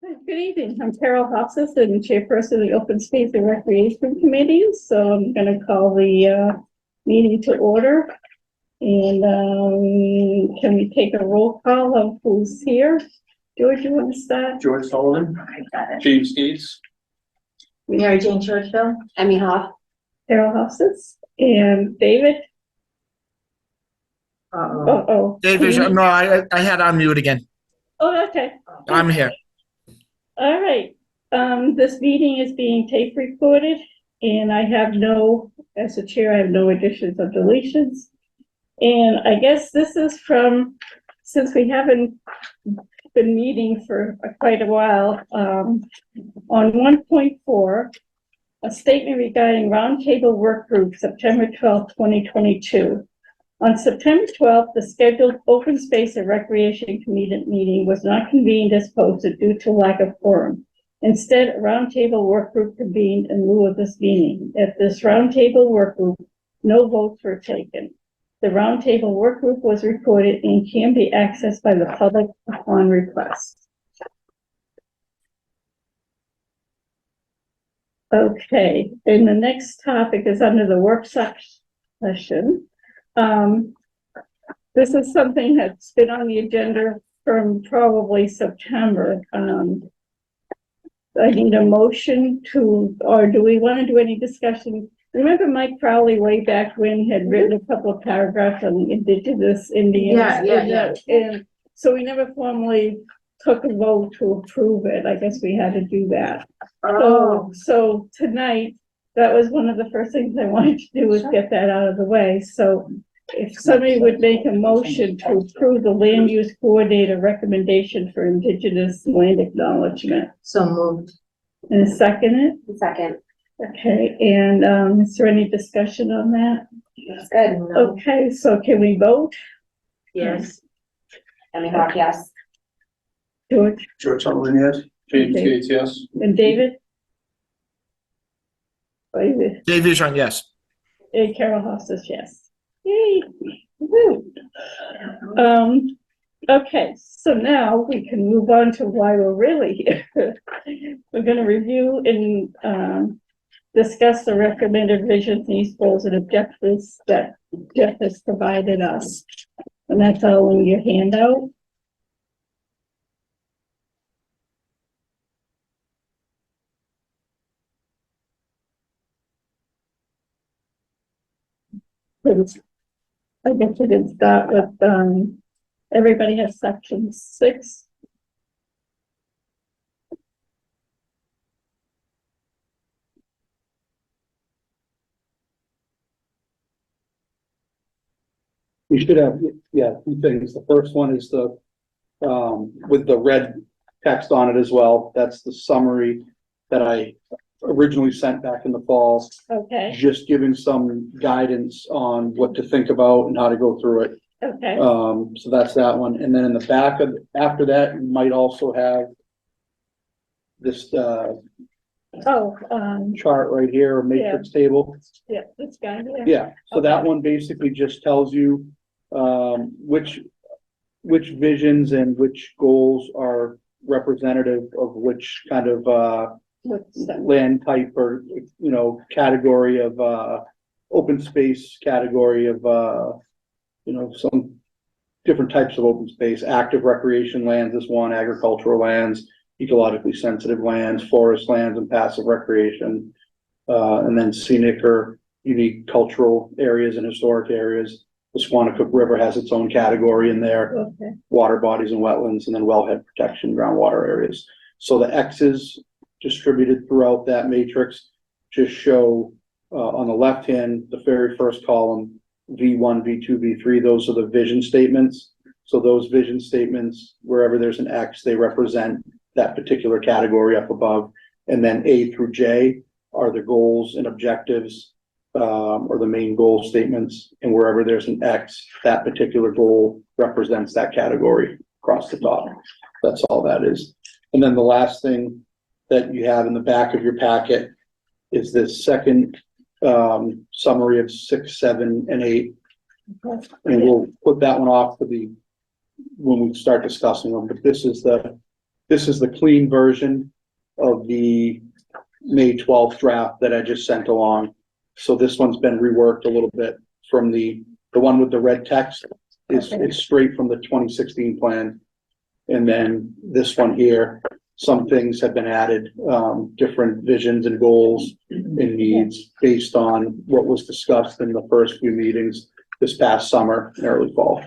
Good evening. I'm Carol Hofstas, and chairperson of the Open Space and Recreation Committee. So I'm going to call the meeting to order. And can we take a roll call of who's here? George, you want to start? George Sullivan. I got it. James Gates. Mary Jane Churchville. Emmy Hoff. Carol Hofstas and David. Oh. David, no, I had on mute again. Oh, okay. I'm here. All right. This meeting is being tape recorded, and I have as the chair, I have no additions or deletions. And I guess this is since we haven't been meeting for quite a while, on 1.4, a statement regarding roundtable work group, September 12th, 2022. On September 12th, the scheduled Open Space and Recreation Committee meeting was not convened as posted due to lack of quorum. Instead, a roundtable work group convened in lieu of this meeting. At this roundtable work group, no votes were taken. The roundtable work group was recorded and can be accessed by the public upon request. Okay, and the next topic is under the work session. This is something that's been on the agenda from probably September. I need a motion or do we want to do any discussion? Remember Mike Crowley way back when had written a couple of paragraphs on the indigenous Indians? Yeah. And so we never formally took a vote to approve it. I guess we had to do that. So tonight, that was one of the first things I wanted to do was get that out of the way. So if somebody would make a motion to approve the land use coordinator recommendation for indigenous land acknowledgement. So moved. And second it? Second. Okay, and is there any discussion on that? That's good. No. Okay, so can we vote? Yes. Emmy Hoff, yes. George George Sullivan, yes. James Okay. Gates, yes. and David? David. David, yes. And Carol Hoff says yes. Yay. Woo. Okay, so now we can move on to why we're really here. We're going to review and discuss the recommended visions, needs, goals, and objectives that Jeff has provided us. And that's all in your handout. I guess we can start with, everybody has section 6. We should have, two things. The first one is the, with the red text on it as well. That's the summary that I originally sent back in the fall. Okay, Just giving some guidance on what to think about and how to go through it. okay, So that's that one. And then in the back of, after that, you might also have this, chart right here, a matrix table. yeah, this guy here. Yeah, so that one basically just tells you, which visions and which goals are representative of which kind of, What's that? land type or, category of, open space category of, some different types of open space. Active recreation lands is one, agricultural lands, ecologically sensitive lands, forest lands, and passive recreation. And then scenic or unique cultural areas and historic areas. The Squanicook River has its own category in there, Okay, water bodies and wetlands, and then wellhead protection, groundwater areas. So the X's distributed throughout that matrix just show, on the left hand, the very first column, V1, V2, V3, those are the vision statements. So those vision statements, wherever there's an X, they represent that particular category up above. And then A through J are the goals and objectives, or the main goal statements. And wherever there's an X, that particular goal represents that category across the top. That's all that is. And then the last thing that you have in the back of your packet is this second summary of 6, 7, and 8. And we'll put that one off for when we start discussing them. But this is this is the clean version of the May 12th draft that I just sent along. So this one's been reworked a little bit from the one with the red text. It's straight from the 2016 plan. And then this one here, some things have been added, different visions and goals and needs based on what was discussed in the first few meetings this past summer and early fall.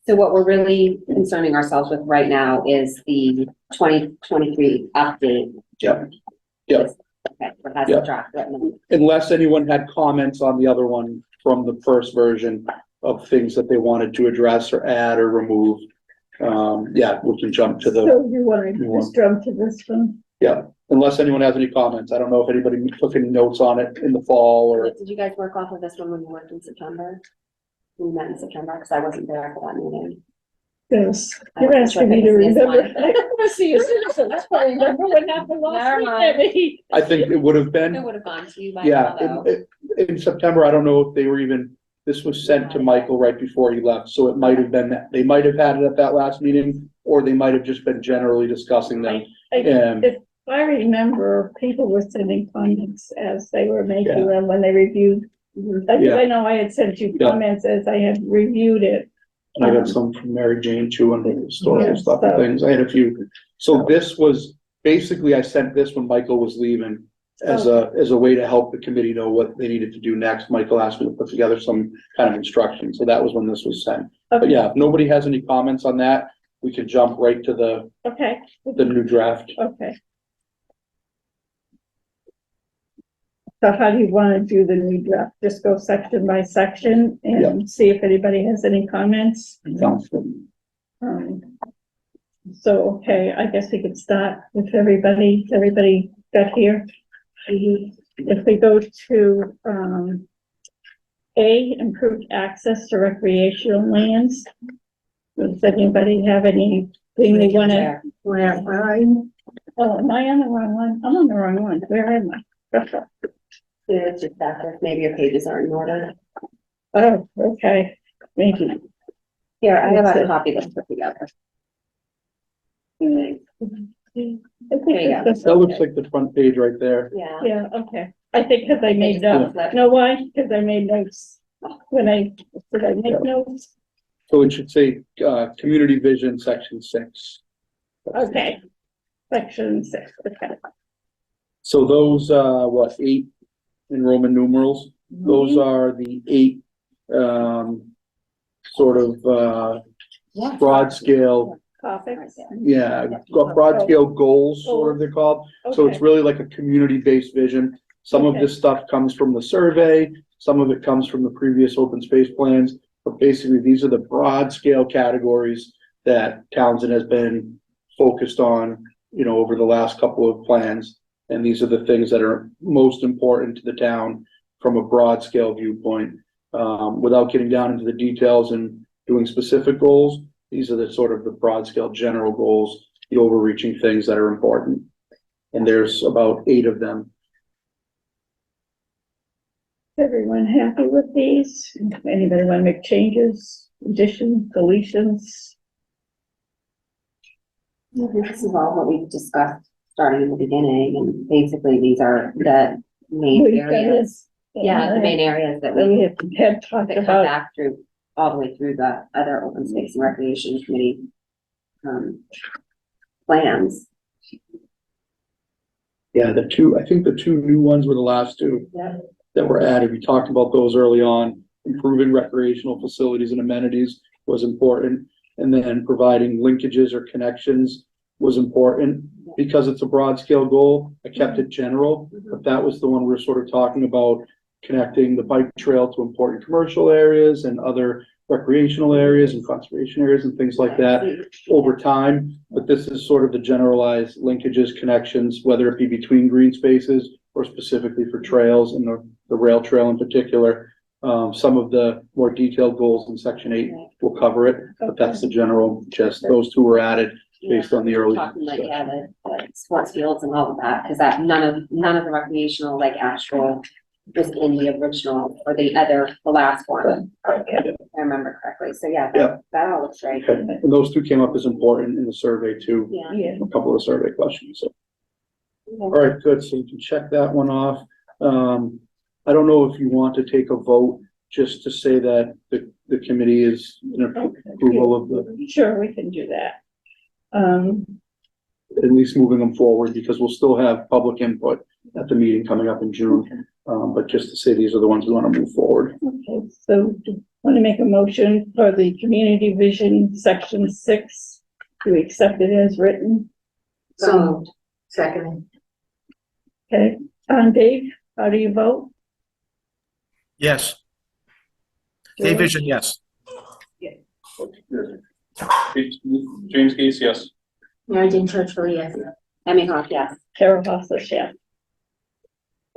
So what we're really concerning ourselves with right now is the 2023 update. Yep. Yep. Okay, what has Yep. the draft written? Unless anyone had comments on the other one from the first version of things that they wanted to address or add or remove. Yeah, we can jump to the, So you wanna just jump to this one? unless anyone has any comments. I don't know if anybody took any notes on it in the fall or, Did you guys work off of this one when you worked in September? We met in September, because I wasn't there for that meeting. Yes, I you're don't asking think me to it's this remember. one. I wanna see a citizen, that's why I remember what happened last Never week. mind. Debbie. I think it would have It been, would have gone to you by yeah, now, though. in September. I don't know if they were even, this was sent to Michael right before he left. So it might have been, that they might have had it at that last meeting, or they might have just been generally discussing them. If I remember, people were sending comments as they were making them when they reviewed. Yeah. I know I had sent you Yeah. comments as I had reviewed it. And I got some from Mary Jane too, on the historical Yeah, stuff and so- things. I had a few. So this was, basically, I sent this when Michael was leaving as a way to help the committee know what they needed to do next. Michael asked me to put together some kind of instruction. So that was when this was sent. But yeah, if nobody has any comments on that, we can jump right to the Okay, new draft. okay. So how do you wanna do the new draft? Just go section by section and see if anybody has any comments? Sounds good. So, okay, I guess we could start with everybody got here. If we go to, A, improved access to recreational lands. Does anybody have anything they wanna, where are you? Oh, am I on the wrong one? I'm on the wrong one. Where am I? It's just that there- maybe your pages aren't in order. Oh, okay, maybe. Here, I have a copy that's put together. There you go. That looks like the front page right there. Yeah. Yeah, okay. I think because I made Yeah. notes. Know why? Because I made notes. Did I make notes? So it should say, community vision, section 6. Okay. Section 6, okay. So those, 8 in Roman numerals? Those are the 8, sort of, broad scale, Topics. broad scale goals, sort of they're called. So it's Okay. really like a community-based vision. Some of this stuff comes from the survey, some of it comes from the previous open space plans. But basically, these are the broad scale categories that Townsend has been focused on, over the last couple of plans. And these are the things that are most important to the town from a broad scale viewpoint. Without getting down into the details and doing specific goals, these are the sort of the broad scale general goals, the overreaching things that are important. And there's about 8 of them. Everyone happy with these? Anybody want to make changes, additions, deletions? This is all what we discussed starting in the beginning, and basically these are the main areas. Yeah, the main areas that We we had talked that come about. back through, all the way through the other open space and recreation committee plans. Yeah, I think the 2 new ones were the last 2 Yeah. that were added. We talked about those early on. Improving recreational facilities and amenities was important. And then providing linkages or connections was important. Because it's a broad scale goal, I kept it general, but that was the one we were sort of talking about, connecting the bike trail to important commercial areas and other recreational areas and conservation areas and things like that over time. But this is sort of the generalized linkages, connections, whether it be between green spaces or specifically for trails and the rail trail in particular. Some of the more detailed goals in section 8 will cover it, but that's the general gist. Those 2 were added based on the early. Talking like, the sports fields and all of that, because that none of the recreational, like actual was in the original or the last one, Okay, if I remember correctly. So yeah, Yeah. that all looks right. Okay, and those two came up as important in the survey too, Yeah. yeah, a couple of survey questions, so. All right, good, so we can check that one off. I don't know if you want to take a vote just to say that the committee is in approval of the, sure, we can do that. at least moving them forward, because we'll still have public input at the meeting coming up in June. But just to say, these are the ones we want to move forward. Okay, so want to make a motion for the community vision section 6 to accept it as written. So, Second. Okay, Dave, how do you vote? Yes. Dave Vision, yes. James Gates, yes. Mary Jane Churchville, yes. Emmy Hawk, yes. Carol Hofstas, yeah.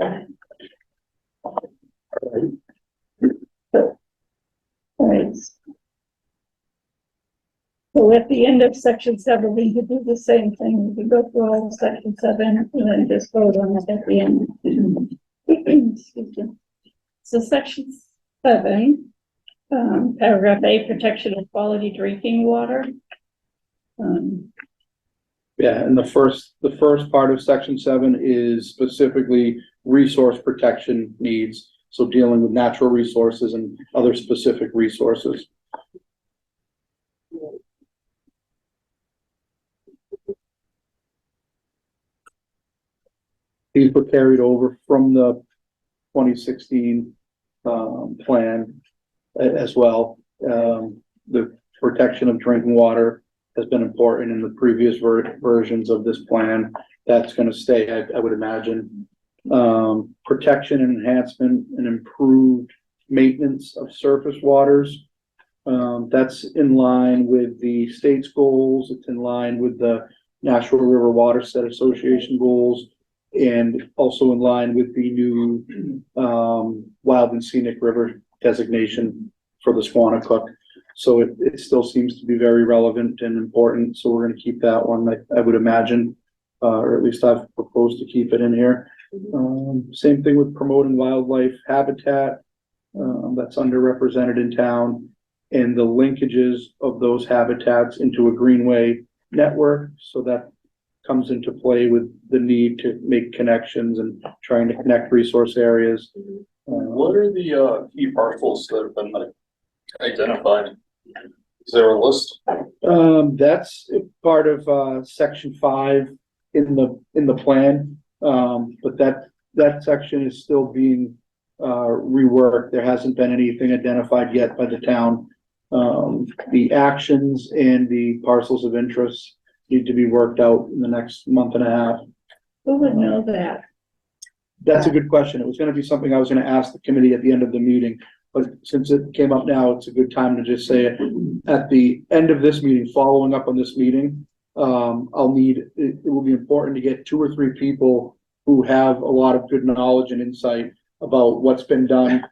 All right. So at the end of section 7, we could do the same thing. We could go through all of section 7 and then just vote on it at the end. Excuse me. So section 7, paragraph A, protection of quality drinking water. Yeah, and the first part of section 7 is specifically resource protection needs. So dealing with natural resources and other specific resources. These were carried over from the 2016 plan as well. The protection of drinking water has been important in the previous versions of this plan. That's going to stay, I would imagine. Protection and enhancement and improved maintenance of surface waters. That's in line with the state's goals. It's in line with the National River Watershed Association goals, and also in line with the new wild and scenic river designation for the Squanicook. So it still seems to be very relevant and important. So we're going to keep that one, I would imagine, or at least I've proposed to keep it in here. Same thing with promoting wildlife habitat, that's underrepresented in town, and the linkages of those habitats into a greenway network. So that comes into play with the need to make connections and trying to connect resource areas. What are the key parcels that have been identified? Is there a list? That's part of section 5 in the plan. But that section is still being reworked. There hasn't been anything identified yet by the town. The actions and the parcels of interest need to be worked out in the next month and a half. Who would know that? That's a good question. It was going to be something I was going to ask the committee at the end of the meeting, but since it came up now, it's a good time to just say it. At the end of this meeting, following up on this meeting, it will be important to get 2 or 3 people who have a lot of good knowledge and insight about what's been done.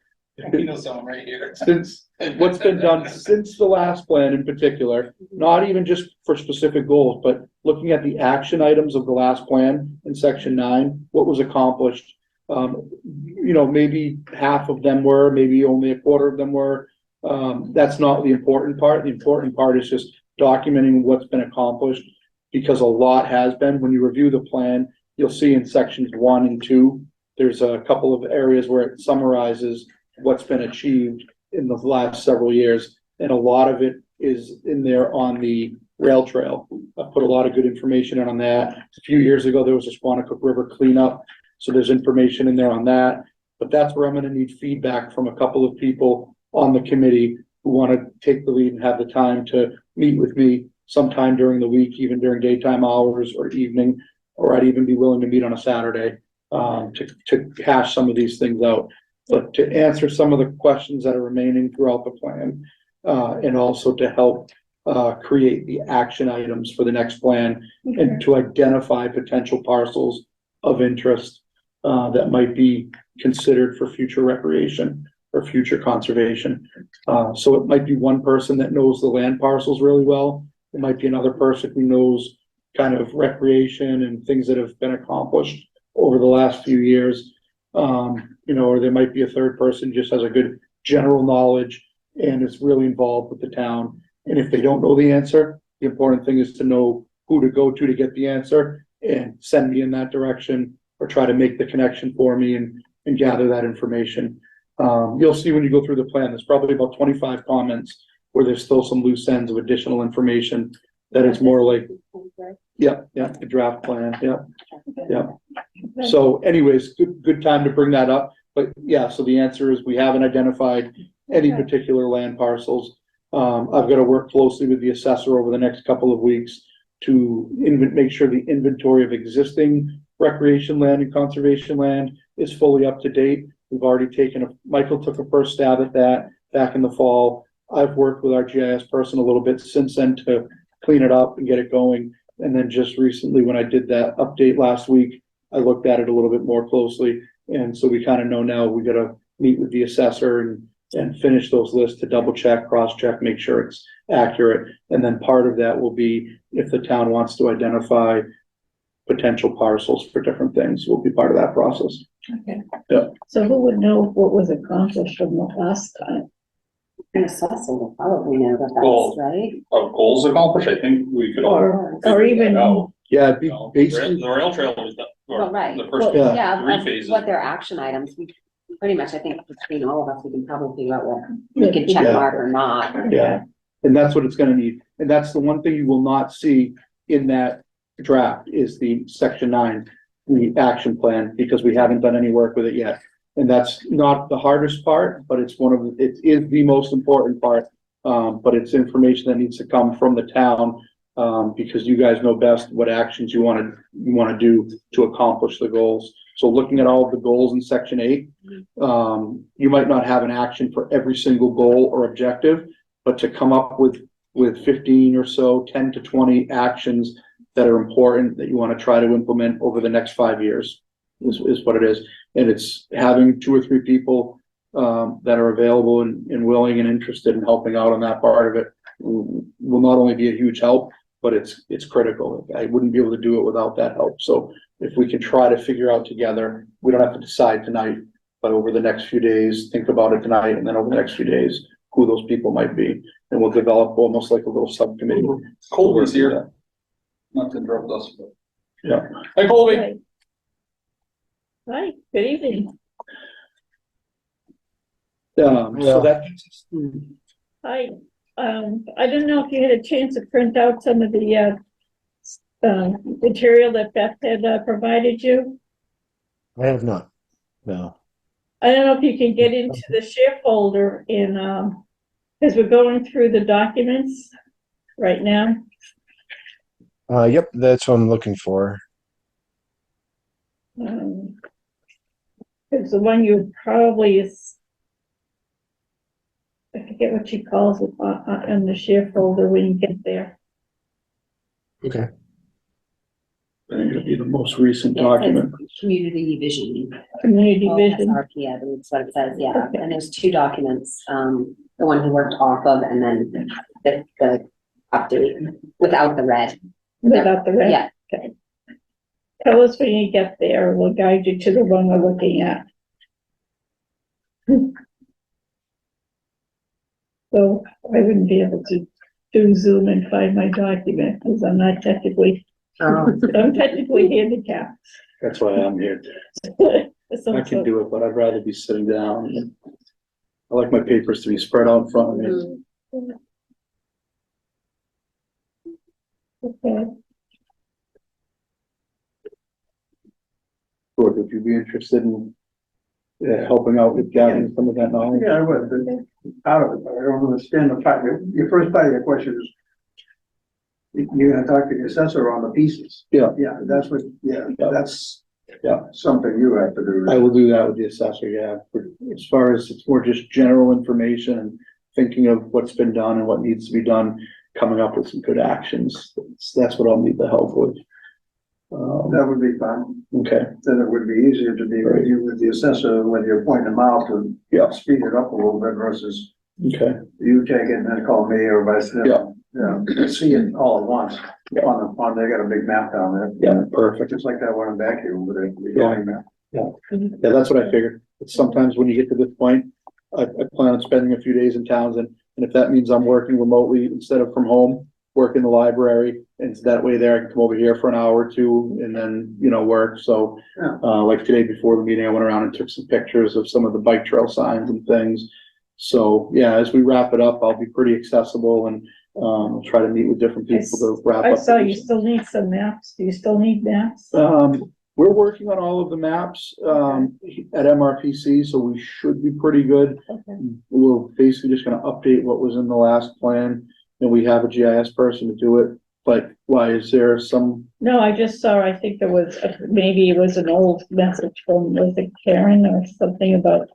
You know someone right here. Since what's been done since the last plan in particular, not even just for specific goals, but looking at the action items of the last plan in section 9, what was accomplished. Maybe half of them were, maybe only a quarter of them were. That's not the important part. The important part is just documenting what's been accomplished, because a lot has been. When you review the plan, you'll see in sections 1 and 2, there's a couple of areas where it summarizes what's been achieved in the last several years. And a lot of it is in there on the rail trail. I put a lot of good information in on that. A few years ago, there was a Squanicook River cleanup. So there's information in there on that. But that's where I'm going to need feedback from a couple of people on the committee who want to take the lead and have the time to meet with me sometime during the week, even during daytime hours or evening, or I'd even be willing to meet on a Saturday to hash some of these things out. But to answer some of the questions that are remaining throughout the plan, and also to help create the action items for the next plan, and to identify potential parcels of interest that might be considered for future recreation or future conservation. So it might be one person that knows the land parcels really well. It might be another person who knows kind of recreation and things that have been accomplished over the last few years. you know, or there might be a third person just has a good general knowledge and is really involved with the town. And if they don't know the answer, the important thing is to know who to go to get the answer and send me in that direction or try to make the connection for me and gather that information. You'll see when you go through the plan, there's probably about 25 comments where there's still some loose ends of additional information that is more like, the draft plan, yeah. So anyways, good time to bring that up. But yeah, so the answer is we haven't identified any particular land parcels. I've got to work closely with the assessor over the next couple of weeks to make sure the inventory of existing recreation land and conservation land is fully up to date. We've already Michael took a first stab at that back in the fall. I've worked with our GIS person a little bit since then to clean it up and get it going. And then just recently, when I did that update last week, I looked at it a little bit more closely. And so we kind of know now we got to meet with the assessor and finish those lists to double check, cross check, make sure it's accurate. And then part of that will be if the town wants to identify potential parcels for different things, will be part of that process. Okay. Yeah. So who would know what was accomplished from the last time? An assessor will probably know that Well, that's right. Of goals accomplished, I think we could all. Or even, Yeah, it'd be You know, basically, The rail trail was done, or Well, right. the Well, first Yeah. yeah, three of phases. what their action items, we pretty much, I think between all of us, we can probably figure out what we can check Yeah. mark or not. yeah, and that's what it's gonna need. And that's the one thing you will not see in that draft is the section 9, the action plan, because we haven't done any work with it yet. And that's not the hardest part, but it's it is the most important part. But it's information that needs to come from the town, because you guys know best what actions you wanna do to accomplish the goals. So looking at all of the goals in section 8, you might not have an action for every single goal or objective, but to come up with 15 or so, 10 to 20 actions that are important that you want to try to implement over the next 5 years is what it is. And it's having 2 or 3 people that are available and willing and interested in helping out on that part of it will not only be a huge help, but it's critical. I wouldn't be able to do it without that help. So if we can try to figure out together, we don't have to decide tonight, but over the next few days, think about it tonight, and then over the next few days, who those people might be. And we'll develop almost like a little subcommittee. Colby's here, not to interrupt us, but. Yeah. Hi, Colby. right. Hi, good evening. So that, Hi, I don't know if you had a chance to print out some of the, material that Beth had provided you. I have not. No. I don't know if you can get into the share folder in, because we're going through the documents right now. Yep, that's what I'm looking for. Because the one you probably is, I forget what she calls it, in the share folder when you get there. Okay. I think it'll be the most recent Yeah, it says document. Community vision. Community vision. SRP, I believe is what it says, yeah. And there's 2 documents, the one he worked off of and then the update without the red. Without the red. Yeah. Okay. Tell us when you get there, we'll guide you to the one we're looking at. So I wouldn't be able to do Zoom and find my document because I'm not technically, I'm technically handicapped. That's why I'm here. I can do it, but I'd rather be sitting down. I like my papers to be spread out in front of me. Okay. Gord, would you be interested in helping out with gathering some of that knowledge? Yeah, I would, but part of it, but I don't understand the part, your first part of your question is you're gonna talk to the assessor on the pieces. Yeah. Yeah, that's what, yeah, Yeah. that's Yeah. something you have to do. I will do that with the assessor, yeah. As far as it's more just general information and thinking of what's been done and what needs to be done, coming up with some good actions. That's what I'll need the help with. That would be fun, Okay, then it would be easier to be with you with the assessor when you're pointing them out to yeah, speed it up a little bit versus okay, you take it and then call me or vice versa. Yeah, see it all at once on, they got a big map down there. yeah, perfect. Just like that one back here with the Yeah. zoning map. Yeah, that's what I figured. But sometimes when you get to this point, I plan on spending a few days in Townsend, and if that means I'm working remotely instead of from home, work in the library, and it's that way there, I can come over here for an hour or two and then, work, so. Yeah. Like today before the meeting, I went around and took some pictures of some of the bike trail signs and things. So, yeah, as we wrap it up, I'll be pretty accessible and, try to meet with different people to wrap up. I saw you still need some maps. Do you still need maps? We're working on all of the maps, at MRPC, so we should be pretty good. Okay. We're basically just gonna update what was in the last plan, and we have a GIS person to do it. But why, is there some, No, I just saw, I think there was, maybe it was an old message from, was it Karen or something about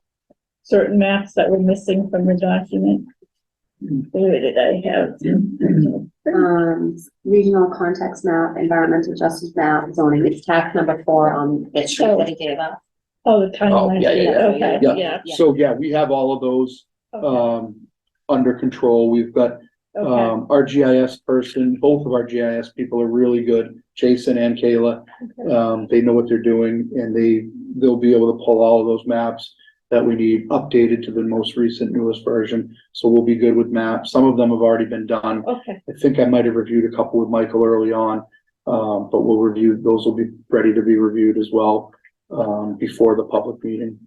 certain maps that were missing from the document? Where did I have? Regional context map, environmental justice map, zoning, it's tax number 4 on the sheet that he gave us. Oh, the timeline. Okay, yeah, yeah. so, yeah, we have all of those, Okay, under control. We've got, okay, our GIS person, both of our GIS people are really good, Jason and Kayla. okay. They know what they're doing, and they'll be able to pull all of those maps that we need updated to the most recent, newest version. So we'll be good with maps. Some of them have already been done. Okay, I think I might have reviewed a couple with Michael early on. But we'll review, those will be ready to be reviewed as well, before the public meeting.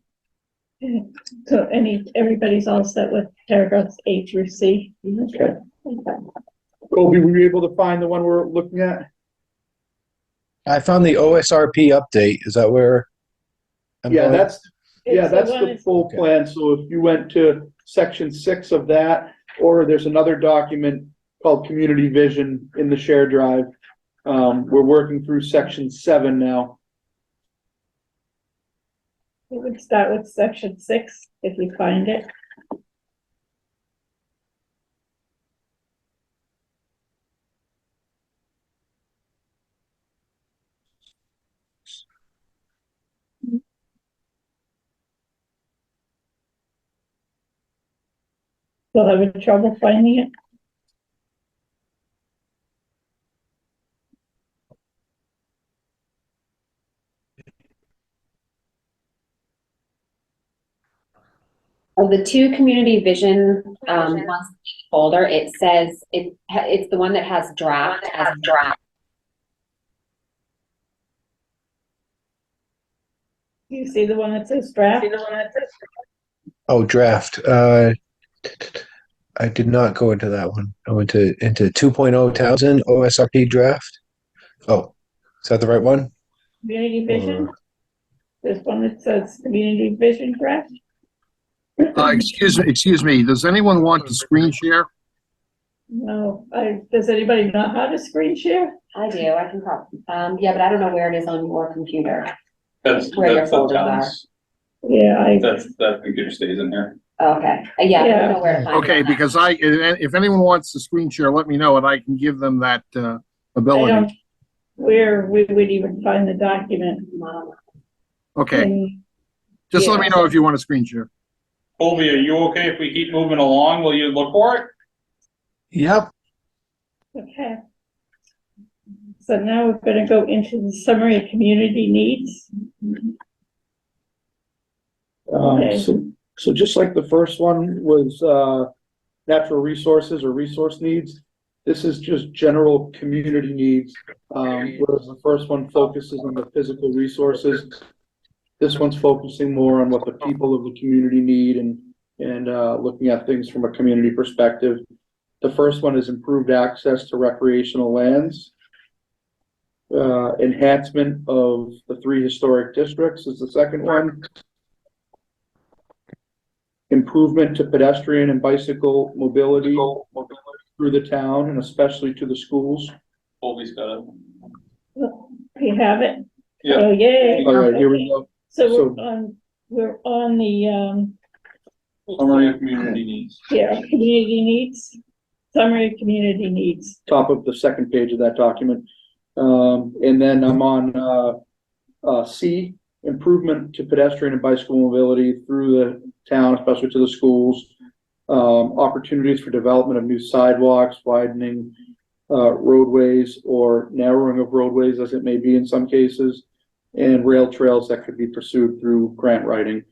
so everybody's all set with paragraphs A through C? Okay. Okay. Colby, were you able to find the one we're looking at? I found the OSRP update. Is that where? I'm Yeah, going? that's It's that's one the full plan, so if you went to section 6 of that, or there's another document called Community Vision in the shared drive. We're working through section 7 now. We would start with section 6, if you find it. Still having trouble finding it? Of the 2 community vision, ones in the folder, it says, it's the one that has draft as a draft. You see the one that says draft? Oh, draft. I did not go into that one. I went into 2.0 Townsend OSRP draft. Oh, is that the right one? Community vision? There's one that says community vision draft? Excuse me, does anyone want to screen share? No, does anybody know how to screen share? I do, I can probably, yeah, but I don't know where it is on your computer. That's Where your the folders town's, Yeah, that computer stays in here. Okay, yeah, I don't know where to find it. Okay, because if anyone wants to screen share, let me know and I can give them that I don't, ability. where we would even find the document. Okay, And just let yeah. me know if you want to screen share. Colby, are you okay if we keep moving along? Will you look for it? Yep. Okay. So now we're gonna go into the summary of community needs. Okay. So just like the first one was, natural resources or resource needs, this is just general community needs. Whereas the first one focuses on the physical resources. This one's focusing more on what the people of the community need and looking at things from a community perspective. The first one is improved access to recreational lands. Enhancement of the 3 historic districts is the second one. Improvement to pedestrian and bicycle mobility through the town and especially to the schools. Colby's got it. You have it? Yeah. Oh, yay. All right, here we go. So So- we're on the, Summary of community needs. community needs, summary of community needs. Top of the second page of that document. And then I'm on, C, improvement to pedestrian and bicycle mobility through the town, especially to the schools. Opportunities for development of new sidewalks, widening, roadways or narrowing of roadways as it may be in some cases. And rail trails that could be pursued through grant writing.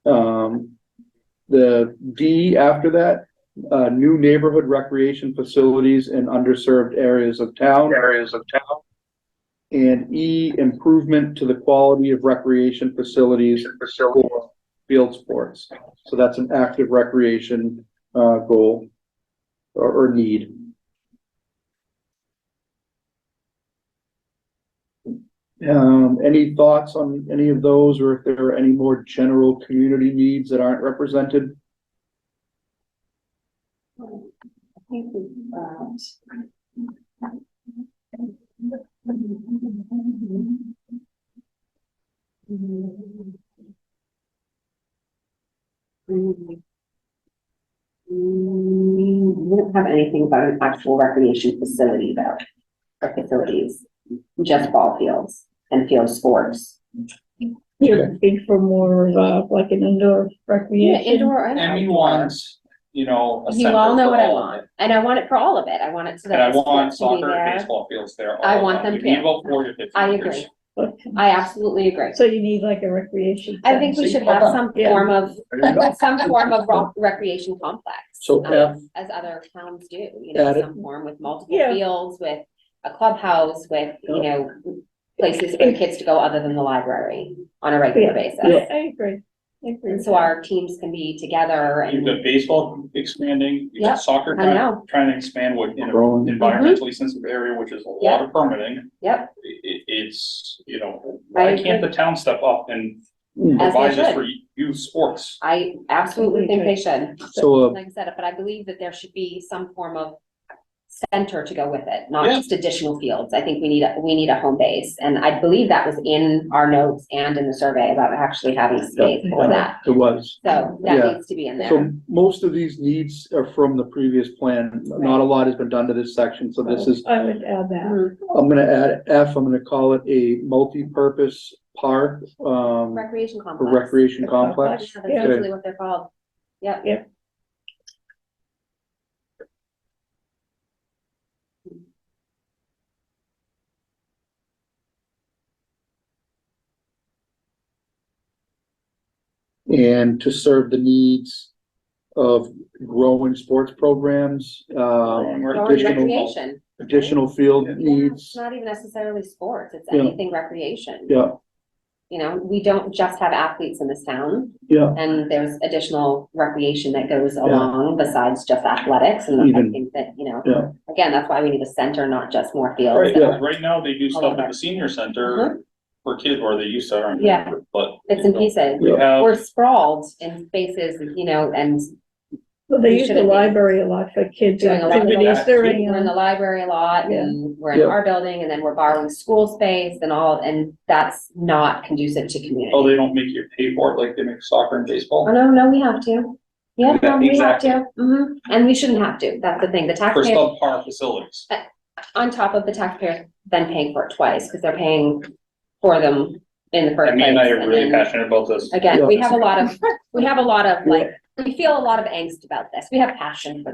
The D after that, new neighborhood recreation facilities in underserved areas of town. And E, improvement to the quality of recreation facilities for field sports. So that's an active recreation, goal or need. Any thoughts on any of those, or if there are any more general community needs that aren't represented? I think we've got. We don't have anything about an actual recreation facility though, or facilities, just ball fields and field sports. You're looking for more, like an indoor Yeah, recreation. indoor and And we outdoor. want, you know, a You center all know for what I all of want, it. and I want it for all of it. I want it so And I that the want sports can be soccer and there. baseball fields there. I all want along. them We need too. about 40 to 50 I acres. agree. Okay. I absolutely agree. So you need like a recreation. I think we center. should have some Yeah. form of, recreation complex. So F, As other towns do, you know, Got it. some form with multiple Yeah. fields, with a clubhouse, with, you know, places for the kids to go other than the library on a regular basis. I agree. I agree. And so our teams can be together You've and, got baseball expanding, you've Yep, got soccer I know. trying to expand what in an Growing. environmentally sensitive area, which is a lot of permitting. yep, It's, you know, I why can't the town step up and Mm. As they provide this should. for youth sports? I absolutely think they should. so, Like I said, but I believe that there should be some form of center to go with it, not Yeah. just additional fields. I think we need a home base. And I believe that was in our notes and in the survey about actually having space for that. it was. So Yeah. that needs to be in there. So most of these needs are from the previous plan. Not a lot has been done to this section, so this is, I would add that. Mhm. I'm gonna add F, I'm gonna call it a multi-purpose park, Recreation for complex. recreation complex. Yeah, that's usually what they're called. Yep. And to serve the needs of growing sports programs, Or additional, recreation. additional field It's needs. not even necessarily sports. It's Yeah. anything recreation. Yeah, You know, we don't just have athletes in this town. yeah, And there's additional recreation that goes along besides just athletics, and I Even- think that, you know, yeah. again, that's why we need a center, not just more fields. Right, Yeah. right now they do All stuff of at it. the senior center for kids, or they used to, I don't Yeah. remember, but. Bits and pieces. We have, We're sprawled in spaces, you know, and Well, they We use the shouldn't be library a lot for kids doing a lot of activities that. during, we're in the library a lot, and we're in Yeah. our building, and then we're borrowing school space and all, and that's not conducive to community. oh, they don't make you pay for it like they make soccer and Oh, baseball? no, we have to. Yeah, no, we have Exactly. to. And we shouldn't have to. That's the thing. The For taxpayer, subpar facilities. on top of the taxpayers then paying for it twice, because they're paying for them in the first And place. me and I are and really then- passionate about this. Again, we have a lot of Yeah. we feel a lot of angst about this. We have passion for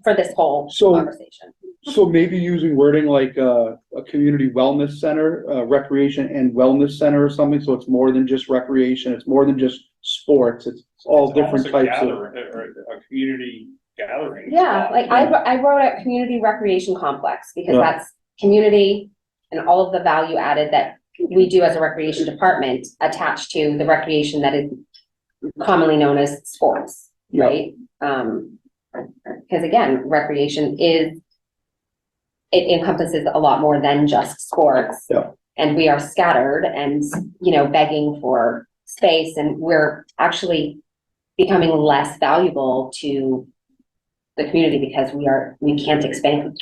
for this whole So- conversation. So maybe using wording like, a community wellness center, recreation and wellness center or something, so it's more than just recreation, it's more than just sports, it's all It's different almost a types of. gathering, or a community gathering. Yeah, like I wrote a community recreation complex, because Yeah. that's community and all of the value added that we do as a recreation department attached to the recreation that is commonly known as sports, Yeah. right? Because again, recreation it encompasses a lot more than just sports. Yeah. And we are scattered and, you know, begging for space, and we're actually becoming less valuable to the community because we can't expand.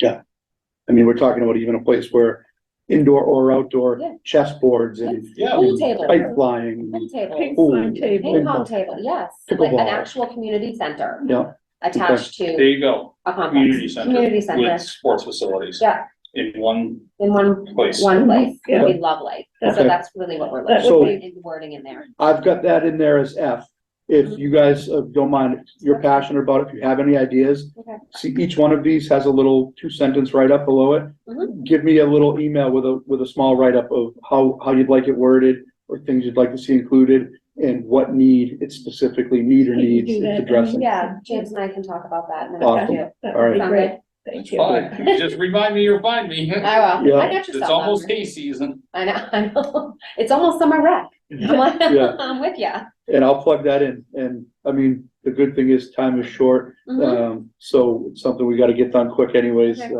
I mean, we're talking about even a place where indoor or outdoor Yeah. chessboards and Yeah. Pool table, kite flying, pool table, ping Pool. pong table. ping pong table, yes, like an Pickleball. actual community center yeah, attached There to you go, a complex. community center. Community center. With sports facilities. Yeah. In one In one place. place, Yeah. it'd be lovely, so Okay. that's really what we're That looking would for be- in wording in there. I've got that in there as F. If you guys don't mind, if you're passionate about it, if you have any ideas, Okay. see, each one of these has a little 2-sentence write-up below it. Mhm. Give me a little email with a small write-up of how you'd like it worded, or things you'd like to see included, and what need it specifically need or Can you needs do it's that? addressing. Yeah, James and I can talk about that in a minute Awesome. too. That All would be right. Sound great. good? Thank It's you. fine. Just remind me you'll find me. I will. Yeah. I got your It's cell almost number. hay season. I know. It's almost summer rec. I'm like, Yeah. I'm with ya. And I'll plug that in. And I mean, the good thing is time is short. Mhm. So it's something we gotta get done quick anyways. Okay.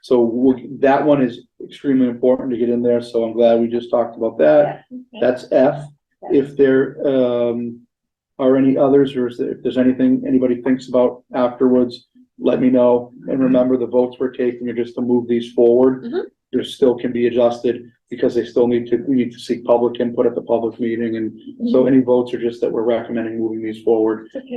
So that one is extremely important to get in there. So I'm glad we just talked about that. That's F. If there, are any others, or if there's anything anybody thinks about afterwards, let me know. And remember, the votes we're taking are just to move these forward. Mhm. There still can be adjusted because we need to seek public input at the public meeting. And so any votes are just that we're recommending moving these forward. Okay.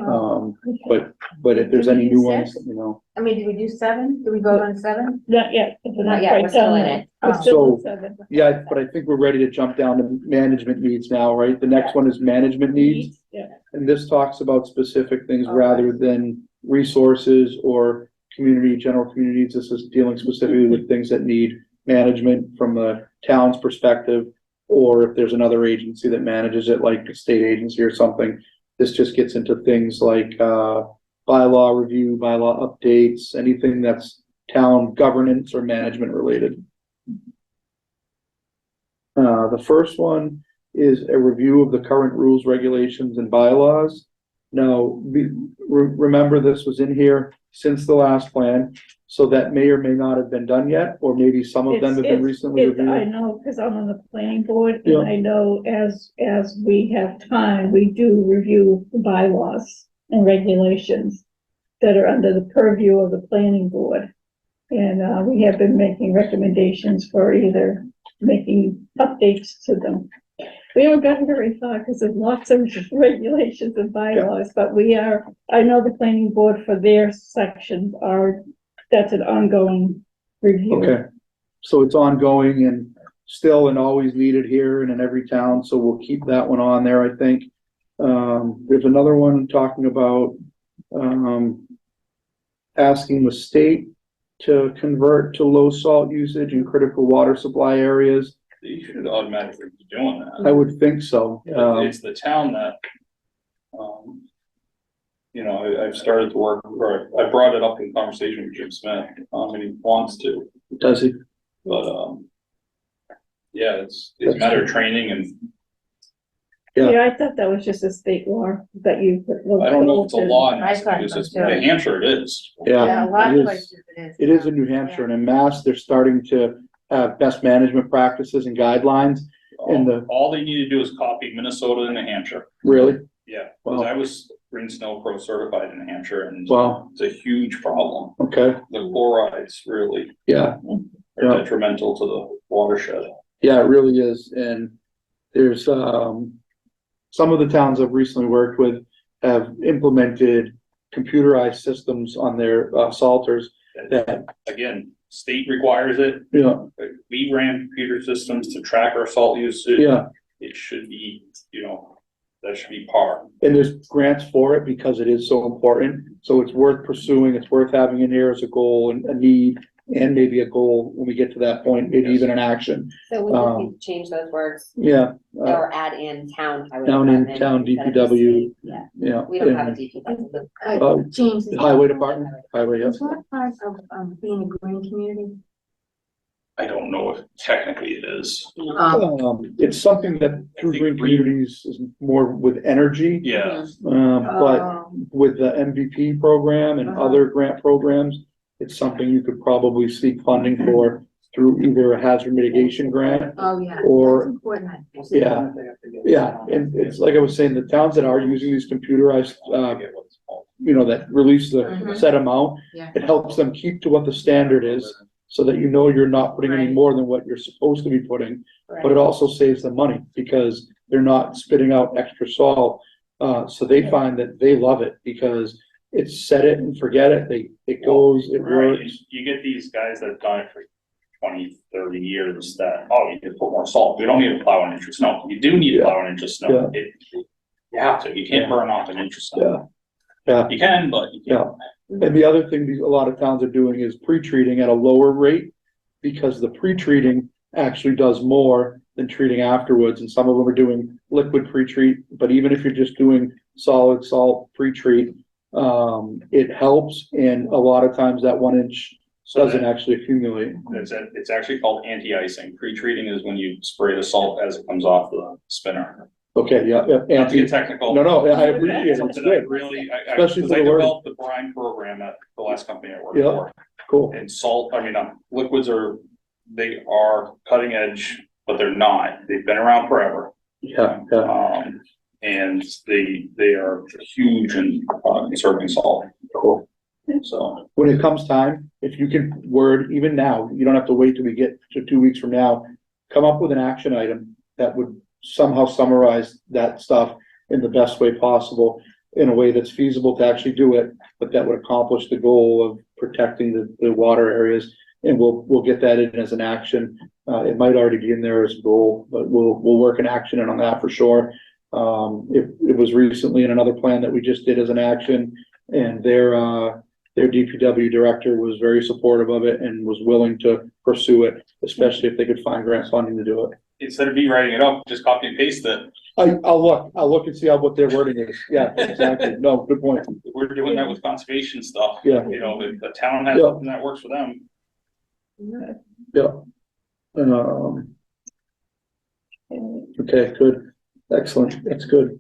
But if there's any new ones, let me know. I mean, did we do 7? Did we vote on 7? Not yet. Not yet, we're still in it. We're still in So- 7. Yeah, but I think we're ready to jump down to management needs now, right? The next one is management needs. Yeah. And this talks about specific things Okay. rather than resources or general communities. This is dealing specifically with things that need management from the town's perspective. Or if there's another agency that manages it, like a state agency or something. This just gets into things like, bylaw review, bylaw updates, anything that's town governance or management related. The first one is a review of the current rules, regulations, and bylaws. Now, remember this was in here since the last plan, so that may or may not have been done yet, or maybe some of them have been recently I reviewed. know, because I'm on the planning board, Yeah. and I know as we have time, we do review the bylaws and regulations that are under the purview of the planning board. And, we have been making recommendations for either making updates to them. We haven't gotten very far because there's lots of regulations and bylaws, but I know the planning board for their section that's an ongoing review. Okay, so it's ongoing and still and always needed here and in every town, so we'll keep that one on there, I think. There's another one talking about, asking the state to convert to low salt usage in critical water supply areas. You should automatically be doing that. I would think so. It's the town that, I've started to work, or I brought it up in conversation with Jim Smith, and he wants to, Does he? but, yeah, it's a matter of training and Yeah. Yeah, I thought that was just a state law that you. I don't know if it's a law in I thought Massachusetts, so, but too. New Hampshire it is. Yeah, A lot it of is. places it is. It is in New Hampshire, and in Mass, they're starting to have best management practices and guidelines. And All they need to do is copy Minnesota and New Hampshire. Really? Yeah, because Wow. I was Green Snow Pro certified in New Hampshire and Wow, it's a huge problem. okay, The chlorides really yeah, are Yeah. detrimental to the watershed. yeah, it really is, and there's, some of the towns I've recently worked with have implemented computerized systems on their, salters that, Again, state requires it. you know, We ran computer systems to track our salt usage. yeah, It should be, that should be par. and there's grants for it because it is so important, so it's worth pursuing, it's worth having in here as a goal and a need, and maybe a goal when we get to that point, maybe even an action, So we just need to change those words yeah. or add in town. highway Down in department town instead of DPW. state. Yeah, Yeah. we don't have a and DPW. James. the highway department, highway, yes. Is that part of, being a green community? I don't know if technically it is. It's something that through green communities is more with energy, Yeah, but Oh, with the MVP program and Uh-huh. other grant programs, it's something you could probably seek funding for through either a hazard mitigation grant. oh, yeah. Or- That's important. Yeah, yeah, and it's like I was saying, the towns that are using these computerized, that release the Mhm. set amount, Yeah. it helps them keep to what the standard is, so that you know you're not putting any Right. more than what you're supposed to be putting. But Right. it also saves them money because they're not spitting out extra salt. So they find that they love it because it's set it and forget it. It goes, it right. works. You get these guys that have done it for 20, 30 years that, you can put more salt. We don't need to plow an inch of snow. You do need to plow an inch of snow. You have to. You can't burn off an inch of snow. Yeah. You can, but you can't. And the other thing a lot of towns are doing is pre-treating at a lower rate because the pre-treating actually does more than treating afterwards, and some of them are doing liquid pre-treat, but even if you're just doing solid salt pre-treat, it helps, and a lot of times that 1 inch doesn't actually accumulate. It's actually called anti-icing. Pre-treating is when you spray the salt as it comes off the spinner. Okay, yeah, yeah. Not to get technical. No, I appreciate it, it's Something good, I really, Especially because for I the word. developed the brine program at the last company I worked Yeah. for. cool. And salt, liquids they are cutting edge, but they're not. They've been around forever. Yeah, yeah, And they are huge in conserving salt. cool. So, When it comes time, if you can word, even now, you don't have to wait till we get to 2 weeks from now, come up with an action item that would somehow summarize that stuff in the best way possible, in a way that's feasible to actually do it, but that would accomplish the goal of protecting the water areas. And we'll get that in as an action. It might already be in there as a goal, but we'll work an action in on that for sure. It was recently in another plan that we just did as an action, and their DPW director was very supportive of it and was willing to pursue it, especially if they could find grant funding to do it. instead of me writing it up, just copy and paste it. I'll look and see what their wording is. Yeah, exactly. No, good point. We're doing that with conservation stuff. Yeah. You know, if the town has Yeah. something that works for them. Yeah. Okay, good. Excellent. That's good.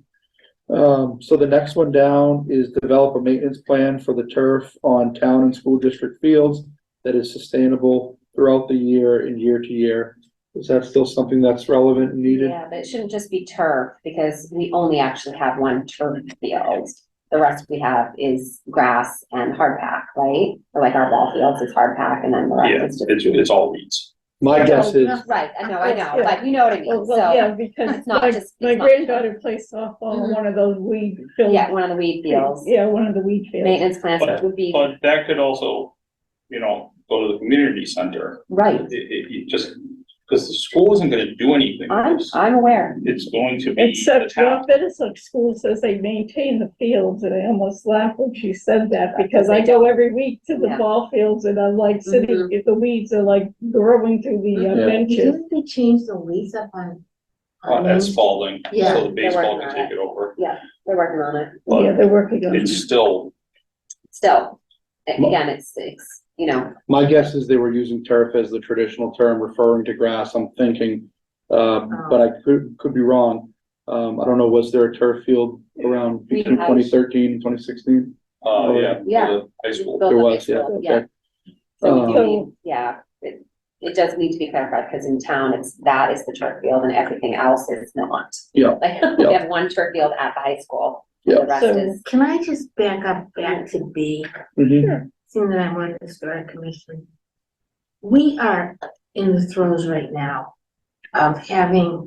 So the next one down is develop a maintenance plan for the turf on town and school district fields that is sustainable throughout the year and year to year. Is that still something that's relevant and needed? Yeah, but it shouldn't just be turf, because we only actually have one turf field. The rest we have is grass and hardpack, right? Or like our ball fields is hardpack, and then the Yeah, rest is just. it's all weeds. My guess is, Right, I know, but you know what I mean, Well, yeah, so, because it's not my, just- my it's not- granddaughter plays softball on one of those weed fields. yeah, one of the weed fields, Yeah, one of the weed fields. maintenance plans would be, But that could also, go to the community center. right, It just, because the school isn't gonna do anything with this. I'm aware. It's going to be the Except town. York Minnesota School says they maintain the fields, and I almost laughed when she said that, because I go every week to the Yeah. ball fields, and I'm like sitting, Mhm. if the weeds are like growing through the Yeah. benches. Didn't they change the leaves up on? At Spalding, Yeah, so the baseball they're can working take it over. They're working on it, Yeah, they're working on It's it. still, still, again, it's, my guess is they were using turf as the traditional term referring to grass, I'm thinking. But I could be wrong. I don't know, was there a turf field around We between had- 2013 and 2016? yeah, Yeah. for the high school. Built There up was, high yeah, school, okay. So we do Um, need, it does need to be clarified, because in town, that is the turf field and everything else is not. Yeah, Like, we have one turf field at the high school, and the rest So- is, Can I just back to B, Mhm. seeing that I'm on the historic commission? We are in the throes right now of having,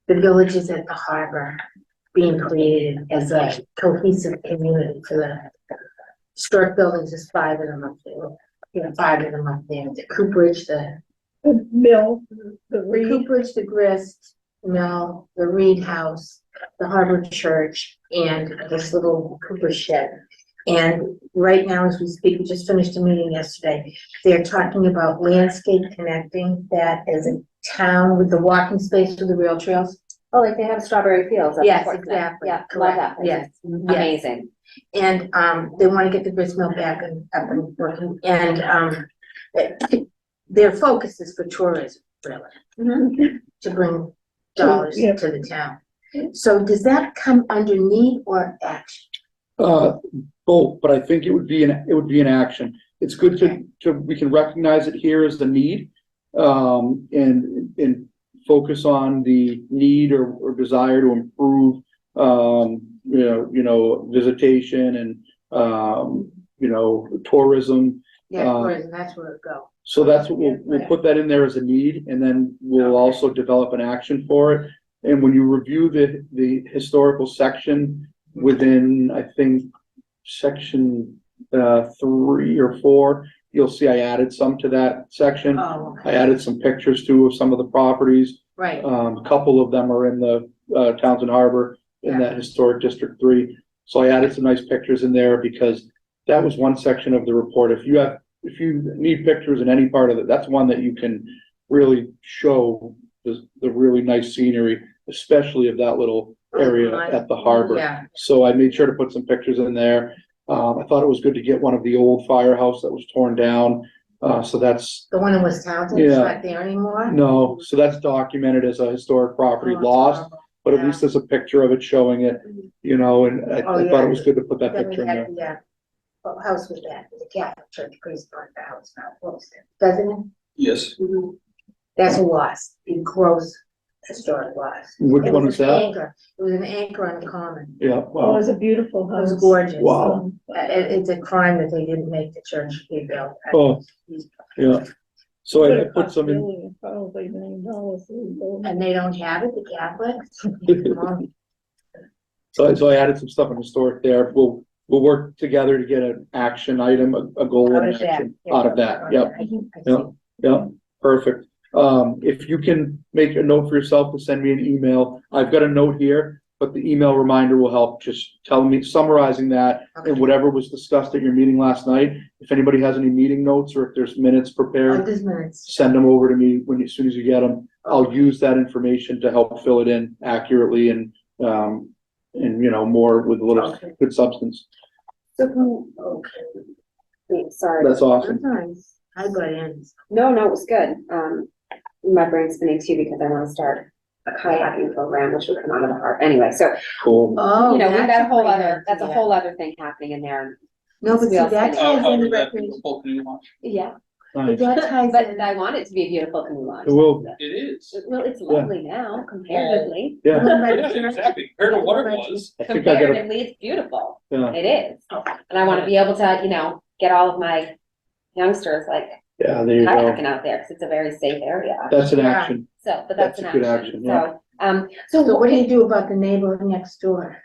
the villages at the harbor being created as a cohesive community for the historic buildings, there's 5 of them up there. Five of them up there, the Cooperage, the The mill, the reed, Cooperage, the Grist Mill, the Reed House, the Harbor Church, and this little Cooper shed. And right now, as we speak, we just finished a meeting yesterday, they're talking about landscape connecting that as a town with the walking space to the rail trails. oh, like they have Strawberry Fields. up in Yes, Portsmouth. exactly. Yeah, love Correct. that place, Yes. it's amazing. And, they wanna get the grist mill back and up and working, and, their focus is for tourism, really, to bring dollars Yeah. to the town. So does that come under need or action? Both, but I think it would be an action. It's good we can recognize it here as the need, and focus on the need or desire to improve, visitation and, tourism. Yeah, tourism, that's where it go. So that's what we'll put that in there as a need, and then we'll also develop an action for it. And when you review the historical section within, I think, section 3 or 4, you'll see I added some to that section. Oh, I okay, added some pictures too of some of the properties. right, A couple of them are in the Townsend Harbor in that historic District 3. So I added some nice pictures in there because that was one section of the report. If you need pictures in any part of it, that's one that you can really show the really nice scenery, especially of that little area at the harbor. Yeah, So I made sure to put some pictures in there. I thought it was good to get one of the old firehouse that was torn down. So that's, the one in West Townsend, it's Yeah. not there anymore? no, so that's documented as a historic property Oh, it's lost, horrible. but at Yeah. least there's a picture of it showing it, you know, and I Oh, thought it yeah. was good to put that Then picture we in had there. the, what house was that? The Catholic Church priest burned the house now, what was it? Doesn't it? Yes. That's a loss, a gross historic loss. Which It one was is an that? anchor. It was an anchor on the common. Yeah, Oh, it well, was a beautiful It was house. gorgeous. Wow. It's a crime that they didn't make the church rebuilt. Oh. yeah. So I put some in, Probably $1 million. And they don't have it, the Catholics? Come on. so I added some stuff in historic there. We'll work together to get an action item, a goal Out and of that. action out of that. Yep, I see. Yep. yep, perfect. If you can make a note for yourself to send me an email, I've got a note here, but the email reminder will help, just telling me, summarizing that and Okay. whatever was discussed at your meeting last night. If anybody has any meeting notes or if there's minutes Oh, prepared, this minutes. send them over to me as soon as you get them. I'll use that information to help fill it in accurately and, you know, more with a little Okay. good substance. Okay. Wait, sorry. That's awesome. Sometimes I got in. No, it was good. My brain's spinning too because I want to start a kayaking program, which will come out of the heart. Anyway, so, Cool. Oh, you know, we've got that's a whole great other, that's a idea. whole other thing happening in there. No, but see, Wheels that spinning. ties in recreation. Yeah, Nice. That ties but in. I want it to be a beautiful canoe launch. It will. It is. Well, it's lovely now comparatively. Yeah, Yeah, exactly. Compared to what it was. I think I gotta, Comparatively, it's beautiful. yeah, It is. And I want to be able to, you know, get all of my youngsters like yeah, there you go. kayaking out there because it's a very safe area. That's an Yeah. action. So, but that's an That's a good action. action, yeah. So, So what do you do about the neighbor next door?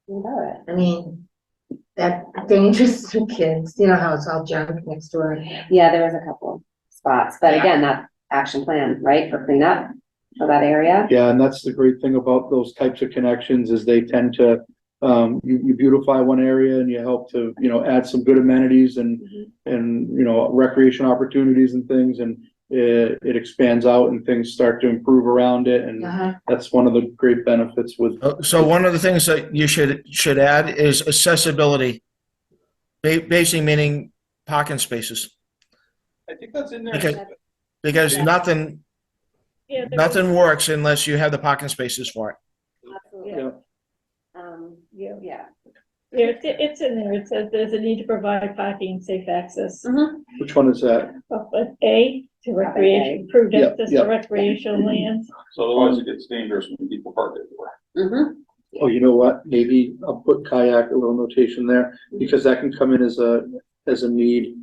About it. I mean, that dangerous to kids, you know how it's all junk next door. Yeah, there was a couple spots, but Yeah. again, that action plan, right, for cleanup for that area. Yeah, and that's the great thing about those types of connections is they tend to, you beautify one area and you help to, you know, add some good amenities and, you know, recreation opportunities and things, and it expands out and things start to improve around it, and Uh-huh. that's one of the great benefits with, So one of the things that you should add is accessibility. Basically meaning parking spaces, I think that's in there. Okay. because nothing Yeah, there was- works unless you have the parking spaces for it. Absolutely. yeah, Yeah, Yeah. yeah, it's in there. It says there's a need to provide parking and safe access. Mhm. which one is that? But A, to recreation, improved Yep, access yep. to recreational lands. So otherwise it gets dangerous when people park everywhere. Mhm. Oh, you know what? Maybe I'll put kayak, a little notation there, because that can come in as a need.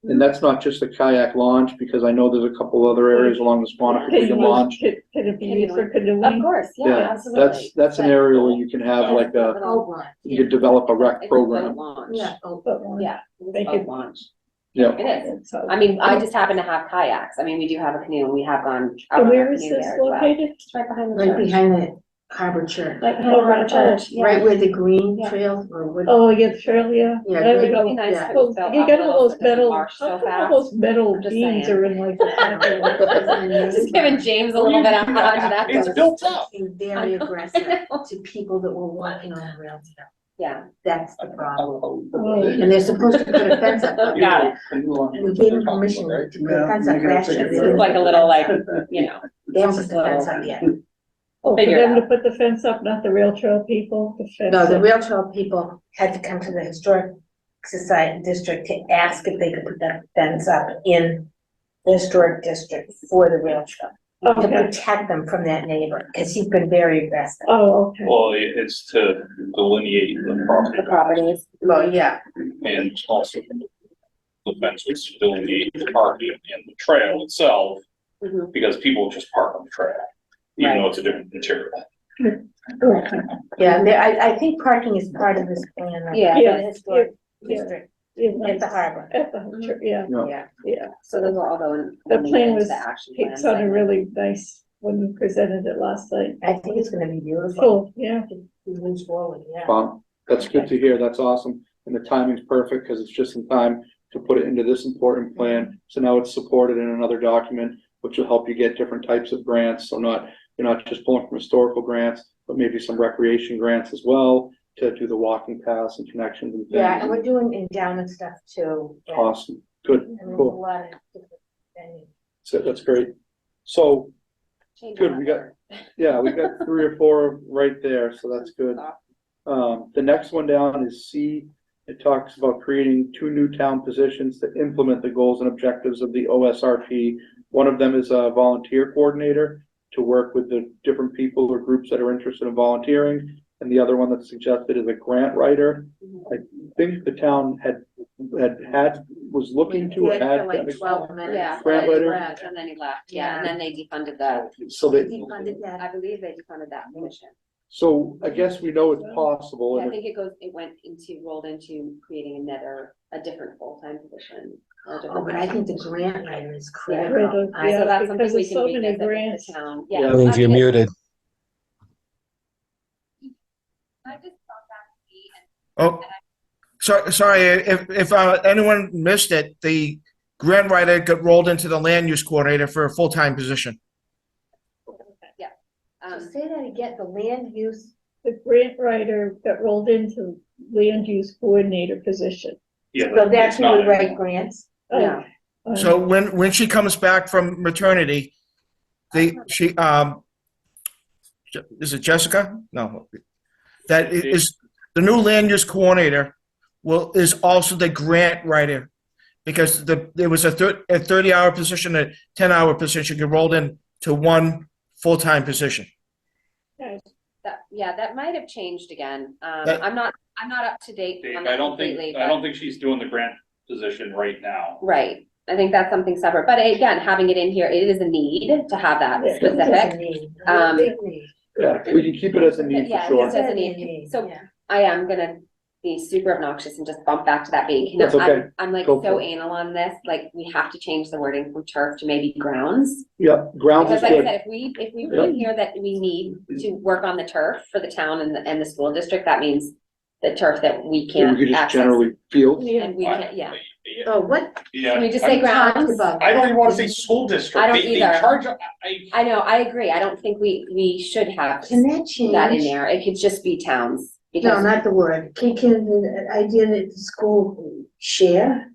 And that's not just a kayak launch, because I know there's a couple other areas along the Squanicook we can launch. Could it be used for Of canoeing? course, yeah, Yeah, absolutely. that's an area where you can have like a, Oh, right. you could develop a rec It's program. boat launch. Yeah. Oh, But one- Yeah, They it's a could- boat launch. Yeah, It is. So- I mean, I just happen to have kayaks. I mean, we do have a canoe and we have gone out And on our where is canoe this there as well. located? It's right behind the right church. behind the Harbor Church, Right behind Oh, the Harbor Church, yeah. right where the green Yeah. trails or what. Oh, yeah, sure, yeah. Yeah, There we great. go. It'd be nice Yeah. if it Well, was built you up got a all little those so it doesn't metal, march so how come all fast. those metal I'm just beams saying. are in like the back? Just giving James a little bit of that. It's built up. Being I very know, aggressive I know. to people that were walking on the rail trail. Yeah. That's the problem. Oh. And they're supposed to put a fence up. Got it. We gave them permission to put a fence up last year. They It's didn't like a put the little fence like, up. you know, They haven't put the fence up yet. Oh, for Figure it them to out. put the fence up, not the rail trail people, the fence. No, the up. rail trail people had to come to the historic society district to ask if they could put that fence up in the historic district for the rail trail. To Okay, protect them from that neighbor, because he's been very aggressive. oh, okay. Well, it's to delineate the property the properties. Well, yeah, and also the fence was to delineate the parking and the trail itself, Mhm. because people just park on the trail, even though it's a different material. yeah, I think parking is part of this plan. though. Yeah. For the historic Yeah. district Yeah, at the harbor. At the, yeah, yeah. Yeah, yeah. So those will all go in. The plan into was, the action it plan sounded segment. really nice when you presented it last night. I think it's gonna be beautiful. Cool, yeah. It moves forward, yeah. Wow, that's good to hear. That's awesome. And the timing's perfect because it's just in time to put it into this important plan. So now it's supported in another document which will help you get different types of grants. So you're not just pulling from historical grants, but maybe some recreation grants as well to do the walking paths and connections and things. Yeah, and we're doing endowment stuff too. Yeah. Awesome, good, I mean, a cool. lot of different venues. So that's great. So, Change good, that we got- word. yeah, we got 3 or 4 right there, so that's good. The next one down is C. It talks about creating 2 new town positions to implement the goals and objectives of the OSRP. One of them is a volunteer coordinator to work with the different people or groups that are interested in volunteering. And the other one that's suggested is a grant writer. I think the town was looking to, We or had had. for like 12 minutes. Yeah. Grant writer? And then he left, yeah, and then they defunded that. So they, Defunded that. I believe they defunded that position. so I guess we know it's possible. Yeah, I And think rolled into creating a different full-time position. or a Oh, different but I think the position. grant writer is Right, critical. yeah, So that's something because we there's can so many revisit with grants. the town. Yeah. Yeah. Billings, you're I mean, muted. Oh, sorry, if anyone missed it, the grant writer got rolled into the land use coordinator for a full-time position. So say that again, the land use, The grant writer got rolled into land use coordinator position. Yeah, so that's it's not who we write anymore. grants? Oh, Yeah. So when she comes back from maternity, is it Jessica? No. That is, the new land use coordinator is also the grant writer. Because there was a 30-hour position, a 10-hour position, get rolled in to one full-time position. That might have changed again. That- I'm not up to date Dave, on that I don't think, completely. I don't think she's doing the grant position right now. Right, I think that's something separate, but again, having it in here, it is a need to have that Yeah. specific. Big need. yeah, we can keep it as a need for Yeah, sure. it says a need. So Yeah. I am gonna be super obnoxious and just bump back to that being, That's okay. I'm like Go so for it. anal on this, like, we have to change the wording from turf to maybe grounds. Yep, grounds is Because like I good. said, if we put in here that we need to work on the turf for the town and the school district, that means the turf that we So can't we could just access. generally field. Yeah, And we can't, yeah, Oh, what? Yeah. can we just I- say grounds? About I don't even wanna say school district. I don't They either. charge, I know, I agree, I don't think we should have Can that change? that in there, it could just be towns. No, Because not the word. Can the idea that the school share?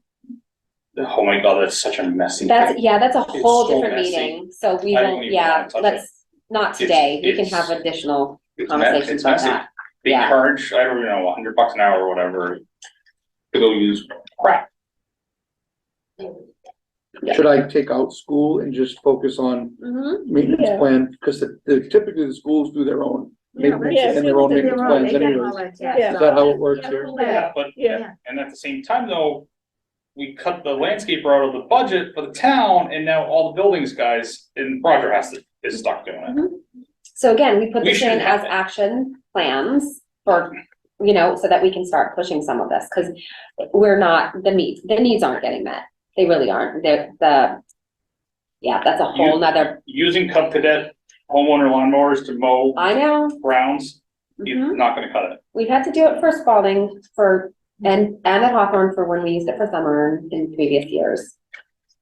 oh my God, that's such a messy that's, thing. yeah, that's a It's whole so different messy. meeting, so we I don't won't, even yeah, wanna touch let's, not today, we can it's- have additional It's conversations it's about messy. that. They Yeah. charge, I don't even know, $100 an hour or whatever to go use crap. Yeah. Should I take out school and just focus on Mhm. maintenance Yeah. plan? Because typically the schools do their own maintenance Yeah, and their own schools do maintenance their own. plans They got anyways. all that Yeah. tax Is that how it works here? Yeah, but, Yeah, and at the same time though, we cut the landscaper out of the budget for the town and now all the buildings guys in Roger is stuck doing it. So again, we put We this in shouldn't have as that. action plans for, so that we can start pushing some of this, because we're not, the needs aren't getting met. They really aren't. Yeah, that's a whole nother, Using Cub Cadet homeowner lawnmowers to mow I know. grounds, Mhm. you're not gonna cut it. We've had to do it for Spalding and at Hawthorne for when we used it for summer in previous years.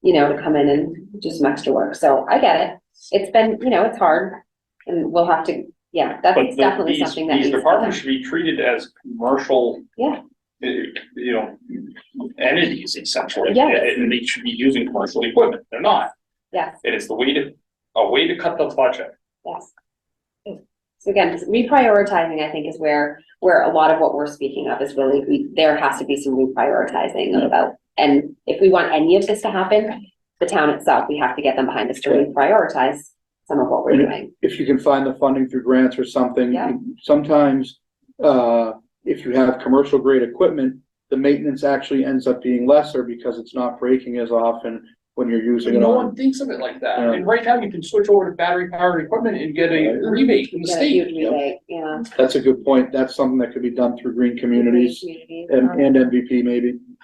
To come in and do some extra work. So I get it. It's been, it's hard and we'll have to, yeah, But that's definitely something that these needs to be departments done. should be treated as commercial. Yeah. Entities essentially. Yeah. And they should be using commercial equipment. They're not. Yes, And it's a way to cut the budget. yes. So again, just reprioritizing, I think, is where a lot of what we're speaking of is really, there has to be some reprioritizing about. And if we want any of this to happen, the town itself, we have to get them behind us to reprioritize some of what we're doing. If you can find the funding through grants or something, Yeah. sometimes, if you have commercial grade equipment, the maintenance actually ends up being lesser because it's not breaking as often when you're using it No on. one thinks of it like that. Yeah. And right now you can switch over to battery powered equipment and get a rebate from the Get a huge state. rebate, yeah. That's a good point. That's something that could be done through green communities and MVP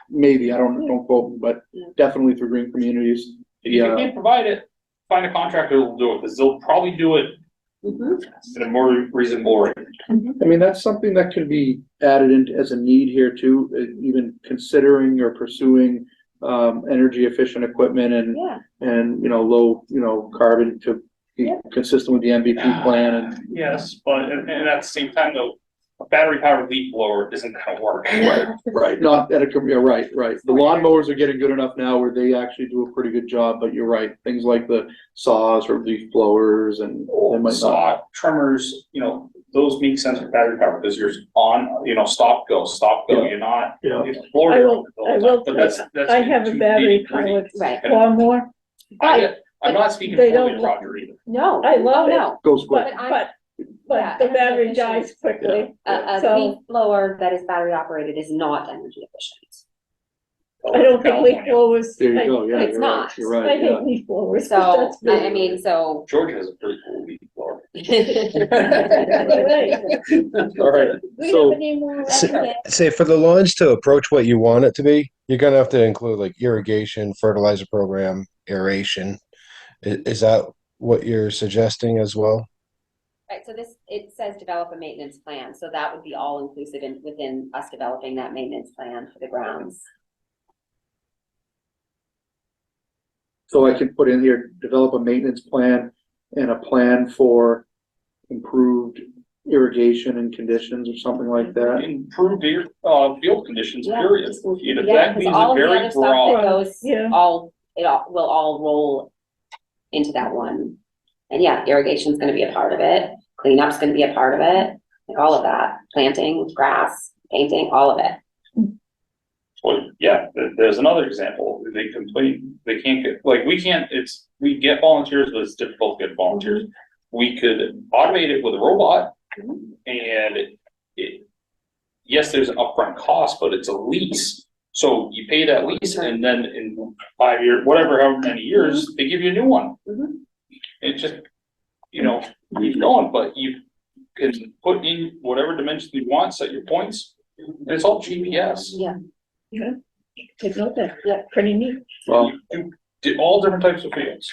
maybe, I don't quote, me, but Yeah. definitely through green communities. If you Yeah. can't provide it, find a contractor who'll do it, because they'll probably do it Mhm. at a more reasonable rate. I mean, that's something that can be added in as a need here too, even considering or pursuing energy efficient equipment and, Yeah, low, carbon to be consistent with the MVP plan and. Yes, but, and at the same time though, a battery powered leaf blower isn't gonna work. Right, not at a, yeah, right. The lawnmowers are getting good enough now where they actually do a pretty good job, but you're right, things like the saws or leaf blowers and they might not. Saw trimmers, those make sense for battery power because you're on, stop go, Yeah. you're not. Yeah. I will, But that's I have a too battery nitty-gritty. powered right. lawnmower. I'm not speaking They for don't- Roger either. No. I love oh, it. No, Goes quick. But, I'm- but, yeah, but the energy battery efficient. dies quickly. A So- leaf blower that is battery operated is not energy efficient. I don't think leaf blowers. There you go, yeah, It's you're not. right, you're I right, yeah. hate leaf blowers. So, That's me. I mean, so. Georgia has a pretty cool leaf blower. All right, We so- have any more? Say for the lawns to approach what you want it to be, you're gonna have to include like irrigation, fertilizer program, aeration. Is that what you're suggesting as well? Right, so it says develop a maintenance plan, so that would be all inclusive within us developing that maintenance plan for the grounds. So I can put in here, develop a maintenance plan and a plan for improved irrigation and conditions or something like that. Improved field conditions, Yeah, period. just- That Yeah, because means all a of the very other stuff broad. that goes, Yeah. it all will all roll into that one. And yeah, irrigation's gonna be a part of it, cleanup's gonna be a part of it, like all of that, planting, grass, painting, all of it. Well, yeah, there's another example. They complain, they can't get, like, we get volunteers, but it's difficult to get volunteers. We could automate it with a robot and yes, there's an upfront cost, but it's a lease. So you pay that lease and then in 5 years, however many years, they give you a new one. Mhm. It just, keep going, but you can put in whatever dimension you want, set your points, and it's all GPS. Yeah. Yeah. Take note of that. Yeah. Pretty neat. Well, You do all different types of fields.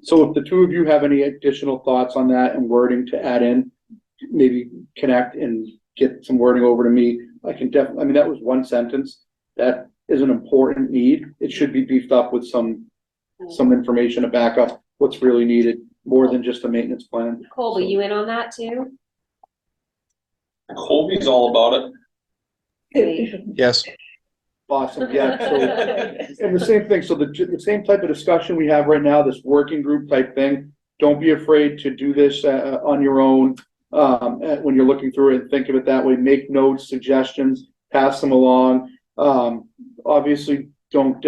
so if the two of you have any additional thoughts on that and wording to add in, maybe connect and get some wording over to me. I can definitely, I mean, that was one sentence. That is an important need. It should be beefed up with some information to back up what's really needed, more than just a maintenance plan. Cole, were you in on that too? Colby's all about it. Yes. Awesome, yeah, so, and the same thing, so the same type of discussion we have right now, this working group type thing, don't be afraid to do this, on your own. When you're looking through it and think of it that way, make notes, suggestions, pass them along. Obviously, don't,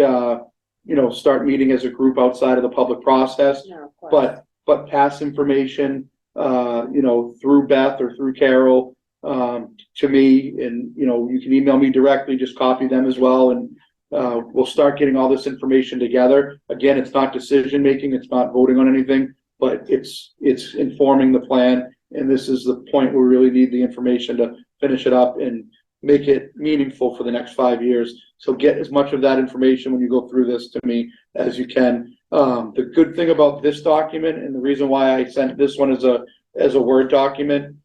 start meeting as a group outside of the public process, No, of course. but pass information, through Beth or through Carol, to me, and, you can email me directly, just copy them as well, and, we'll start getting all this information together. Again, it's not decision-making, it's not voting on anything, but it's informing the plan, and this is the point where we really need the information to finish it up and make it meaningful for the next 5 years. So get as much of that information when you go through this to me as you can. The good thing about this document, and the reason why I sent this one as a Word document,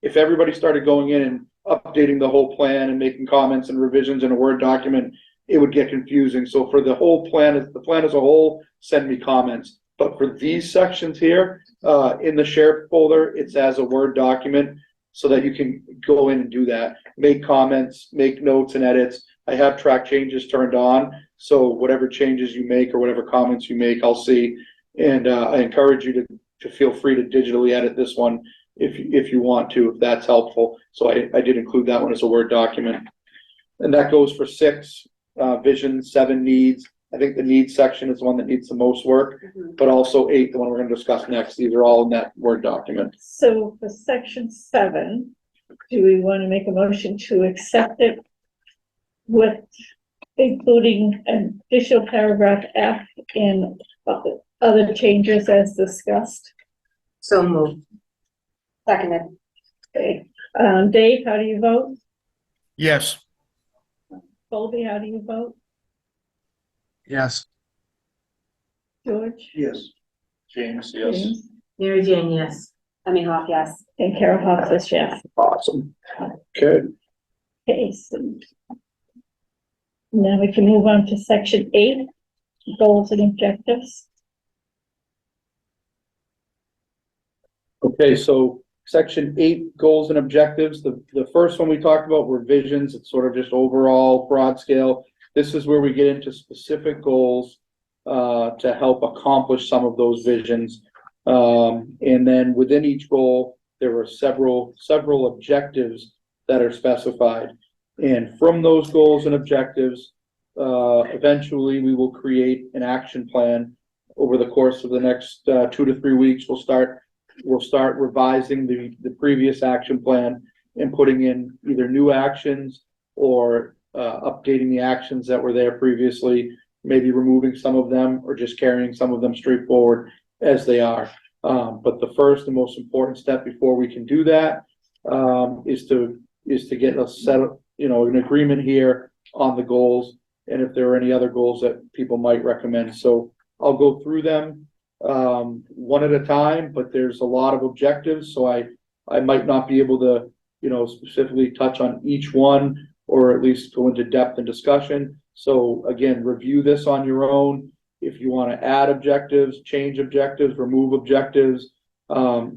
if everybody started going in and updating the whole plan and making comments and revisions in a Word document, it would get confusing. So for the whole plan, the plan as a whole, send me comments. But for these sections here, in the share folder, it's as a Word document so that you can go in and do that. Make comments, make notes and edits. I have track changes turned on, so whatever changes you make or whatever comments you make, I'll see. And I encourage you to feel free to digitally edit this one if you want to, if that's helpful. So I did include that one as a Word document. And that goes for 6, vision, 7 needs. I think the needs section is the one that needs the most work, but also 8, the one we're gonna discuss next. These are all in that Word document. So for section 7, do we want to make a motion to accept it with including an additional paragraph F and other changes as discussed? So moved. Seconded. Okay. Dave, how do you vote? Yes. Colby, how do you vote? Yes. George? Yes. James, yes. James? Mary Jane, yes. I mean, Hoff, yes. And Carol Hoff says yes. Awesome. Okay. Okay, so Now we can move on to section 8, goals and objectives. Okay, so section 8, goals and objectives. The first one we talked about were visions. It's sort of just overall broad scale. This is where we get into specific goals to help accomplish some of those visions. And then within each goal, there were several objectives that are specified. And from those goals and objectives, eventually we will create an action plan over the course of the next 2 to 3 weeks. We'll start revising the previous action plan and putting in either new actions or updating the actions that were there previously, maybe removing some of them or just carrying some of them straight forward as they are. But the first and most important step before we can do that is to get us set up, an agreement here on the goals, and if there are any other goals that people might recommend. So I'll go through them one at a time, but there's a lot of objectives, so I might not be able to, specifically touch on each one, or at least go into depth and discussion. So again, review this on your own. If you want to add objectives, change objectives, remove objectives,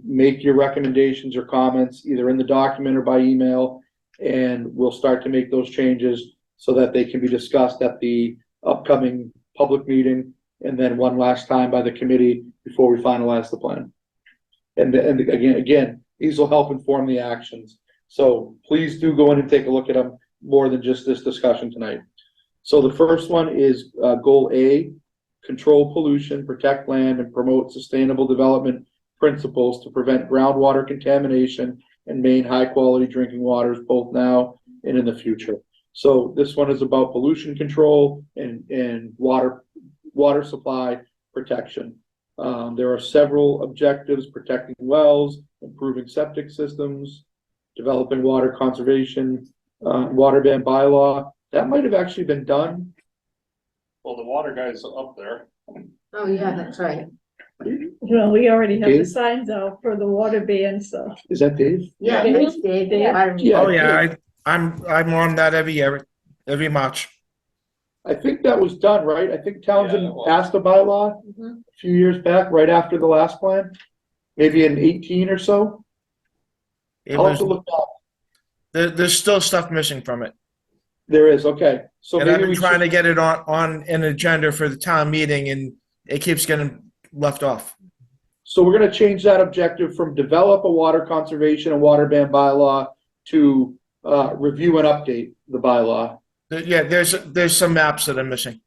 make your recommendations or comments either in the document or by email, and we'll start to make those changes so that they can be discussed at the upcoming public meeting, and then one last time by the committee before we finalize the plan. And again, these will help inform the actions. So please do go in and take a look at them more than just this discussion tonight. So the first one is goal A, control pollution, protect land, and promote sustainable development principles to prevent groundwater contamination and maintain high-quality drinking waters both now and in the future. So this one is about pollution control and water supply protection. There are several objectives: protecting wells, improving septic systems, developing water conservation, water ban bylaw. That might have actually been done. Well, the water guy's up there. Oh, yeah, that's right. Well, we already have the Dave? signs out for the water ban, so. Is that Dave? Yeah, Yeah. thanks, Dave. Yeah. Yeah. Oh, yeah, I'm on that every year, every March. I think that was done, right? I think Yeah, Townsend it was. passed a bylaw Mhm. a few years back, right after the last plan, maybe in 18 or so. It I'll have was, to look up. there's still stuff missing from it. There is, okay. So And I've maybe been we trying to should, get it on an agenda for the town meeting, and it keeps getting left off. so we're gonna change that objective from develop a water conservation and water ban bylaw to review and update the bylaw. Yeah, there's some maps that are missing.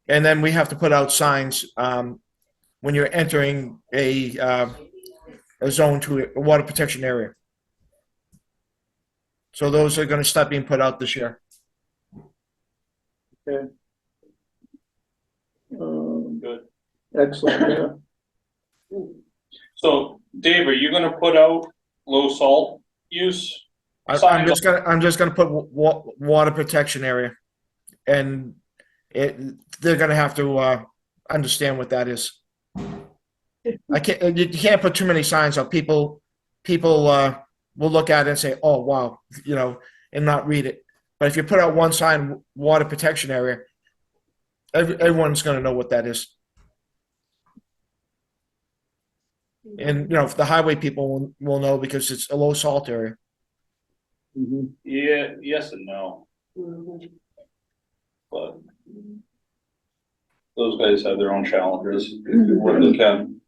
And then we have to put out signs when you're entering a zone to a water protection area. So those are going to start being put out this year. Okay. Good. Excellent, yeah. So Dave, are you gonna put out low salt use? I'm just gonna put water protection area, and they're gonna have to understand what that is. You can't put too many signs up. People will look at it and say, "Oh, wow," and not read it. But if you put out one sign, water protection area, everyone's gonna know what that is. And the highway people will know because it's a low salt area. Mhm. Yeah, yes and no, but those guys have their own challenges where they can.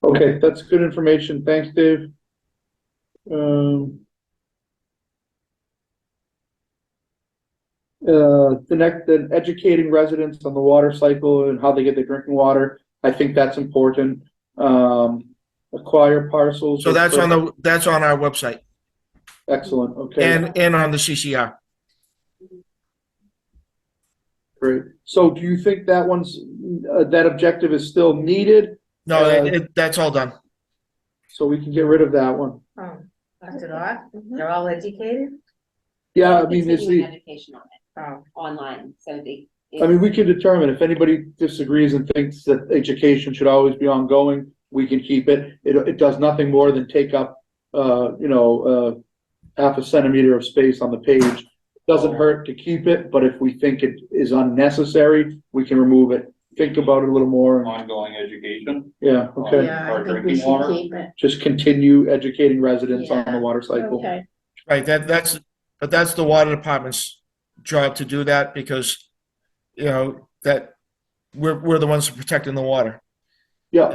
Okay, that's good information. Thanks, Dave. The educating residents on the water cycle and how they get their drinking water. I think that's important. Acquire parcels. So that's on our website Excellent, okay, and on the CCR. great. So do you think that that objective is still needed? No, that's all done. So we can get rid of that one? Oh, left it off? They're all educated? Yeah, I mean, it's Continuing the, education on it, Oh, online, so we can determine if anybody disagrees and thinks that education should always be ongoing, we can keep it. It does nothing more than take up, half a centimeter of space on the page. Doesn't hurt to keep it, but if we think it is unnecessary, we can remove it. Think about it a little more. and- Ongoing education. Yeah, okay. Yeah, Or I think we drinking should water. keep it. Just continue educating residents on the Yeah. water cycle. Okay, Right, but that's the water department's job to do that because, you know, that we're the ones protecting the water. Yeah,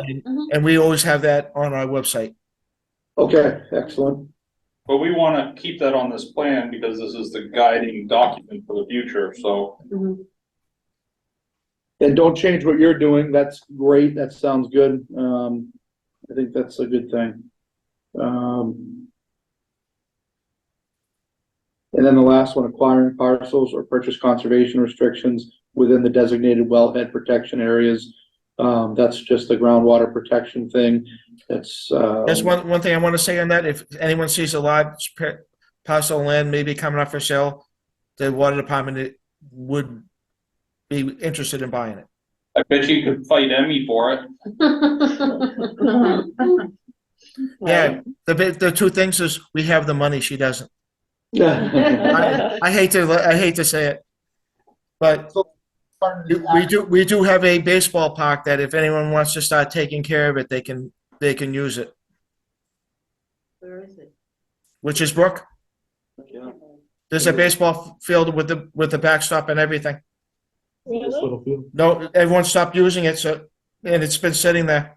And we always have that on our website. okay, excellent. But we wanna keep that on this plan because this is the guiding document for the future, so. And don't change what you're doing. That's great. That sounds good. I think that's a good thing. And then the last one, acquiring parcels or purchase conservation restrictions within the designated wellhead protection areas. That's just the groundwater protection thing. That's, There's one thing I want to say on that. If anyone sees a large parcel of land maybe coming up for sale, the water department would be interested in buying it. I bet you could fight Emmy for it. Yeah, the two things is we have the money, she doesn't. yeah. I hate to say it, but we do have a baseball park that if anyone wants to start taking care of it, they can use it, Where is it? which is Brook. There's a baseball field with the backstop and everything. really? No, everyone stopped using it, so and it's been sitting there.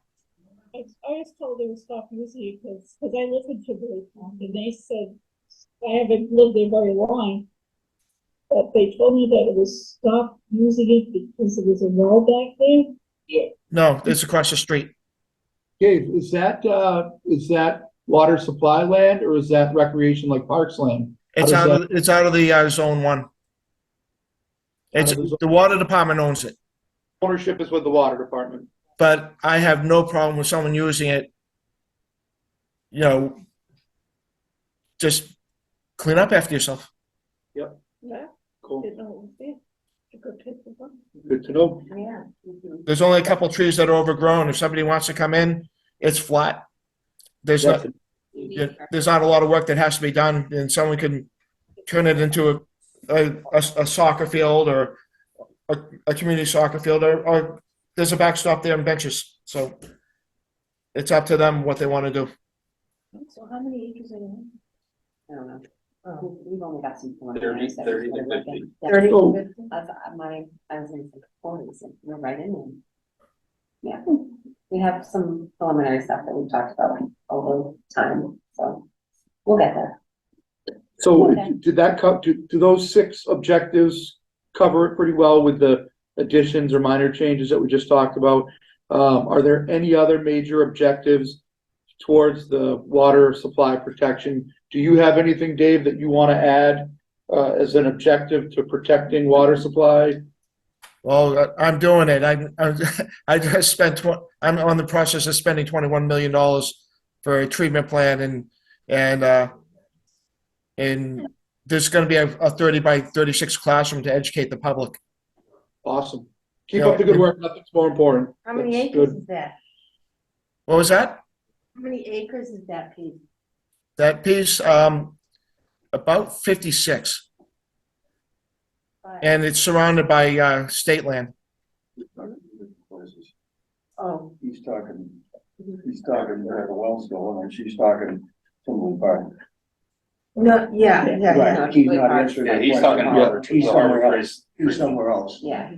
I was told they would stop using it because I live in Timberlake Pond and they said, I haven't lived there very long. But they told me that it was stopped using it because there was a well back there. No, it's across the street. Dave, is that water supply land or is that recreation like parks land? It's How does out of the zone one. It's Out of the zone- the water department owns it, Ownership is with the water department. but I have no problem with someone using it. You know, just clean up after yourself. Yeah, Cool. didn't know it was there. To go take the one. Good to know. Yeah. There's only a couple trees that are overgrown. If somebody wants to come in, it's flat. There's not a lot of work that has to be done, and someone can turn it into a soccer field or a community soccer field, or there's a backstop there and benches. So it's up to them what they want to do. So how many acres are there? I don't know. We've only got some. 30 to 50. 30 Oh. to 50. That's I was in the 40s, and we're right in there. Yeah, we have some preliminary stuff that we've talked about over time, so we'll get there. So Okay. did that do those 6 objectives cover it pretty well with the additions or minor changes that we just talked about? Are there any other major objectives towards the water supply protection? Do you have anything, Dave, that you want to add as an objective to protecting water supply? Well, I'm doing it. I just spent. I'm on the process of spending $21 million for a treatment plan, and there's going to be a 30 by 36 classroom to educate the public. Awesome. Keep Yeah. up the good work. Nothing's more important. How many That's acres good. is that? What was that? How many acres is that piece? That piece, about 56, and it's surrounded by state land. Oh, He's talking where the well's going, and she's talking Timberlake Park. no, yeah. Right, he's not answering Yeah, the he's question. talking about. He's the somewhere Harbor else, Trace. he's somewhere else, Yeah.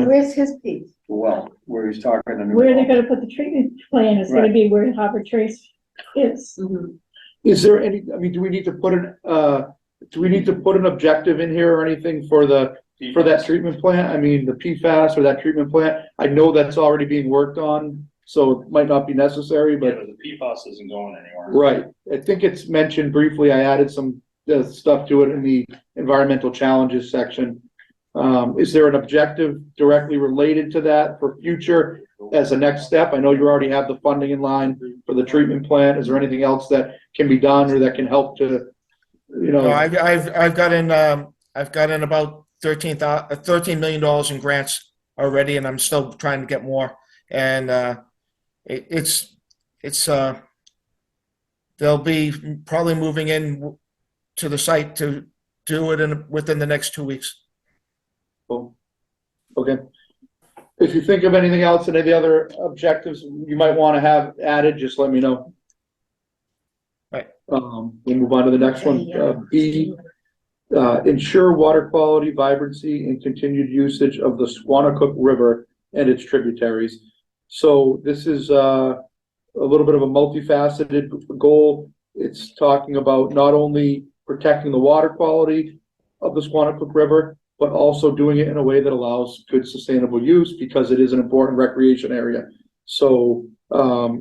Where's his piece? the well, where he's talking. the new Where they're well. gonna put the treatment plant is gonna Right. be where Harbor Trace is. Mhm. Is there any, I mean, do we need to put an objective in here or anything for that treatment plant? I mean, the PFAS or that treatment plant? I know that's already being worked on, so it might not be necessary, Yeah, but, but the PFAS isn't going anywhere. right. I think it's mentioned briefly. I added some stuff to it in the environmental challenges section. Is there an objective directly related to that for future as a next step? I know you already have the funding in line for the treatment plant. Is there anything else that can be done or that can help to, No, I've got in about $13 million in grants already, and I'm still trying to get more. And they'll be probably moving in to the site to do it within the next 2 weeks. Cool. Okay. If you think of anything else, any of the other objectives you might want to have added, just let me know. Right. We'll move on to the next one. B, ensure water quality, vibrancy, and continued usage of the Squanicook River and its tributaries. So this is a little bit of a multifaceted goal. It's talking about not only protecting the water quality of the Squanicook River, but also doing it in a way that allows good sustainable use because it is an important recreation area. So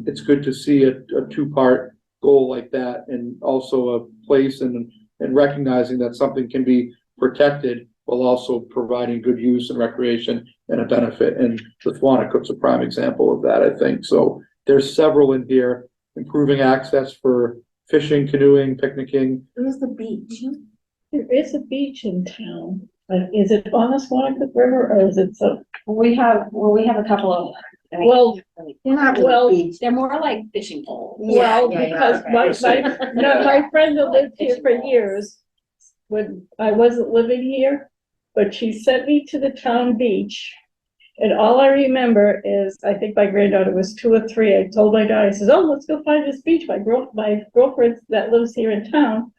it's good to see a two-part goal like that, and also a place and recognizing that something can be protected while also providing good use and recreation and a benefit. And the Squanicook's a prime example of that, I think. So there's several in here: improving access for fishing, canoeing, picnicking. Where's the beach? There is a beach in town. Is it on the Squanicook River or is it so? We have a couple of. I mean, Well, You're not Well, really beach. they're more like fishing poles. Well, Yeah, yeah, because okay. my friend that lived here for years, when I wasn't living here, but she sent me to the town beach. And all I remember is, I think my granddaughter was 2 or 3. I told my daughter, I says, "Oh, let's go find this beach." My girlfriend that lives here in town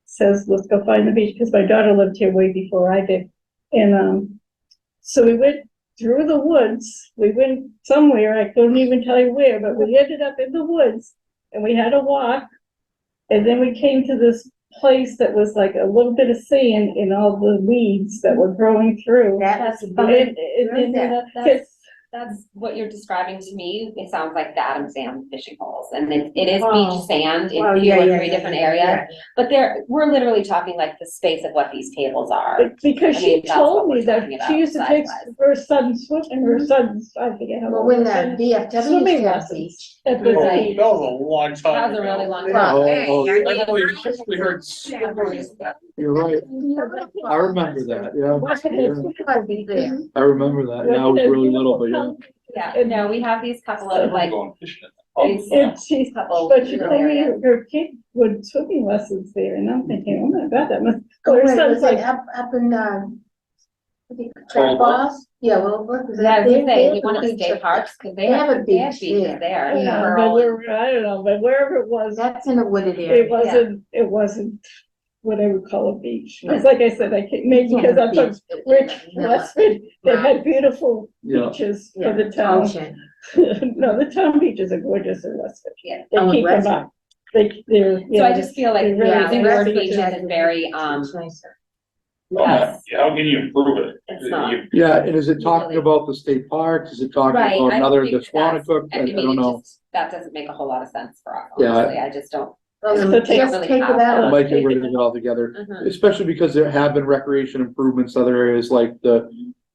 says, "Let's go find the beach," because my daughter lived here way before I did. And so we went through the woods. We went somewhere, I couldn't even tell you where, but we ended up in the woods and we had a walk. And then we came to this place that was like a little bit of sand and all the weeds that were growing through. That's That's what you're describing to me. It sounds like the Adams Dam fishing holes, and it is Oh. beach sand in Well, two yeah, or yeah, three yeah, different yeah, areas. But we're literally talking like the space of what these tables are. Because I she mean, that's told what me we're that talking she about, used to take size-wise. her son swimming, her son's, I forget how Well, old. when the her son- VFW Swimming used to have lessons beach. at the Right. beach. That was a long time That was a ago. really long Well, time. hey, Oh, I mean, We heard. You're right. I remember that, yeah. I'd be there. I remember that. Yeah, I was really little, but yeah. Yeah, no, we have these couple of like, Going fishing. these And she's, couple. but she little told me areas. her kid would swimming lessons there, and I'm thinking, oh my God, that must, Oh, her wait, son's was it like, up in, I think Cold Trap Falls? Yeah, well, what was Yeah, I that? was gonna say, They we want have to a beach stay up parks, because They have a they have beach beaches there. there. yeah, We're but all- I don't know, but wherever it was, That's in a wooded it area. wasn't what I would call a beach. Because like I said, I can't, maybe You because can't I'm have from beach. rich No. Westford, that had beautiful Yeah. beaches for Yeah, the town. ocean. No, the town beaches are gorgeous in Westford. Yeah. They Oh, in keep them Westford. up. They're, you So I know, just feel like they really using do. the word Westford beaches has is a very, beach. It's nicer. yes, How can you improve it? it's not. Yeah, and is it talking Really. about the state parks? Is it talking Right, about I another, don't the think that's, Squanicook? I mean, don't it know. just, that doesn't make a whole lot of sense for us, Yeah. honestly, I just don't. Well, So then take- just really take it have I out. might get rid of it altogether, Mhm. especially because there have been recreation improvements, other areas like the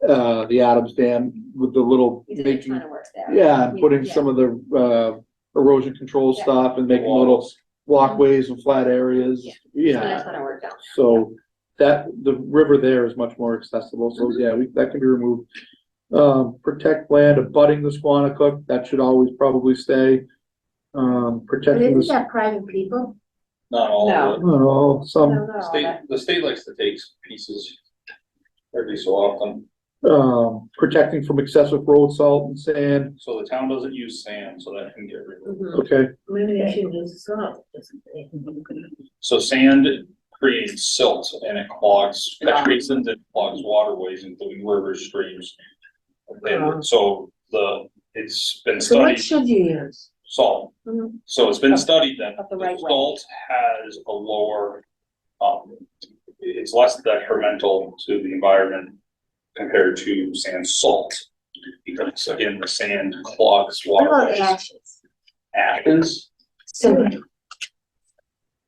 Adams Dam with the little We did a making, ton of work there. yeah, We- putting yeah. some of the erosion control Yeah. stuff and making little walkways and flat areas. We did a Yeah, ton of work down. so that, the river there is much more accessible, so yeah, that can be removed. Protect land abutting the Squanicook, that should always probably stay. But Protecting isn't the, that private people? Not all No. of oh, No, some, no, it. State, the state likes to take pieces every so often, protecting from excessive road salt and sand, so the town doesn't use sand, so that can get removed. Mhm. okay, Maybe I should use salt. So sand creates silt and it clogs catch basins, it clogs waterways, including rivers, streams. And so it's been So what studied, should you use? salt. Mhm. So it's been studied that But the right the way. salt has a lower, it's less detrimental to the environment compared to sand salt. Because again, the sand clogs What about waterways. ashes? Ashes, So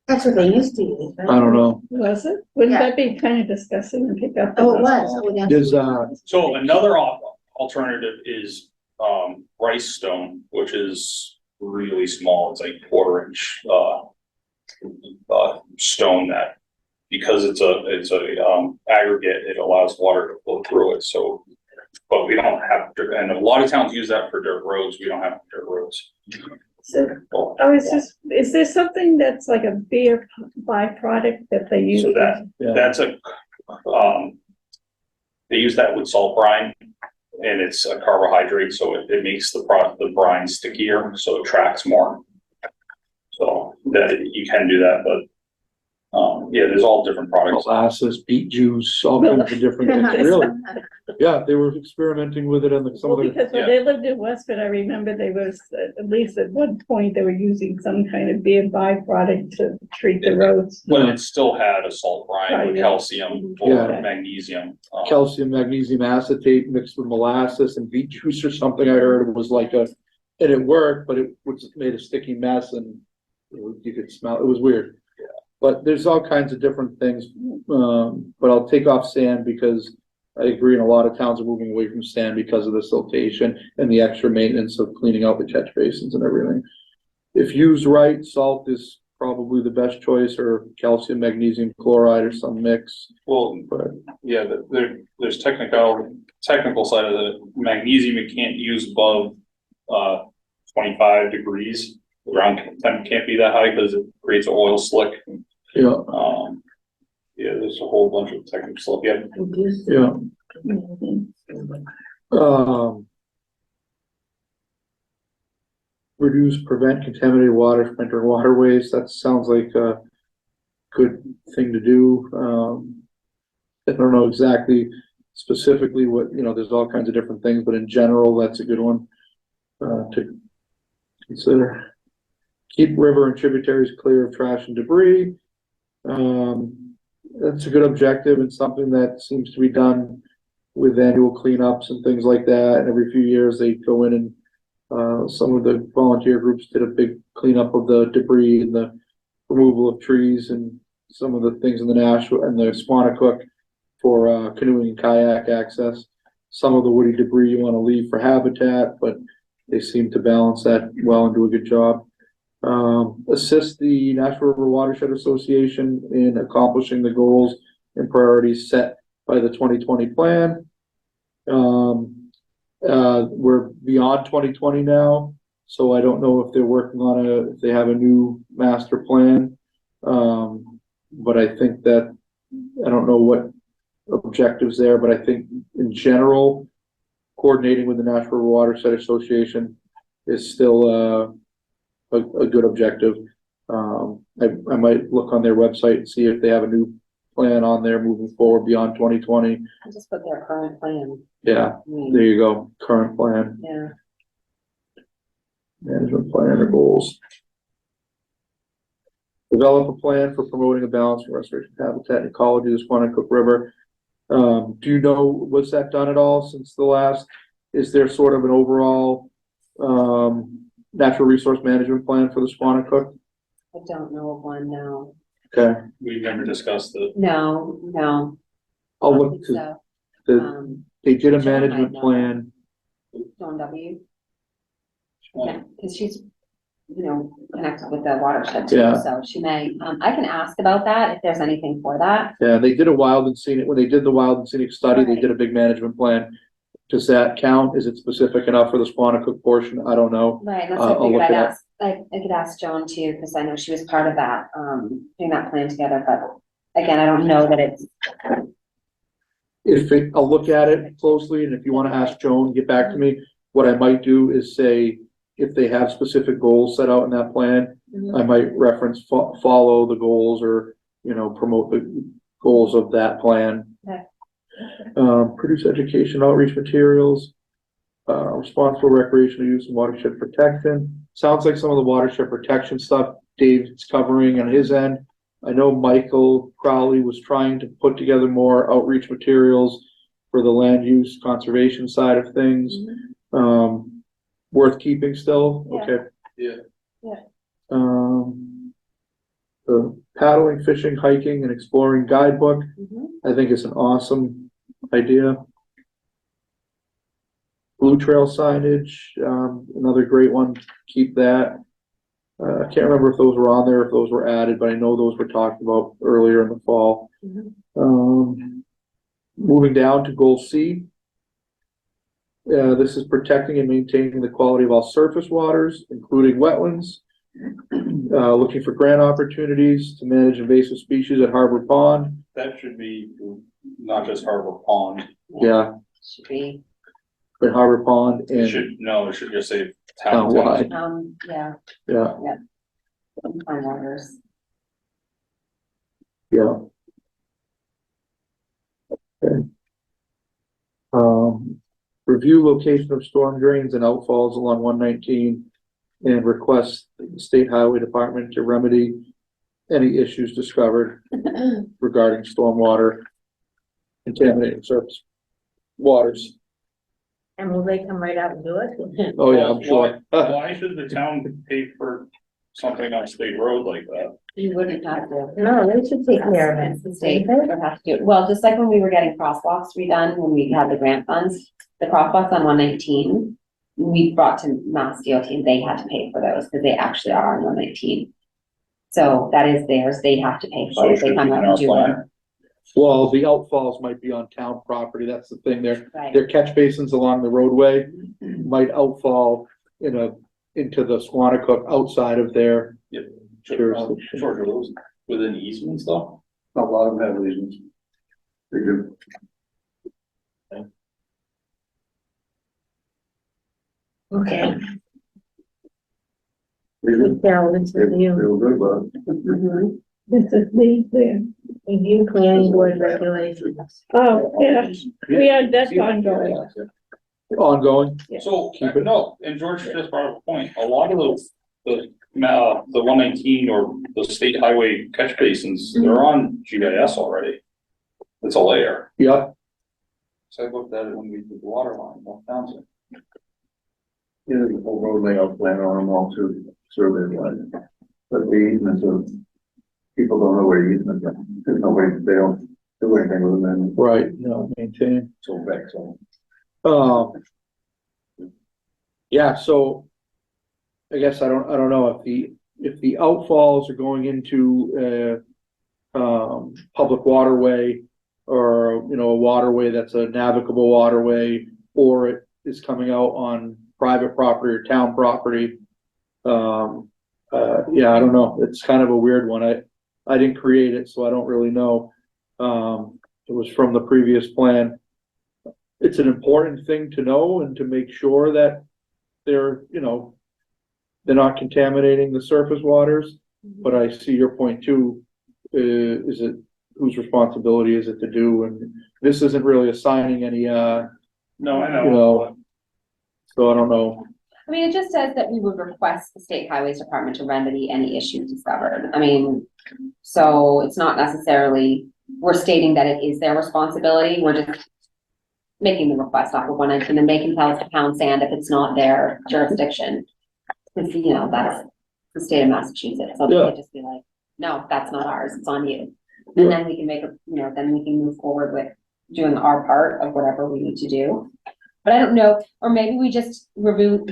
that's what they used to use, right? I don't know. Was it? Wouldn't Yeah. that be kind of disgusting and pick up? Oh, it was. Oh, that's- There's, so another alternative is, rice stone, which is really small, it's like 1/4 inch, stone that, because it's a aggregate, it allows water to flow through it, so. But we don't have, and a lot of towns use that for dirt roads, we don't have dirt roads. So, is there something that's like a beer byproduct that they use? So that's they use that with salt brine, and it's a carbohydrate, so it makes the brine stickier, so it tracks more. So that you can do that, but yeah, there's all different products. Molasses, beet juice, all kinds of different things, really. Yeah, they were experimenting with it and some Well, of the, because when they lived in Westford, I remember they was, at least at one point, they were using some kind of beer byproduct to treat the roads. But it still had a salt brine with Yeah. calcium or Yeah. magnesium. calcium, magnesium acetate mixed with molasses and beet juice or something. I heard it was like and it worked, but it was made a sticky mess and you could smell, it was weird. But there's all kinds of different things, but I'll take off sand because I agree, and a lot of towns are moving away from sand because of the siltation and the extra maintenance of cleaning out the catch basins and everything. If used right, salt is probably the best choice, or calcium, magnesium chloride, or some mix. Well, But yeah, there's technical side of the magnesium you can't use above 25 degrees. The ground temp can't be that high because it creates an oil slick. yeah, Yeah, there's a whole bunch of technical stuff. Yeah, yeah. Reduce, prevent contaminated water from entering waterways. That sounds like a good thing to do. I don't know exactly specifically what, there's all kinds of different things, but in general, that's a good one to consider. Keep river and tributaries clear of trash and debris. That's a good objective and something that seems to be done with annual cleanups and things like that. And every few years they go in and some of the volunteer groups did a big cleanup of the debris and the removal of trees and some of the things in the Nashua and the Squanicook for canoeing and kayak access. Some of the woody debris you want to leave for habitat, but they seem to balance that well and do a good job. Assist the Nashua River Watershed Association in accomplishing the goals and priorities set by the 2020 plan. We're beyond 2020 now, so I don't know if they're working on if they have a new master plan. But I think that, I don't know what objectives there, but I think in general, coordinating with the Nashua River Watershed Association is still a good objective. I might look on their website and see if they have a new plan on there moving forward beyond 2020. I just put their current plan. Yeah, there you go. Current plan, Yeah. management plan or goals. Develop a plan for promoting a balance for restoration of habitat and ecology of the Squanicook River. Do you know, was that done at all since the last? Is there sort of an overall natural resource management plan for the Squanicook? I don't know of one, no. Okay, we've never discussed it. No. I'll I look think to, so. they did a Joan might management know. plan. Dawn W. Yeah, because she's, connected with the watershed too, Yeah. so she may, I can ask about that if there's anything for that. Yeah, they did a wild and scenic, when they did the wild and scenic study, they Right. did a big management plan. Does that count? Is it specific enough for the Squanicook portion? I don't know. Right, that's I'll what I figured look I'd it up. ask, I could ask Joan too, because I know she was part of that, doing that plan together, but again, I don't know that it's, I'll look at it closely, and if you wanna ask Joan, get back to me. What I might do is say, if they have specific goals set out in that plan, I might reference, follow the goals or, promote the goals of that plan. Okay. Produce education outreach materials, responsible recreational use and watershed protection. Sounds like some of the watershed protection stuff Dave's covering on his end. I know Michael Crowley was trying to put together more outreach materials for the land use conservation side of things. Worth keeping still, Yeah. okay. Yeah. Yeah. The paddling, fishing, hiking, and exploring guidebook, Mhm. I think is an awesome idea. Blue trail signage, another great one, keep that. I can't remember if those were on there, if those were added, but I know those were talked about earlier in the fall. Mhm. Moving down to goal C. This is protecting and maintaining the quality of all surface waters, including wetlands. Looking for grant opportunities to manage invasive species at Harbor Pond. That should be not just Harbor Pond. Yeah, Should be, at Harbor Pond It and should, no, it should just say town. townwide. yeah, Yeah, fine waters. yeah. Okay. Review location of storm drains and outfalls along 119 and request the State Highway Department to remedy any issues discovered regarding stormwater contaminating surface waters. And will they come right out and do it? Oh, yeah, I'm sure. Why should the town pay for something on state road like that? You wouldn't have to. No, they should take care of it. The state would have to do it. Well, just like when we were getting crosswalks redone, when we had the grant funds, the crosswalks on 119, we brought to Mass DOT and they had to pay for those because they actually are on 119. So that is theirs. They have to pay So for it it. They should come be out in our and do it. plan. Well, the outfalls might be on town property. That's the thing. Right. Their catch basins along the roadway might outfall into the Squanicook outside of their jurisdiction. George, are those within easements though? A lot of them have reasons. They do. Okay, They do. yeah, this is They you. feel good about it. Mhm. This is me there. Review planning board regulations. Oh, yeah, that's ongoing. Ongoing. So, Keep it. no, and George just brought up a point, a lot of those, the 119 or the state highway catch basins, they're on GIS already. It's a layer. Yep. So I looked at it when we did the water line, North Townsend. You know, the whole road layout plan on them all too, survey line. But the easements of, people don't know where the easements are. There's no way, they don't do anything with them, Right, maintain. so back, so. Yeah, so I guess I don't know if the outfalls are going into public waterway or, a waterway that's a navigable waterway, or it is coming out on private property or town property. Yeah, I don't know. It's kind of a weird one. I didn't create it, so I don't really know. It was from the previous plan. It's an important thing to know and to make sure that they're not contaminating the surface waters. But I see your point too. Is it, whose responsibility is it to do? And this isn't really assigning any, No, I you know. know, so I don't know. I mean, it just says that we would request the State Highways Department to remedy any issues discovered. I mean, so it's not necessarily, we're stating that it is their responsibility. We're just making the request off of 119, and they can tell us to pound sand if it's not their jurisdiction. Because, that's the state of Massachusetts. So they Yeah. could just be like, no, that's not ours. It's on you. And then we can then we can move forward with doing our part of whatever we need to do. But I don't know, or maybe we just review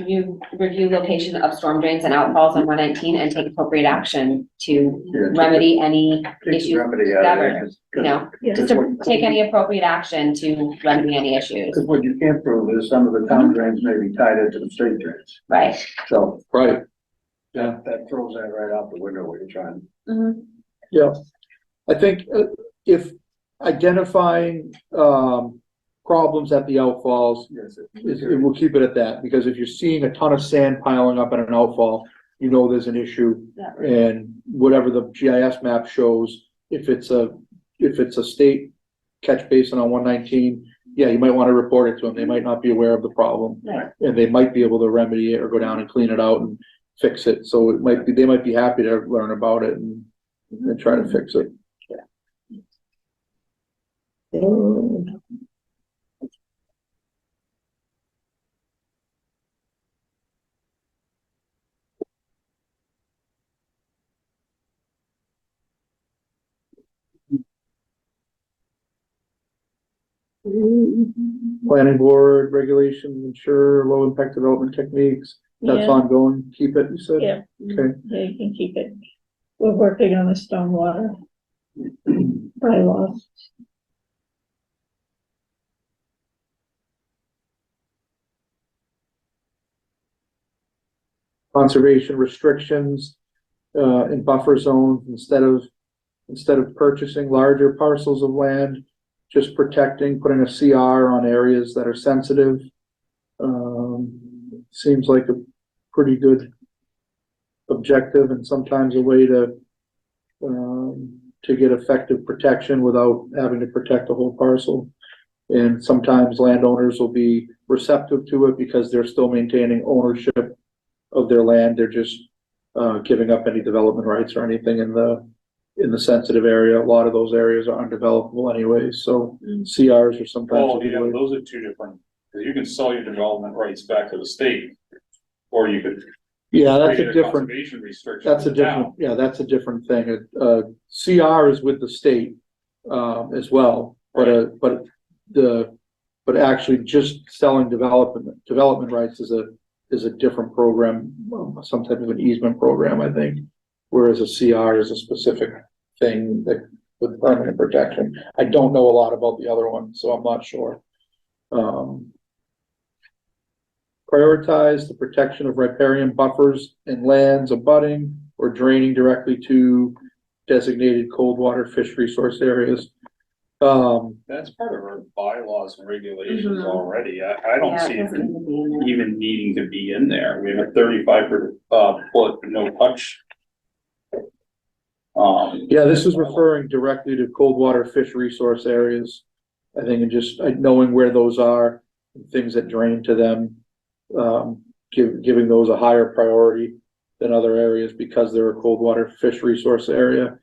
location of storm drains and outfalls on 119 and take appropriate action to remedy any issues discovered. Yeah. Just to take any appropriate action to remedy any issues, Because what you can't prove is some of the town drains may be tied into the state drains, right? so Right. that throws that right out the window what you're trying. Mhm. Yeah. I think if identifying, problems at the outfalls, Yes. it will keep it at that, because if you're seeing a ton of sand piling up at an outfall, there's an issue. Yeah. And whatever the GIS map shows, if it's a state catch basin on 119, yeah, you might want to report it to them. They might not be aware of the problem. Right. And they might be able to remedy it or go down and clean it out and fix it. So they might be happy to learn about it and try to fix it. Planning board regulations ensure low impact development techniques. That's Yeah. ongoing. Keep it, you said? Yeah. Okay. Yeah, you can keep it. We're working on the stormwater bylaws. conservation restrictions, in buffer zones instead of purchasing larger parcels of land, just protecting, putting a CR on areas that are sensitive. Seems like a pretty good objective and sometimes a way to get effective protection without having to protect the whole parcel. And sometimes landowners will be receptive to it because they're still maintaining ownership of their land. They're just giving up any development rights or anything in the sensitive area. A lot of those areas are undevelopable anyway, so CRs are sometimes. Oh, yeah, those are two different, because you can sell your development rights back to the state, or you could. Yeah, that's a create different, conservation restriction that's a for the different, town. yeah, that's a different thing. CR is with the state, as well, but actually just selling development rights is a different program, some type of an easement program, I think. Whereas a CR is a specific thing that with permanent protection. I don't know a lot about the other one, so I'm not sure. Prioritize the protection of riparian buffers and lands abutting or draining directly to designated cold water fish resource areas. That's part of our bylaws and regulations already. I don't Yeah, see it it doesn't need to be in there. even needing to be in there. We have a 35 foot no touch. Yeah, this is referring directly to cold water fish resource areas. I think, and just knowing where those are, and things that drain to them, giving those a higher priority than other areas because they're a cold water fish resource area.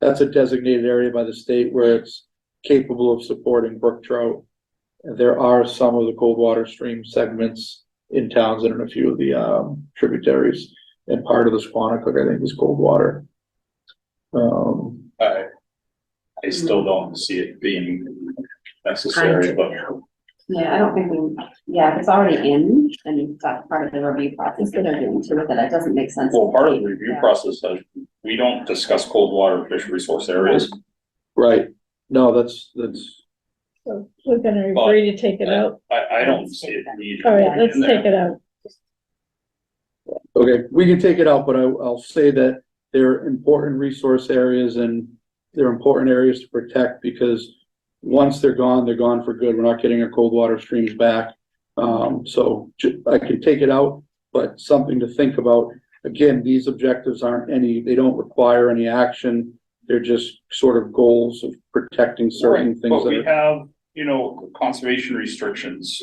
That's a designated area by the state where it's capable of supporting brook trout. And there are some of the cold water stream segments in Townsend and a few of the tributaries, and part of the Squanicook, I think, is cold water. I still don't see it being necessary, but Yeah, I don't think if it's already in, and that's part of the review process that they're doing too, that it doesn't make sense. well, part of the review Yeah. process says we don't discuss cold water fish resource areas. Right, no, that's, So we're gonna agree to take it out. I don't see it needed. All right, Yeah, let's in there. take it out. okay, we can take it out, but I'll say that they're important resource areas and they're important areas to protect because once they're gone for good. We're not getting our cold water streams back. So I can take it out, but something to think about. Again, these objectives they don't require any action. They're just sort of goals of protecting certain Right, things. but we have, conservation restrictions.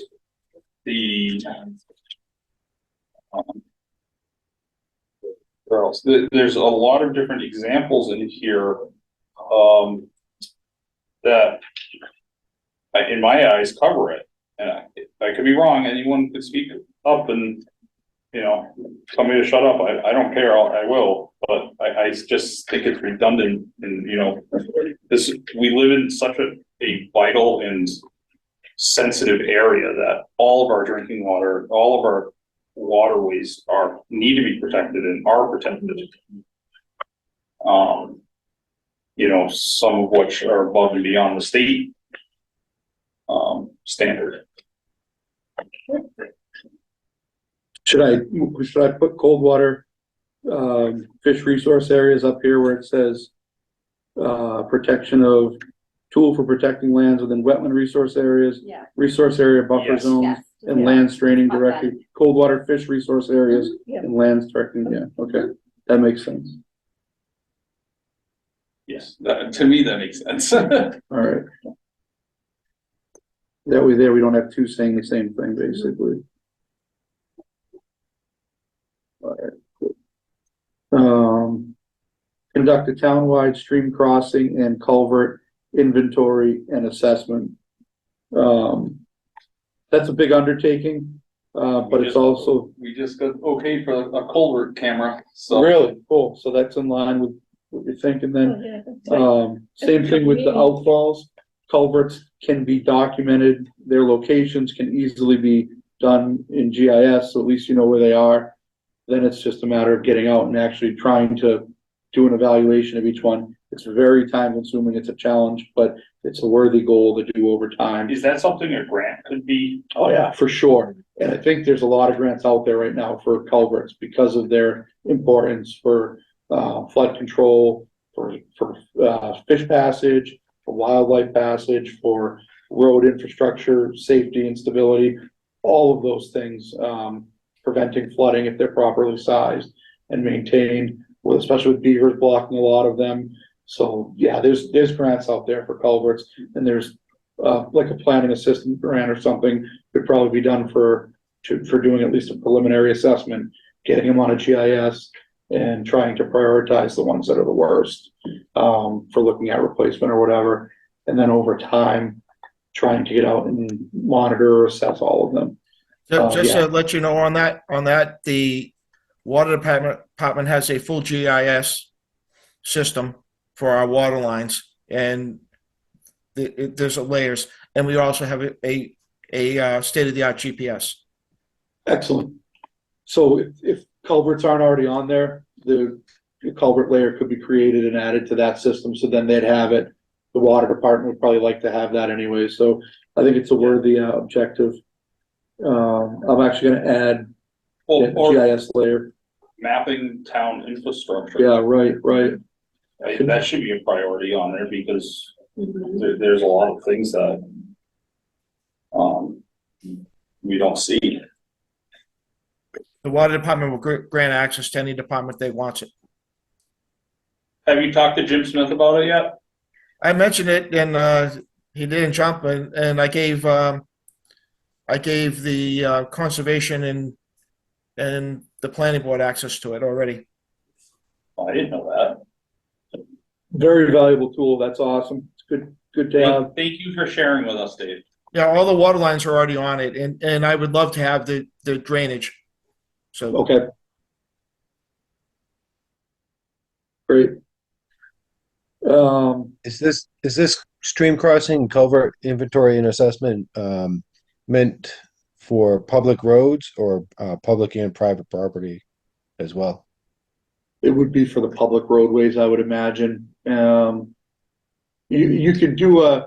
Where else? There's a lot of different examples in here, that in my eyes cover it. And I could be wrong, anyone could speak up and, tell me to shut up, I don't care, I will, but I just think it's redundant and, we live in such a vital and sensitive area that all of our drinking water, all of our waterways need to be protected and are protected. Some of which are above and beyond the state standard. Should I put cold water, fish resource areas up here where it says, protection of tool for protecting lands within wetland resource areas, Yeah. resource area buffer Yes. zones, Yes. and Yeah. lands draining Okay. directly, cold water fish resource areas Yeah. and lands directing, yeah, okay, that makes sense. Yes, to me, that makes sense. All right. That way there, we don't have two saying the same thing, basically. All right, cool. Conduct a townwide stream crossing and culvert inventory and assessment. That's a big undertaking, but it's also We just got okay for a culvert camera, so. really cool. So that's in line with what you're thinking then. Oh, yeah, that's right. Same thing with the outfalls. Culverts can be documented. Their locations can easily be done in GIS, so at least you know where they are. Then it's just a matter of getting out and actually trying to do an evaluation of each one. It's very time consuming, it's a challenge, but it's a worthy goal to do over time. Is that something a grant could be? Oh, yeah, for sure. And I think there's a lot of grants out there right now for culverts because of their importance for flood control, for fish passage, for wildlife passage, for road infrastructure, safety and stability, all of those things, preventing flooding if they're properly sized and maintained, well, especially with beavers blocking a lot of them. So, yeah, there's grants out there for culverts, and there's like a planning assistant grant or something could probably be done for doing at least a preliminary assessment, getting them on a GIS and trying to prioritize the ones that are the worst, for looking at replacement or whatever. And then over time, trying to get out and monitor or assess all of them. Just Yeah. to let you know on that, the water department has a full GIS system for our water lines, and there's layers, and we also have a state-of-the-art GPS. Excellent. So if culverts aren't already on there, the culvert layer could be created and added to that system, so then they'd have it. The water department would probably like to have that anyway, so I think it's a worthy objective. I'm actually gonna add the Or GIS layer. mapping town infrastructure. Yeah, right. That should be a priority on there because there's a lot of things that we don't see. The water department will grant access to any department they want it. Have you talked to Jim Smith about it yet? I mentioned it, and he didn't jump, and I gave the conservation and the planning board access to it already. Oh, I didn't know that. Very valuable tool. That's awesome. It's good to have. Well, thank you for sharing with us, Dave. Yeah, all the water lines are already on it, and I would love to have the drainage. So Okay. Great. Is this stream crossing culvert inventory and assessment meant for public roads or public and private property as well? It would be for the public roadways, I would imagine. You could do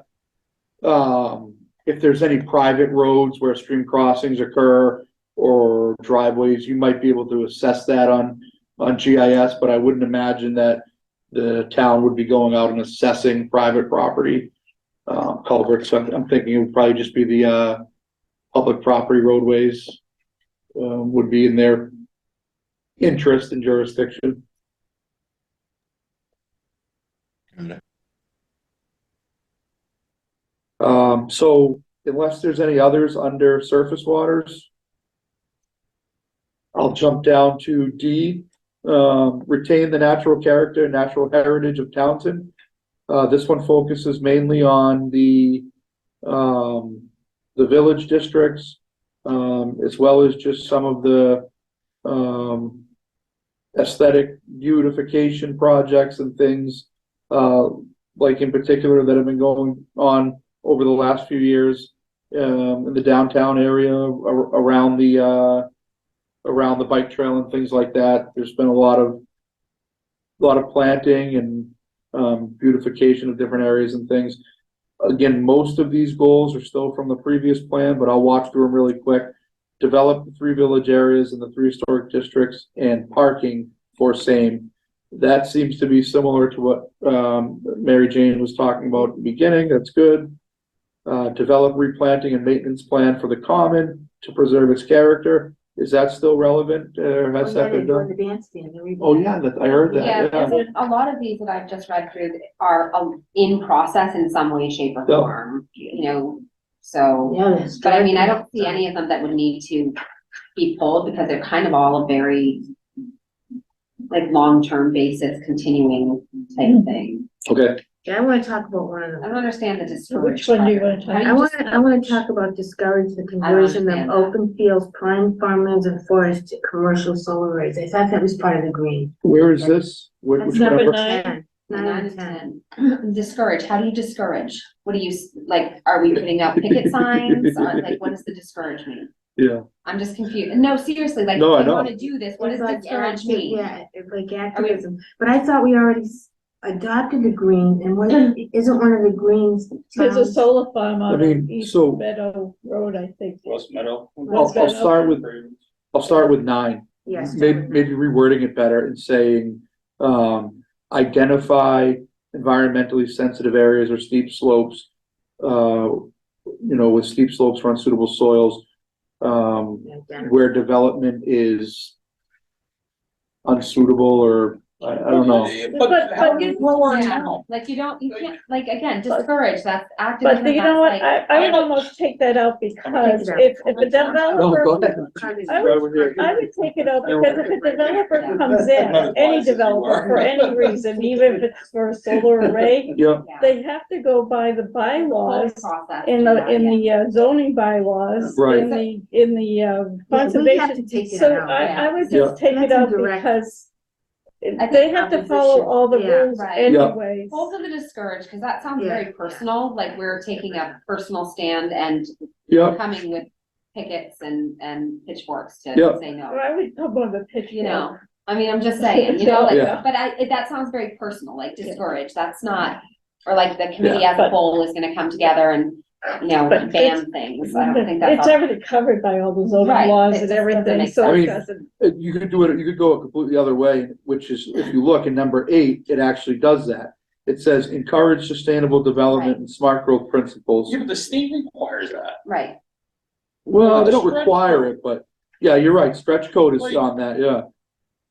if there's any private roads where stream crossings occur or driveways, you might be able to assess that on GIS, but I wouldn't imagine that the town would be going out and assessing private property culverts. So I'm thinking it would probably just be the public property roadways would be in their interest and jurisdiction. So unless there's any others under surface waters, I'll jump down to D, retain the natural character and natural heritage of Townsend. This one focuses mainly on the village districts, as well as just some of the aesthetic beautification projects and things, like in particular that have been going on over the last few years in the downtown area around the bike trail and things like that. There's been a lot of planting and beautification of different areas and things. Again, most of these goals are still from the previous plan, but I'll walk through them really quick. Develop the 3 village areas and the 3 historic districts and parking for same. That seems to be similar to what Mary Jane was talking about at the beginning. That's good. Develop replanting and maintenance plan for the common to preserve its character. Is that still relevant? Has that been done? The bandstand, Oh, yeah, I heard that. Yeah, Yeah. because a lot of these that I've just read through are in process in some way, shape, or Yeah. form, so. Yeah, that's. But I mean, I don't see any of them that would need to be pulled because they're kind of all a very like long-term basis, continuing type of thing. Okay. Yeah, I wanna talk about one of I them. don't understand the Which discouraged. one do you part. wanna talk How do I you wanna, I wanna talk about discourage the conversion understand of that. open fields, prime farmlands and forests to commercial solar arrays. I thought that was part of the green. Where is this? Which That's number number? 9. 10, 9 9 and to 10. 10. Discourage, how do you discourage? What do you, like, are we putting out picket signs? Like, what does the discourage mean? Yeah, I'm just confused. No, seriously, like, if No, I you know. wanna do this, what does It's like discourage acti- mean? Yeah, it's like activism, but I thought we already adopted the green, and isn't one of the greens There's a towns? solar farm I on mean, East so- Meadow Road, I think. West Meadow. I'll start with 9. Yes. Maybe rewording it better and saying, identify environmentally sensitive areas or steep slopes. With steep slopes for unsuitable soils, where development is unsuitable or, I don't know. But how But do you- you grow our Yeah, town? like, you can't, like, again, discourage, that's But activism, you know that's what, like. I would almost take that out because if a No, developer, go ahead. I would take it out because if a developer comes in, Not as any wise as you developer, are. for any reason, even if it's for a solar array, Yeah, Yeah. they have to go by the bylaws, Process in to the, that, in yeah. the zoning bylaws, Right. in the we have conservation. to take that So out. I would Yeah. just take it That's out indirect. because I they think have to follow all the Yeah. rules Right. anyways. Both of the discourage, because that sounds Yeah. very personal, like we're taking a personal stand and yeah, coming with pickets and pitchforks to Yeah. say Or no. I would come on the pitch. You know, I mean, I'm just saying, you know, like, Yeah. but that sounds very personal, like discourage, that's not, or like the committee Yeah. as a But- whole is gonna come together and, you know, But ban things, I don't think that's. It's already covered by all the zoning Right, laws it and just doesn't everything, make so sense. I it mean- doesn't. you could do it, you could go a completely other way, which is, if you look in number 8, it actually does that. It says encourage sustainable development Right. and smart growth principles. Yeah, but the state requires that. Right, Well, they don't Stretch require code. it, but, yeah, you're right, stretch code is Like- on that, yeah.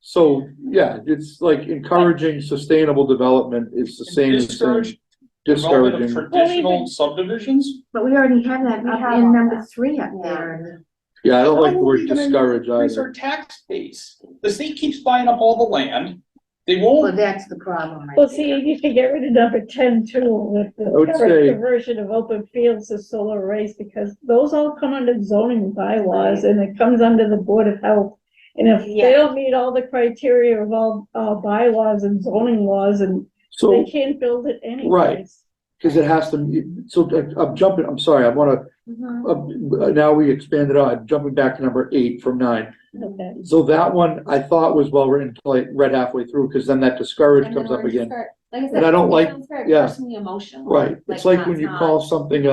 So, yeah, it's like encouraging sustainable development is the same as saying Discourage development of discouraging. traditional subdivisions. But we already have that We up have in all number that. 3 up Yeah. there. Yeah, I don't like the How are word we gonna discourage Increase either. our tax base. The state keeps buying up all the land. They Well, won't, that's the problem right Well, see, there. you can get rid of number 10 too, with I would the say- conversion of open fields to solar arrays, because those all come under zoning bylaws and it comes under the Board of Health. And if Yeah. they don't meet all the criteria of all, bylaws and zoning laws, and they So, can't build it anyways. Right. because it has to, so I'm sorry, I wanna, now we expanded on, I'm jumping back to number 8 from 9. Okay. So that one I thought was well written, like read halfway through, because then that discourage and then comes up we're again. discouraged, like I And I don't said, like- it sounds very yeah. personally emotional. Right, it's like when that's you not- call something,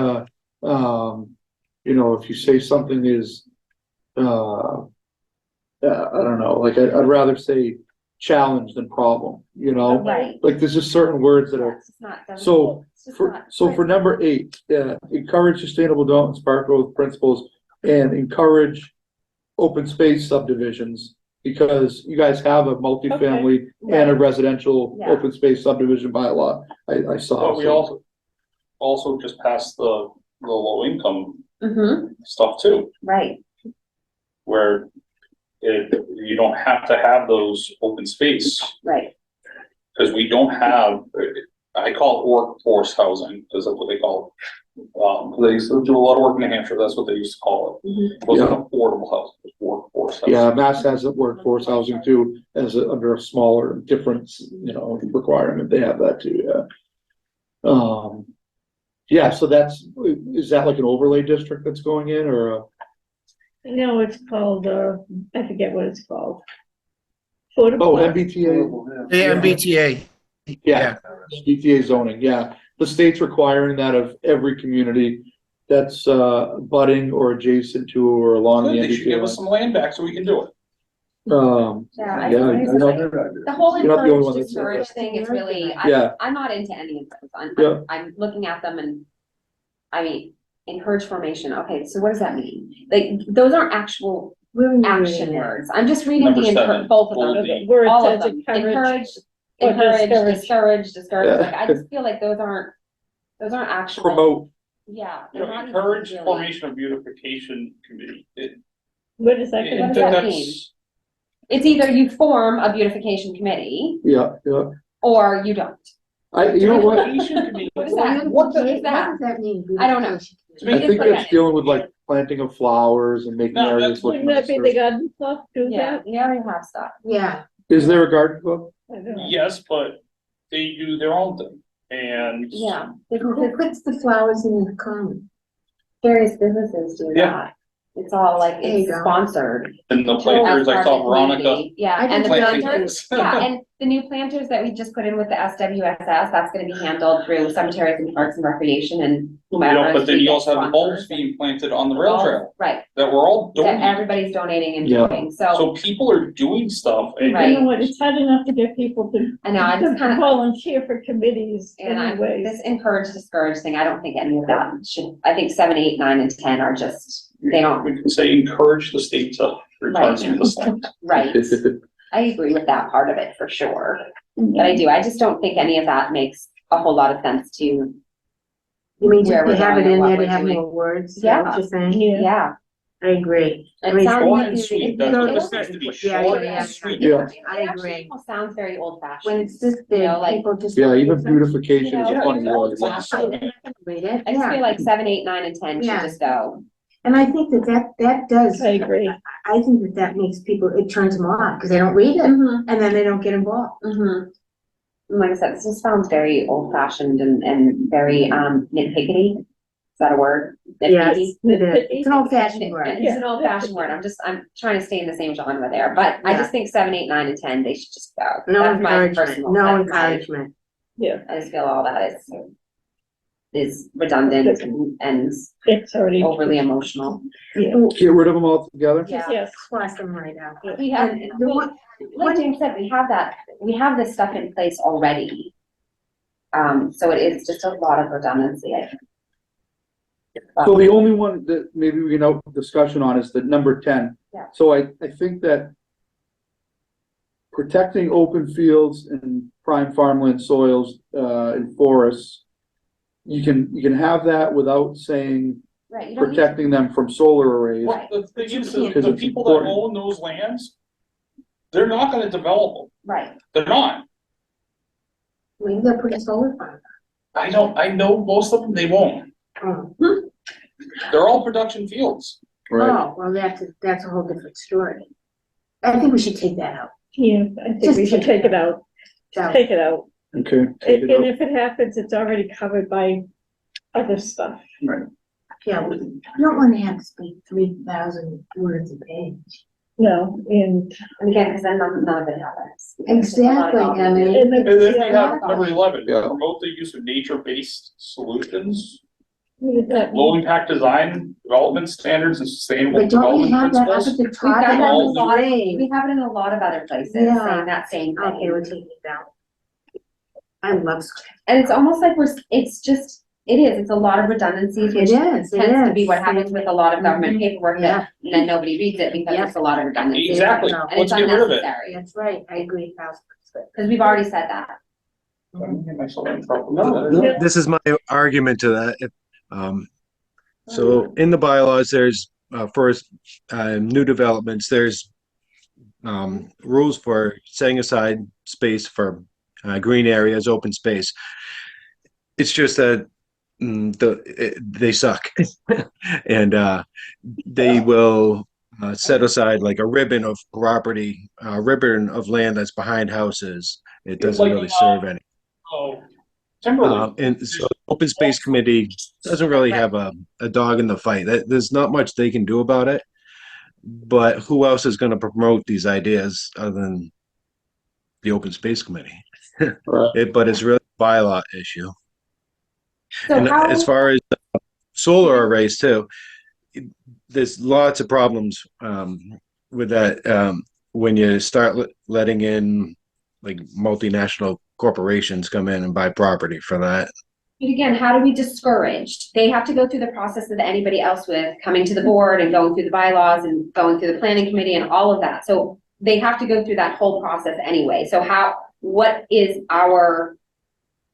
if you say something is, I don't know, like I'd rather say challenge than problem, Right. Like there's just certain words that Yeah, are, it's just not- doesn't- so it's just for, not- so for number 8, encourage sustainable development, spark growth principles, and encourage open space subdivisions, because you guys have a multifamily and a residential Yeah. open space subdivision bylaw, I saw. but we so- also just passed the low income Mhm, stuff too, right, where you don't have to have those open space, right, because we don't have, I call it workforce housing, because that's what they call it. They used to do a lot of work in New Hampshire, that's what they used to call it. It wasn't affordable housing, it was workforce housing. Yeah, Mass has a workforce housing too, under a smaller, different, requirement, they have that too, yeah. Yeah, so is that like an overlay district that's going in, or? No, it's called, I forget what it's called. Oh, Affordable- MBTA, The MBTA. yeah, MBTA zoning, yeah. The state's requiring that of every community that's, budding or adjacent to or along the Good, they should give us MBTA. some land back so we can do it. line. yeah, I Yeah, think I it's know. like, the whole You're not the only one encourage, that said discourage that. thing, it's really, Yeah. I'm not into any of those, Yeah. I'm looking at them and, I mean, encourage formation, okay, so what does that mean? Like, those aren't actual Where are you action reading that? words, I'm just reading Number the, 7, both of bold them, D. Where it all of says them, encourage encourage, or discourage, Yeah. like, I just feel like those aren't actual. Promote, Yeah. they're not even Encourage really- formation of beautification committee. What is that? What gonna does be? that That's- It's either you form a beautification committee, yeah, yeah. or you don't. You know what? Beautification committee. What is that? What the- What is that? What does that mean? I don't know. To I me, think put it that's in. dealing with like planting of flowers and making No, areas that's- look Wouldn't that be the nicer. garden club do Yeah, that? we already have stuff. Yeah, Is there a garden club? I don't know. Yes, but they do their own thing, and. Yeah, who puts the flowers in the common? various businesses do Yeah. that. It's all like, There you it's go. sponsored. And the as planters, I part saw of the Veronica community. Yeah, I and the did planting planters, things. yeah, and the new planters that we just put in with the SWSS, that's gonna be handled through cemeteries and parks and recreation and You whomever. know, but then we you get also have the bulbs sponsors. being planted on the The rail bulbs, trail right, that we're all that donating. everybody's donating and Yeah. doing, So people are doing stuff and Right. You know what, it's hard enough to get people to I know, I just to kind of, volunteer for committees and anyways. this encourage, discourage thing, I don't think any of that should, I think 7, 8, 9, and 10 are just, they don't, we can say encourage the state to return some of this land. right. I agree with that part of it for sure, but I just don't think any of that makes a whole lot of sense to, You mean Where just we're to have it going and in what there to we're have doing. more words? Is Yeah. that what you're saying? Yeah, yeah. I agree. I It mean, sounds Short like and you- sweet, it- that's it what almost- this needs to be, Yeah, short yeah, and sweet. Yeah. It I actually agree. almost sounds very old fashioned. When it's this You big, know, like- people just. Yeah, even beautification is You a know, funny it's word. old-fashioned. Read it, I just feel yeah. like 7, 8, 9, and 10 should Yeah. just go. And I think that does, I agree. I think that makes people, it turns them off because they don't read it Mm-hmm. and then they don't get involved. Mm-hmm. Like I said, this just sounds very old fashioned and very nitpicky. Is that a word? Yes, Nitpicky? it is. It's an old fashioned word. It's an old fashioned word. I'm trying to stay in the same genre there, but I Yeah. just think 7, 8, 9, and 10, they should just go. No That's my encouragement, personal- no that's my- encouragement. Yeah, I just feel all that is redundant and it's already. overly emotional. Yeah, Get rid of them altogether? Yeah. yes. Cross them right out. We have, And the well, one- like James said, we have this stuff in place already. So it is just a lot of redundancy, I think. So the only one that maybe we can have discussion on is the number 10. Yeah. So I think that protecting open fields and prime farmland soils, and forests, you can have that without saying Right, you don't need, protecting them from solar arrays. Well, the thing is, Because the it's people that important. own those lands, they're not gonna develop them, right, they're not. Maybe they'll put a solar farm. I know most of them, they won't, Oh, they're all production fields. oh, well, that's a whole different story. I think we should take that out. Yeah, I think Just we should take it out, So, take it out. Okay. take And it out. if it happens, it's already covered by other stuff. yeah, we don't want to have to speak 3,000 words a page. No, and. and again, because then none of it happens. It's just a lot of Exactly, talking. I mean. And And then we have Yeah. number 11, Yeah. promote the use of nature-based solutions, that- low-impact design, development standards and sustainable But don't we development have that up at principles. the We've top got of that in a all the lot, grade? we have it in a lot of other places, Yeah. saying that same Okay, thing. we're taking it down. I love script. And it's almost like it's a lot of redundancies, which It tends to be is. what happens with a lot of government paperwork Yeah. that, and then nobody reads it because Yeah. it's a lot of redundancy. Exactly, No. And it's let's get rid of it. unnecessary, That's right, I agree, 1,000%. because we've already said that. I'm gonna get myself in trouble. No. This is my argument to that. So in the bylaws, there's, new developments, there's, rules for setting aside space for, green areas, open space. It's just that, they suck. And, they will, set aside like a ribbon of property, ribbon of land that's behind houses. It doesn't like, really serve any. Oh, Timberlake, And so open space committee doesn't really have a dog in the fight. There's not much they can do about it. But who else is going to promote these ideas other than the open space committee? Right. But it's really a bylaw issue. So And how, as far as solar arrays too, there's lots of problems with that when you start letting in like multinational corporations come in and buy property for that. but again, how do we discourage? They have to go through the process that anybody else with, coming to the board and going through the bylaws and going through the planning committee and all of that. So they have to go through that whole process anyway. So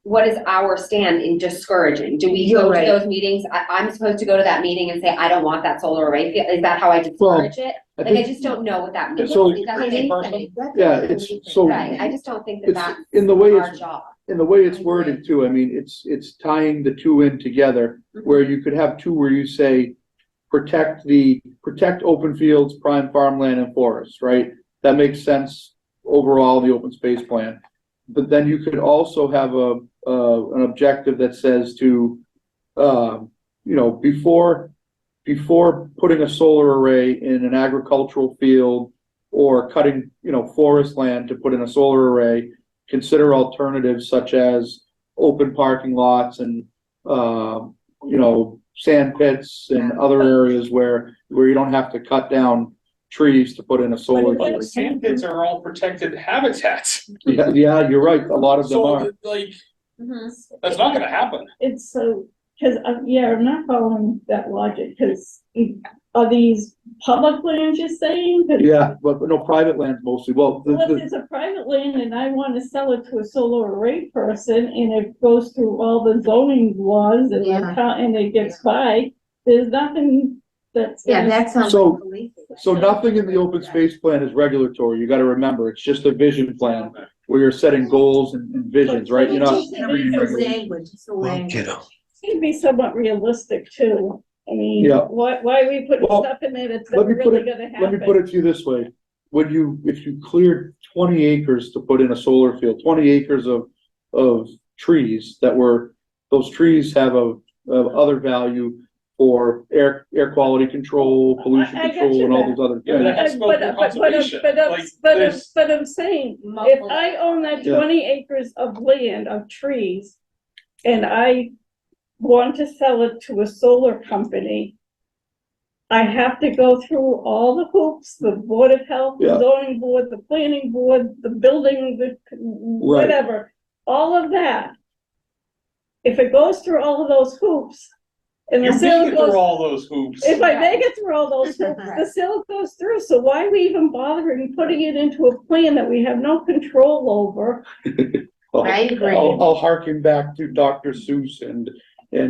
what is our stand in discouraging? Do we You're go to right. those meetings? I'm supposed to go to that meeting and say, I don't want that solar array. Is that how I discourage it? I Like, I think, just don't know what that means. So- It doesn't make sense. yeah, it's so. Right, I just don't think that It's that's in the way our it's job. in the way it's worded too, I mean, it's tying the two in together, where you could have two where you say, protect open fields, prime farmland and forests, right? That makes sense overall, the open space plan. But then you could also have an objective that says to, before before putting a solar array in an agricultural field or cutting, forest land to put in a solar array, consider alternatives such as open parking lots and, sand pits and other areas where you don't have to cut down trees to put in a solar. But field. Sand pits are all protected habitats. Yeah, you're right. A lot of them are. So like, that's not gonna happen. It's so, cause, yeah, I'm not following that logic, cause are these public lands you're saying? 'Cause Yeah, but no, private lands mostly. Well, Well, if it's a private land and I wanna sell it to a solar array person and it goes through all the zoning laws and Yeah. and it gets by, there's nothing that's. Yeah, gonna- that sounds. So- like police. so nothing in the open space plan is regulatory. You gotta remember, it's just a vision plan where you're setting goals and visions, right? You're not. It's It's the language, it's the language. Kiddo. It'd be somewhat realistic too. I mean, Yeah. why are we putting Well, stuff in there that's let never me put really gonna happen? Let me put it to you this way. If you cleared 20 acres to put in a solar field, 20 acres of trees those trees have of other value for air quality control, pollution I get control you and all there. those other Yeah, but things. that's about the conservation. Like, But I'm saying, if I own that Yeah. 20 acres of land of trees and I want to sell it to a solar company, I have to go through all the hoops, the Board of Health, the Yeah. zoning board, the planning board, the building, the whatever, all of that. If it goes through all of those hoops and the You sale make it goes through all those hoops. if I make it through all those hoops, the sale goes through, so why are we even bothering putting it into a plan that we have no control over? I agree. I'll harken back to Dr. Seuss and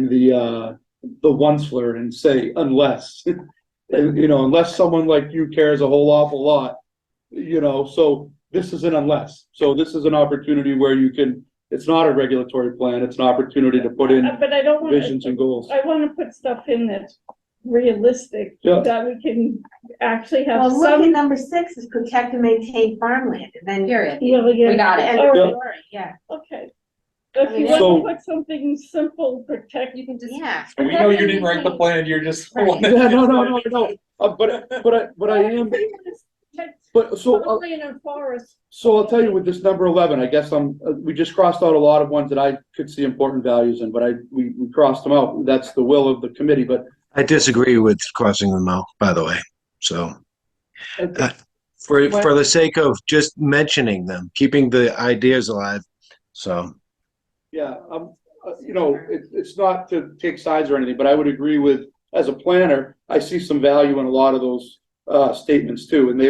the Onceler and say, unless, unless someone like you cares a whole awful lot, so this is an unless. So this is an opportunity where it's not a regulatory plan, it's an opportunity to put in But I don't wanna, visions and goals. I wanna put stuff in that's realistic, Yeah. that we can actually have Well, look at some. number 6 is protect and maintain farmland, and then. Period. Yeah, yeah. We got it. End All of right, story, yeah. okay. If you So- wanna put something simple, protect, You can just. Yeah. And we know you didn't write the plan, you're just. Right. Yeah, no. But I am, but so. Land and forest. So I'll tell you with this number 11, I guess we just crossed out a lot of ones that I could see important values in, but we crossed them out. That's the will of the committee, but I disagree with crossing them out, by the way. So for the sake of just mentioning them, keeping the ideas alive. So yeah, it's not to take sides or anything, but I would agree with, as a planner, I see some value in a lot of those statements too. And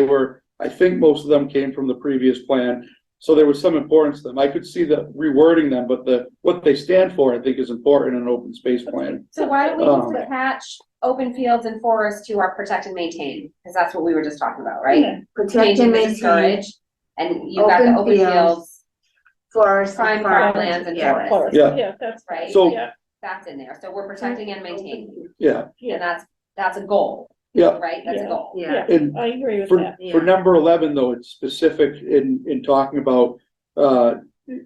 I think most of them came from the previous plan. So there was some importance to them. I could see the rewording them, but what they stand for, I think, is important in an open space plan. So why don't we just attach open fields and forests to our protect and maintain? Because that's what we were just talking about, right? Yeah. Protect Changing and the maintain discourage, and you got the Open open fields, fields, forest. prime and farmland. farmlands and Yeah. forests, Forest, Yeah. yeah, that's right? So- Yeah, That's in there. So we're protecting and maintaining, Yeah, and that's a goal, yeah. right? That's a Yeah. goal. Yeah. And I agree with for that. Yeah. number 11, though, it's specific in talking about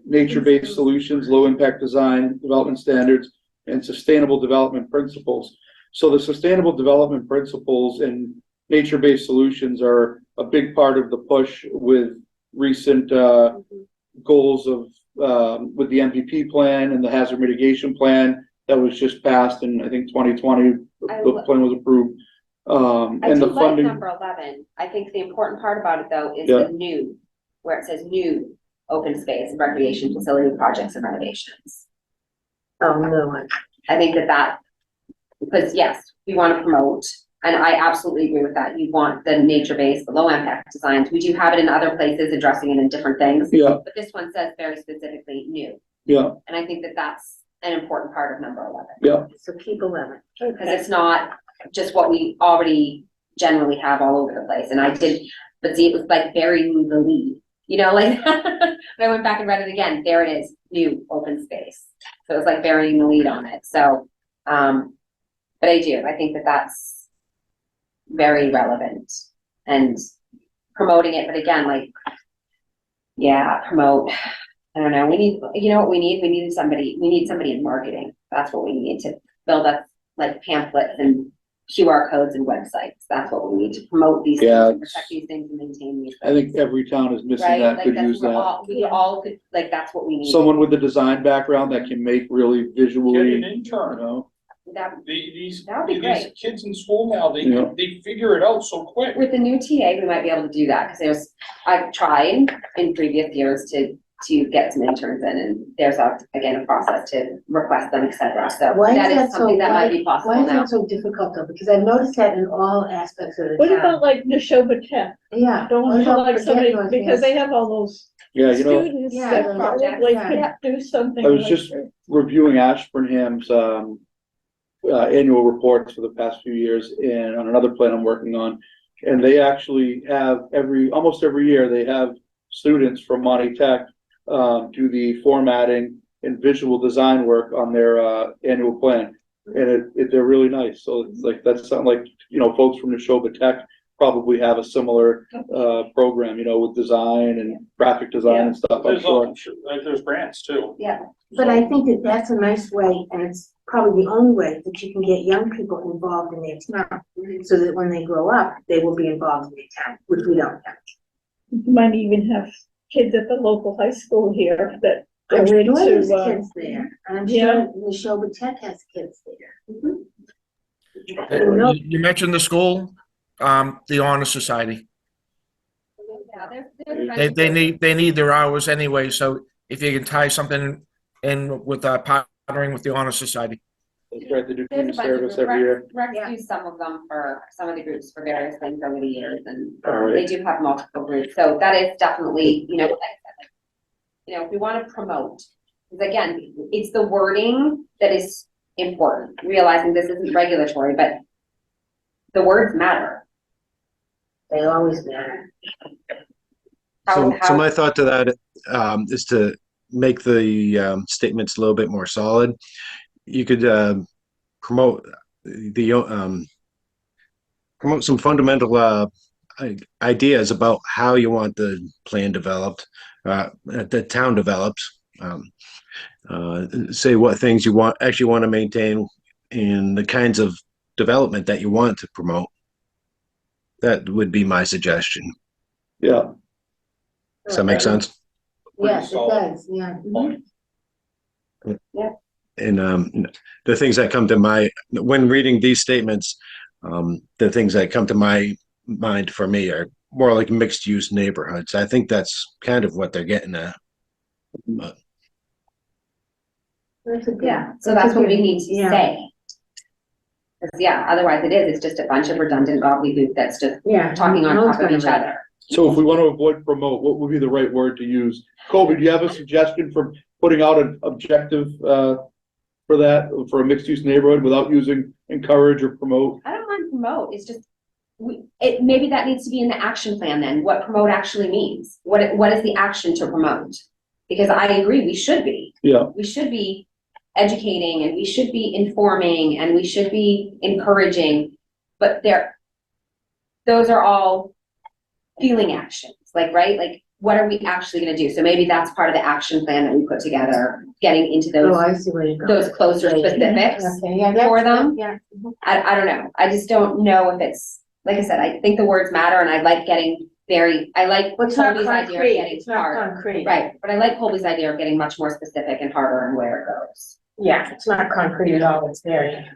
nature-based solutions, low-impact design, development standards, and sustainable development principles. So the sustainable development principles and nature-based solutions are a big part of the push with recent goals of with the MPP plan and the hazard mitigation plan that was just passed in, I think, 2020. The plan was approved. I And do the like funding. number 11. I think the important part about it though is Yeah. the new, where it says new open space and recreation facility projects and renovations. Oh, no one. I think because yes, we want to promote, and I absolutely agree with that. You want the nature-based, the low impact designs. We do have it in other places addressing it in different things. Yeah, But this one says very specifically new, yeah, and I think that's an important part of number 11. yeah. So keep 11. Because it's not just what we already generally have all over the place, but see, it was like burying the lead. Like, when I went back and read it again, there it is, new open space. So it was like burying the lead on it, so, but I think that's very relevant and promoting it, but again, promote, I don't know, we need, what we need? We need somebody in marketing, that's what we need to build up, like pamphlets and QR codes and websites. That's what we need to promote these things, Yeah, and protect these things and maintain these I think things. every town is missing Right, that, like could that's, use we're that. all, we all could, like, that's what we need. Someone with a design background that can make really Get visually, an you intern. know, That, These That would be these great. kids in school now, Yeah. they figure it out so quick. with the new TA, we might be able to do that, because I've tried in previous years to get some interns in, and there's again, a process to request them, et cetera. So Why is that that is so- something that might be Why possible is now. that so difficult though? Because I've noticed that in all aspects of the What town. about like Neshoba Tech? Yeah. Don't what you about like somebody, Forget because they North have all those yeah, you know, students Yeah, that those probably projects, could yeah. do something. I was like just that. reviewing Ashburnham's, annual reports for the past few years and on another plan I'm working on. And they actually have almost every year, they have students from Monty Tech, do the formatting and visual design work on their, annual plan. And they're really nice. So it's like, that's something like, you know, folks from Neshoba Tech probably have a similar, program, you know, with design and graphic design and stuff, I'm There's sure. like, there's grants too. Yeah. But I think that that's a nice way, and it's probably the only way that you can get young people involved in their town. So that when they grow up, they will be involved in their town, which we don't have. You might even have kids at the local high school here that go I'm sure there's into, kids there, and I'm yeah. sure Neshoba Tech has kids there. You mentioned the school, the honor society. Yeah, there's They need their hours anyway, so if you can tie something in with, partnering with the honor society. They try to do There's community a bunch of service every year. Rex Yeah. use some of them for some of the groups for various things over the years, and Alright. they do have multiple groups, so that is definitely, you know, like I said, you know, if we want to promote, because again, it's the wording that is important, realizing this isn't regulatory, but the words matter. They always matter. So my thought to that is to make the statements a little bit more solid. You could promote promote some fundamental ideas about how you want the plan developed, the town developed. Say what things you actually want to maintain and the kinds of development that you want to promote. That would be my suggestion. Yeah, Does that make sense? Yes, it does, yeah. And the things that come to when reading these statements, the things that come to my mind for me are more like mixed use neighborhoods. I think that's kind of what they're getting at. But Yeah, so that's what we need to Yeah. say. 'Cause, yeah, otherwise it's just a bunch of redundant gobbledygook that's just Yeah. talking on no one's top of gonna each read it. other. so if we want to avoid promote, what would be the right word to use? Colby, do you have a suggestion for putting out an objective, for that, for a mixed-use neighborhood without using encourage or promote? I don't mind promote, it's just, maybe that needs to be in the action plan then, what promote actually means. What is the action to promote? Because I agree, we should be. Yeah, We should be educating, and we should be informing, and we should be encouraging, but those are all feeling actions, like, right? Like, what are we actually gonna do? So maybe that's part of the action plan that we put together, getting into Oh, those, I see where you're going. those closer specifics. Okay, yeah, that's, for them. yeah. I don't know, I just don't know if it's, like I said, I think the words matter, and I like I like Well, it's not Colby's idea of concrete, getting it's not harder. concrete. Right, but I like Colby's idea of getting much more specific and harder and where it goes. Yeah, it's not concrete at all, it's very.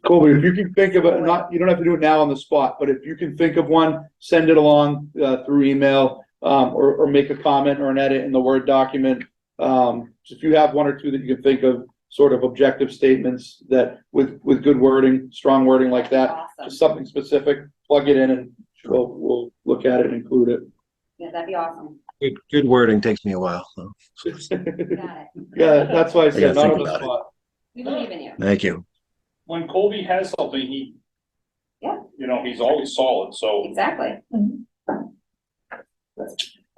Colby, if you can think of it, you don't have to do it now on the spot, but if you can think of one, send it along, through email, or make a comment or an edit in the Word document. If you have one or two that you can think of, sort of objective statements that with good wording, strong wording like that, Awesome, just something specific, plug it in and we'll look at it and include it. yeah, that'd be awesome, good wording takes me a while. So. got it, Yeah, that's why I gotta said not think on the about it. spot. we believe in you. Thank you. When Colby has something, Yeah. you know, he's always solid, so. Exactly.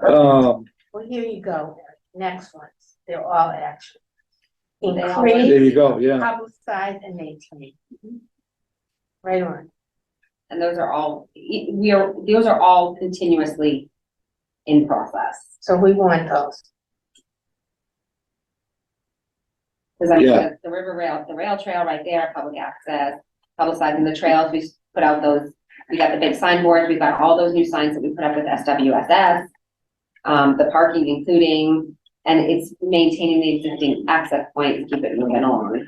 Um, Well, here you go, next ones, they're all action. They all- there you Increase, go, yeah. publicize, and maintain. Right on. And those are all, those are all continuously in process. So we want those. Cause I mean, Yeah. the rail trail right there, public access, publicizing the trails. We put out those, we got the big signboards, we've got all those new signs that we put up with SWSS. The parking including, and it's maintaining the existing access points, keep it moving on.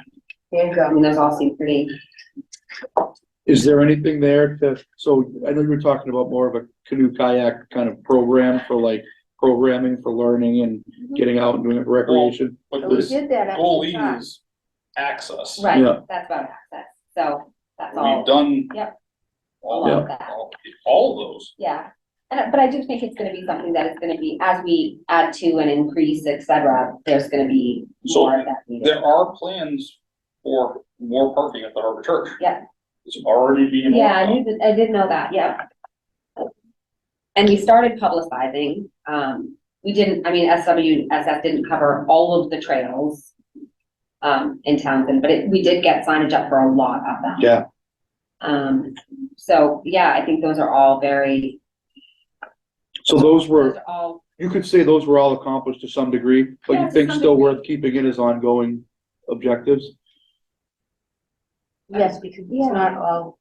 There you I go. mean, those all seem pretty, Is there anything there so I know you were talking about more of a canoe kayak kind of program for like programming for learning and getting out and doing it for recreation? But We this did that. at goal the time. is access. right, Yeah. that's about access. So that's all, We've done. Yep. All all of of that. all of those. Yeah. And, but I do think it's gonna be something that is gonna be, as we add to and increase, et cetera, there's gonna be So, more of that needed. There are plans for more parking at the Harbor Church. Yeah. It's already being. Yeah, I worked knew that, I did know that, yeah. And we started publicizing, we didn't, I mean, SWSS didn't cover all of the trails in Townsend, but we did get signage up for a lot of them. Yeah, So, yeah, I think those are all very, so those were, those are all, you could say those were all accomplished to some degree, but Yeah, you to think some still degree. worth keeping it as ongoing objectives? Yes, because it's not all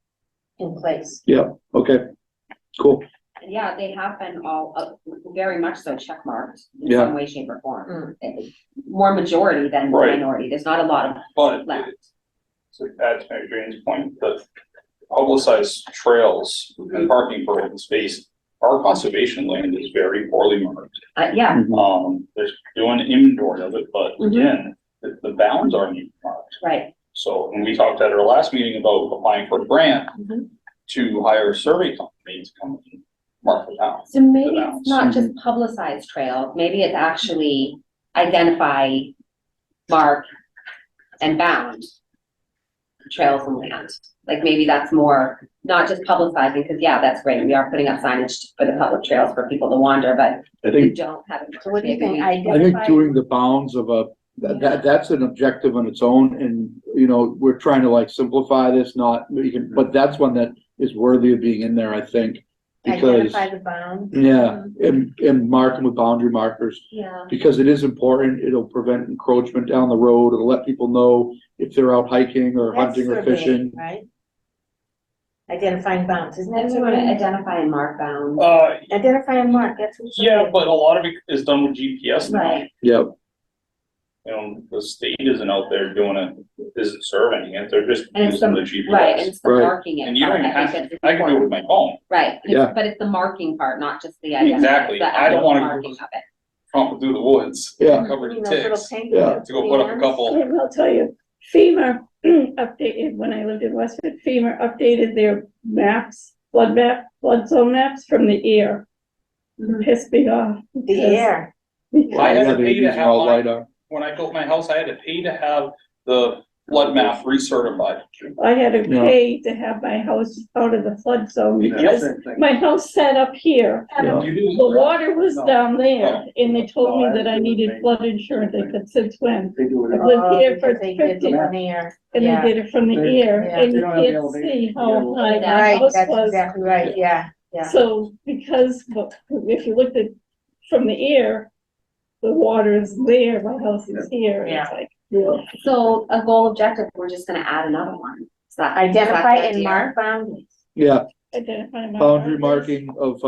in place. Yeah, okay, cool. yeah, they have been all very much so check marked in Yeah. some way, shape or form. More majority than Right. minority. There's not a lot of, But Left. it's, to add to Mary Jane's point, the publicized trails and parking for open space, our conservation land is very poorly marked. yeah, There's doing inventory of it, but Mhm. again, the bounds aren't even marked. right. So when we talked at our last meeting about applying for a grant Mhm. to hire a survey company to come and mark the bounds. So maybe The it's bounds. not just publicized trails, maybe it's actually identify, mark, and bound trails and land. Like maybe that's more, not just publicizing, because yeah, that's great, we are putting up signage for the public trails for people to wander, but I we think, don't have it. So what do you think? I think Identify- doing the bounds of that's an objective on its own, and, you know, we're trying to like simplify this, not, but that's one that is worthy of being in there, I think. Because, Identify the bound. yeah, and mark them with boundary markers, Yeah, because it is important, it'll prevent encroachment down the road, it'll let people know if they're out hiking or That's hunting or surveying, fishing. right? Identifying bounds, isn't that then we want to surveying? identify and mark bounds. Identify and mark, that's what. Yeah, surveying- but a lot of it is done with GPS now. Right, Yep, You know, the state isn't out there doing it, isn't surveying it, they're just And it's using the- the GPS. right, and it's the Right. marking it And you don't part, even I have, think that's I can do it with important. my phone, Right, and Yeah. it's, but it's the marking part, not just the identify. Exactly. the I don't actual wanna- marking of it. trump through the woods. Yeah. Covered in Those little ticks, pink Yeah. to go put up a bands. couple, And I'll tell you, FEMA updated, when I lived in Westford, FEMA updated their maps, flood zone maps from the air. Pissed me off. The air. I Because had yeah, to they're pay to using have all my, LiDAR. when I built my house, I had to pay to have the flood map recertified. I had to Yeah. pay to have my house out of the flood zone because Same thing. my house sat up here. Yeah. You do. The water was No. down there and they told No, me that I I- needed flood insurance. I said, since when? They do it. I've lived here Because for they did 50, the air. and Yeah. they did it from the They- air, yeah, and they you don't have the can't elevation see to how be able to- high my Right, house that's was. exactly right, yeah, yeah. So because, if you looked at, from the air, the water is there, my house is here, it's Yeah. like, yeah. So a goal objective, we're just gonna add another one. Is that- Identify is that the and idea? mark boundaries. Yeah, Identify my boundary boundaries. marking of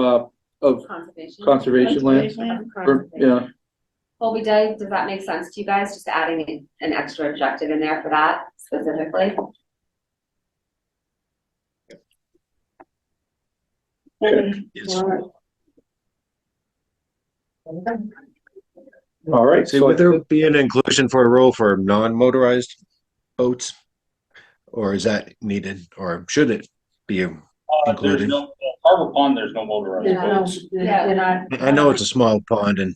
Conservation. conservation lands. Conservation. Or- Yeah, Well, does that make sense to you guys, just adding an extra objective in there for that specifically? all right. See, So would there be an inclusion for a rule for non-motorized boats? Or is that needed, or should it be? There's Included. no, Harbor Pond, there's no motorized Yeah, no, boats. they're not. I know it's a small pond and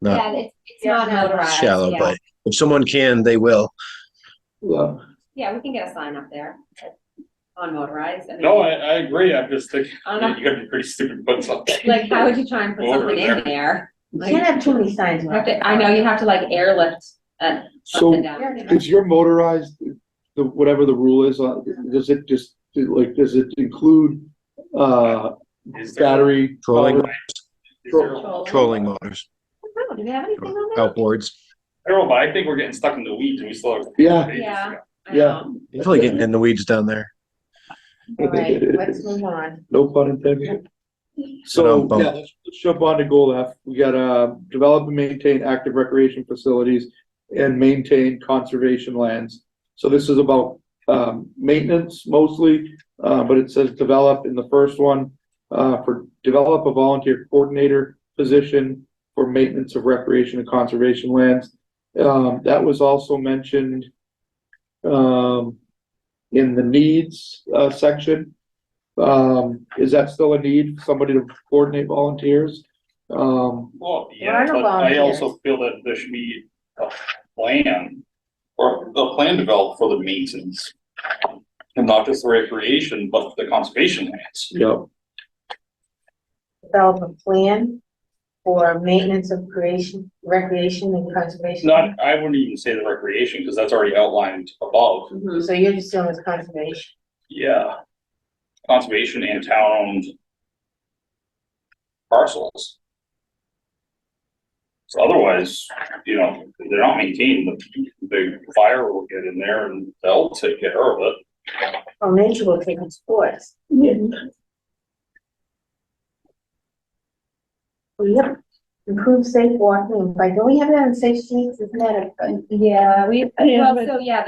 not Yeah, it's Yeah, not no. motorized, shallow, yeah. but if someone can, they will. yeah, Yeah, we can get a sign up there on motorized. I mean, No, I agree, I'm just thinking, I don't know. you gotta be pretty stupid to put something. Like, how would you try and put Over something there. in there? You Like, can't have too many signs. you have to- I know, you have to like airlift so something down. is your motorized, whatever the rule is, does it just, like, does it include, Is there- battery? Trolling, powered- is there- trolling motors, Oh, do they have anything on there? outboards. I don't know, but I think we're getting stuck in the weeds and we still have. Yeah. Yeah. I Yeah. know. Definitely getting in the weeds down there. All right, let's move on. No pun intended. So, yeah, let's jump on to goal F. We got, develop and maintain active recreation facilities and maintain conservation lands. So this is about, maintenance mostly, but it says develop in the first one, for develop a volunteer coordinator position for maintenance of recreation and conservation lands. That was also mentioned, in the needs, section. Is that still a need, somebody to coordinate volunteers? Well, There yeah, are no but I volunteers. also feel that there should be a plan or a plan developed for the maintenance. And not just the recreation, but the conservation lands. Yep. Develop a plan for maintenance of recreation and conservation. Not, I wouldn't even say the recreation, because that's already outlined above. So you're just doing with conservation. Yeah. Conservation and town-owned parcels. So otherwise, you know, if they're not maintained, the fire will get in there and they'll take care of it. Oh, nature will take its course. Yep, improve safe walking and bike. Don't we have that on safe streets? Isn't that a? Yeah, we, Yeah, well, but- so yeah,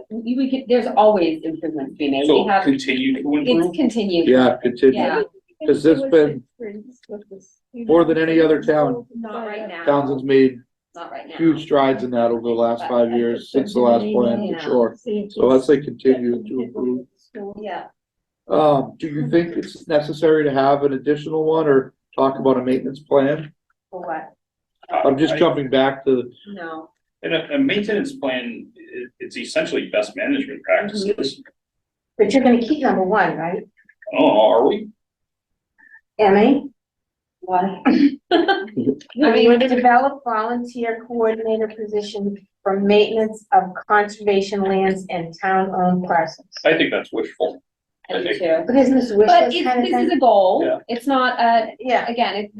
we could, there's always improvements to be made. We So have, continue to it's improve. continued. Yeah, continue. Yeah. Because there's been more than any other town. Not right now. Townsend's made Not right now. huge strides in that over the last 5 years, since the last plan, for sure. So let's say continue to improve. Yeah. Do you think it's necessary to have an additional one or talk about a maintenance plan? For what? I'm just I- jumping back to, No. And a maintenance plan, it's essentially best management practices. But you're gonna keep number one, right? Oh, are we? Emmy? Why? I mean, develop volunteer coordinator position for maintenance of conservation lands and town-owned parcels. I think that's wishful. I do too. But isn't this a wish But list kind of this is thing? a goal. Yeah. It's not a, Yeah, again,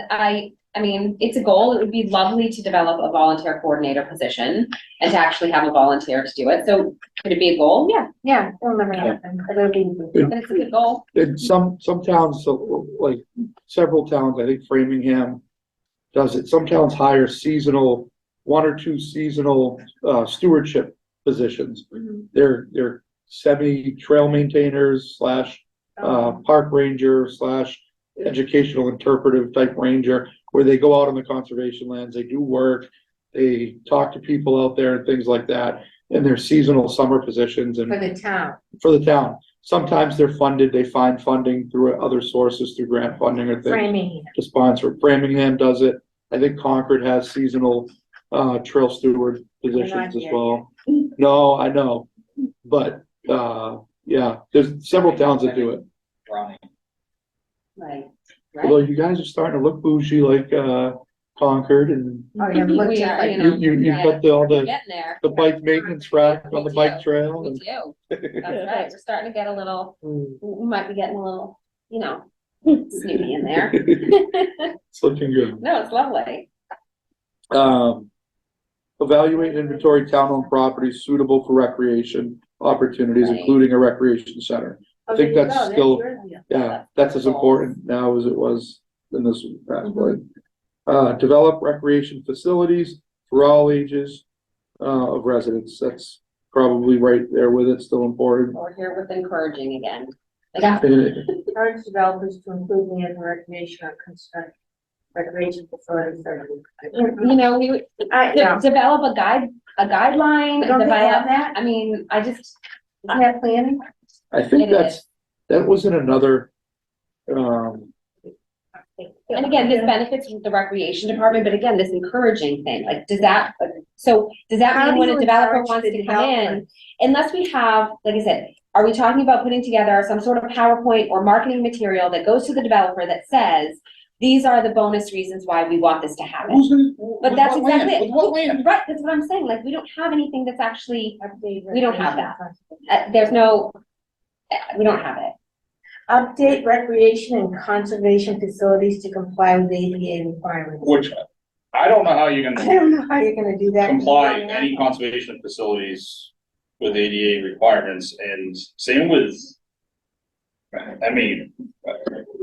I mean, it's a goal. It would be lovely to develop a volunteer coordinator position and to actually have a volunteer to do it. So could it be a goal? Yeah, yeah, it'll never happen, but it'll be. but it's a good goal. in some towns, so like several towns, I think Framingham does it. Some towns hire seasonal, 1 or 2 seasonal, stewardship positions. They're semi-trail maintainers slash park ranger slash educational interpretive type ranger, where they go out on the conservation lands, they do work, they talk to people out there and things like that, and they're seasonal summer positions and For the town. for the town. Sometimes they're funded, they find funding through other sources, through grant funding or things Framing. to sponsor. Framingham does it. I think Concord has seasonal, trail steward positions as here well. No, I know, but, yeah, there's several towns that do it. Right. Although you guys are starting to look bougie like, Concord, and Oh, yeah, look We just are, like. you know. you yeah. got all We're the getting there. bike maintenance rack on the bike trail. We and- do. That's right. We're starting to get a little, Mm. we might be getting a little, you know, snooty in there. It's looking good. No, it's lovely. Evaluate and inventory town-owned properties suitable for recreation opportunities, Right. including a recreation center. I think Oh, there you that's go, still- your deal. Yeah, that's as important now as it was in this past plan. Develop recreation facilities for all ages, of residents. That's probably right there with it, still important. We're here with encouraging again. Like, Encourage developers to improve land and recreation or construct recreation facilities. you know, we would No. develop a guideline. Don't they have develop- that? I mean, I just, Isn't that planning? I think It that was in another, and again, this benefits the recreation department, but again, this encouraging thing, like, does that How mean do when you a developer encourage wants the to come in? development? Unless we have, like I said, are we talking about putting together some sort of PowerPoint or marketing material that goes to the developer that says, these are the bonus reasons why we want this to happen? But that's exactly it. Right, that's what I'm saying, like, we don't have anything that's actually, We don't have that. there's no, we don't have it. Update recreation and conservation facilities to comply with ADA requirements. Which, I don't know how you're I gonna don't know how you're gonna do that. comply any conservation facilities with ADA requirements, and same with I mean,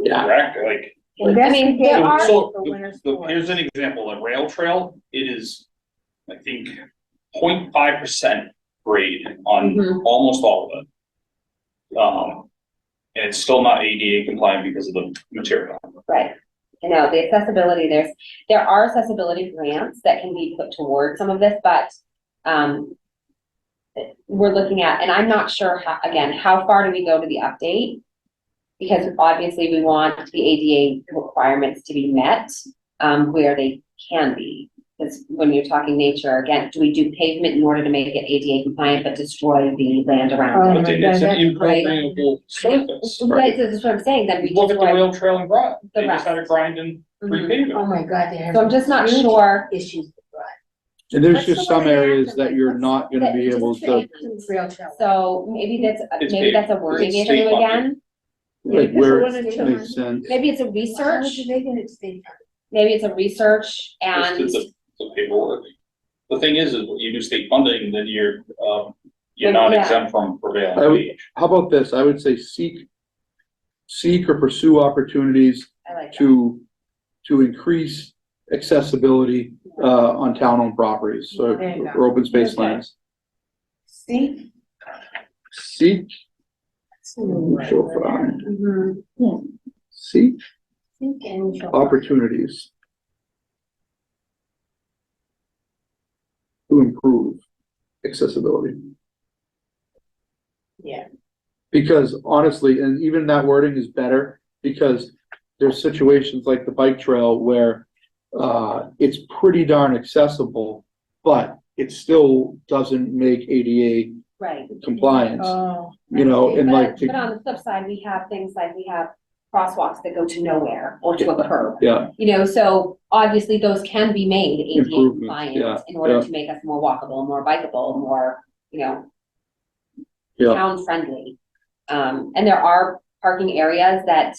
Yeah. correct, like, mean, there are- so, For winter so sports. here's an example, the rail trail, it is, I think, 0.5% grade on Mhm. almost all of it. And it's still not ADA compliant because of the material. Right. You know, the accessibility, there are accessibility grants that can be put towards some of this, but, we're looking at, and I'm not sure how, again, how far do we go to the update? Because obviously we want the ADA requirements to be met, where they can be. Because when you're talking nature, again, do we do pavement in order to make it ADA compliant, but destroy the land around Oh it? my But God, it's an that's impermeable surface. Right, so that's what I'm saying, then we Look at the destroy. rail trail and grind, the they just had to rest. grind and Mhm. repave Oh it. my God, they have. So I'm just not huge sure. Issues with that. And there's What's just the one some in areas Acton? that you're What's not gonna be that- able just to, the rail trail. So maybe that's, It's maybe that's a paved. wording It's issue state funded. again. like, Yeah, where because the one in it Children- makes sense. Maybe it's a How research, did they get it state? maybe it's a research and, It's the paperwork. The thing is when you do state funding, then you're not Yeah. exempt from prevailing I would- wage. How about this? I would say seek or pursue opportunities I like that. to increase accessibility, on town-owned properties, so, There you go. or open space Okay. lands. See? Seek, Right. Mhm. seek Think and you'll- opportunities to improve accessibility. Yeah. Because honestly, and even that wording is better, because there's situations like the bike trail where it's pretty darn accessible, but it still doesn't make ADA Right. compliance, Oh. you know, and like, But on the flip side, we have things like we have crosswalks that go to nowhere or to a curb. yeah, You know, so obviously those can be made ADA Improvements, compliant yeah, in order yeah. to make us more walkable, more bikeable, more, you know, yeah, town friendly. And there are parking areas that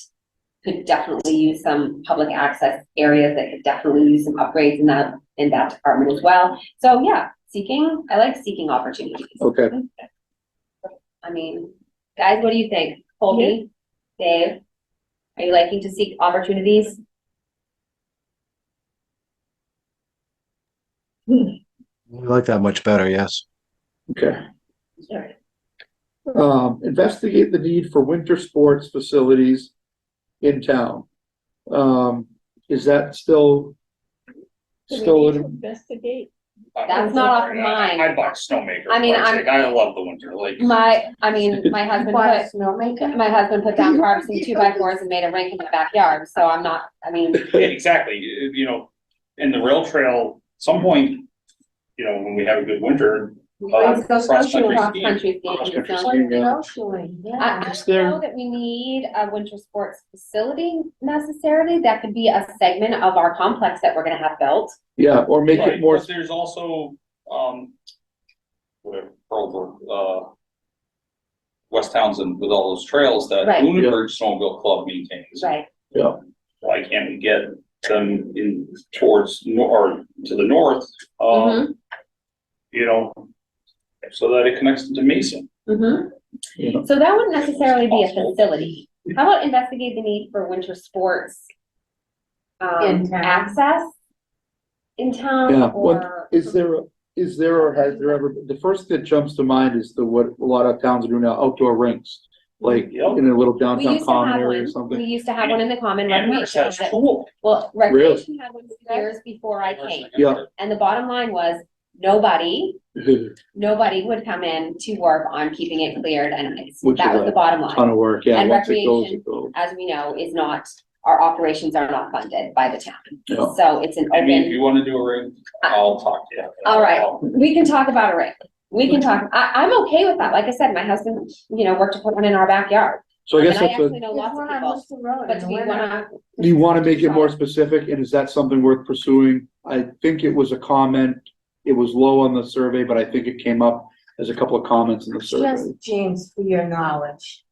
could definitely use some public access areas that could definitely use some upgrades in that department as well. So yeah, I like seeking opportunities. okay. I mean, guys, what do you think? Colby, Dave, are you liking to seek opportunities? I like that much better, yes. Okay. Sorry. Investigate the need for winter sports facilities in town. Is that still Do we still need to in, investigate? That's not off mine. I'd buy a snowmaker. I mean, for Christ's sake. I love the winter, like. My Bought a snowmaker? my husband put down tarps and 2x4s and made a rink in my backyard, so I'm not, I mean, Yeah, exactly, in the rail trail, some point, when we have a good winter. let's go cross-country cross-country skiing. skiing. Cross-country so- skiing. Yeah. Snowshoeing, I, yeah. I Is don't there- know that we need a winter sports facility necessarily. That could be a segment of our complex that we're gonna have built. yeah, or make Right, it more, but there's also, whatever, West Townsend with all those trails that Right. Lunenburg Snowmobile Club maintains. Right. yeah, Why can't we get them in towards, or to the north, Mhm. so that it connects to Mason? Yeah. So that wouldn't necessarily be a Possible. facility. How about investigate the need for winter sports? In town. Access in town Yeah, or? is there or has there ever, the first that jumps to mind is what a lot of towns are doing now, outdoor rinks. Like Yep. in a little We downtown used to common have area or one. We something. used to have one in the common Amherst recreation. has had it. two. Well, recreation had one for years before I came. Yeah. And the bottom line was, nobody would come in to work on keeping it cleared and nice. Which That is was the a bottom Ton line. of work, yeah, And once it goes, recreation. it goes. As we know, is not, our operations are not funded by the town. Yeah. So it's an I mean, if open, you wanna do a ring, I'll talk to you. all right, we can talk about a rig. We can talk, I'm okay with that. Like I said, my husband, worked to put one in our backyard. So I guess And I that's a, actually know lots of people, but do we wanna, you wanna make it more specific, and is that something worth pursuing? I think it was a comment, it was low on the survey, but I think it came up as a couple of comments in the survey. Just, James, for your knowledge,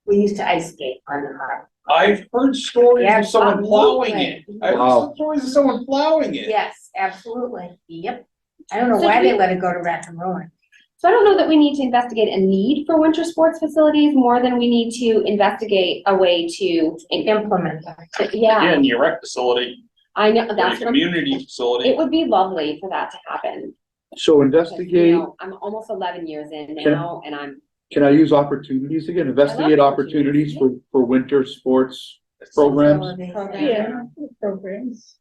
we used to ice skate on the harbor. I've heard stories Yeah, of someone plowing it. I've Wow. heard stories of someone plowing it. Yes, absolutely, yep. I don't know why they let it go to rack and ruin. So I don't know that we need to investigate a need for winter sports facilities more than we need to investigate a way to Implement that. Yeah, yeah, in your rec facility, I know, or your that's what I'm, community facility. it would be lovely for that to happen. So Because, investigate, I'm almost 11 years in Can- now, and I'm, can I use opportunities again? Investigate opportunities for winter sports programs? Yeah, programs.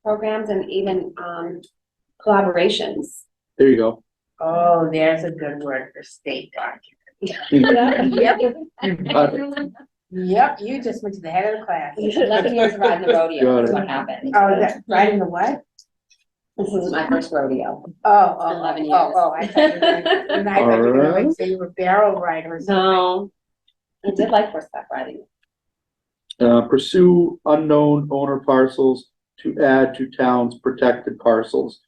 programs and even, collaborations. There you go. Oh, there's a good word for state document. Yeah. Yep. Yep, you just went to the head of the class. 11 years riding the rodeo, Got that's it. what happened. Oh, that, riding the what? This is my first rodeo. Oh, 11 I thought you were gonna, and I thought you were gonna like say you were barrel rider or something. No, I did like horseback riding. Pursue unknown owner parcels to add to town's protected parcels.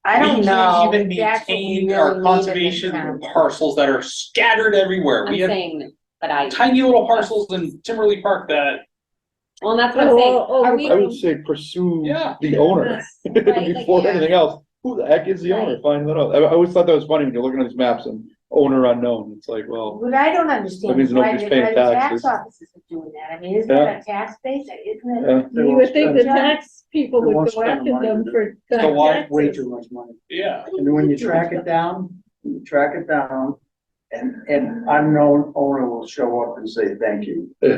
I don't We know. can't even That's what we maintain really our need in this conservation town. parcels that are scattered everywhere. I'm We have saying, but I, tiny little parcels in Timberley Park that, well, that's what I'm saying. Are we, I would say pursue Yeah. the owner like, before yeah. anything else. Who the heck is the owner? Right. Find that out. I always thought that was funny when you're looking at these maps and owner unknown. It's like, well, What I don't understand That means is why nobody's the paying why the taxes. tax offices are doing that. I mean, isn't that a tax base? Isn't it? yeah. You would think the Yeah. tax people They would won't go spend after money them to for So why taxes. Way too much money. yeah. And then when you track it down, and an unknown owner will show up and say, thank you. Yeah,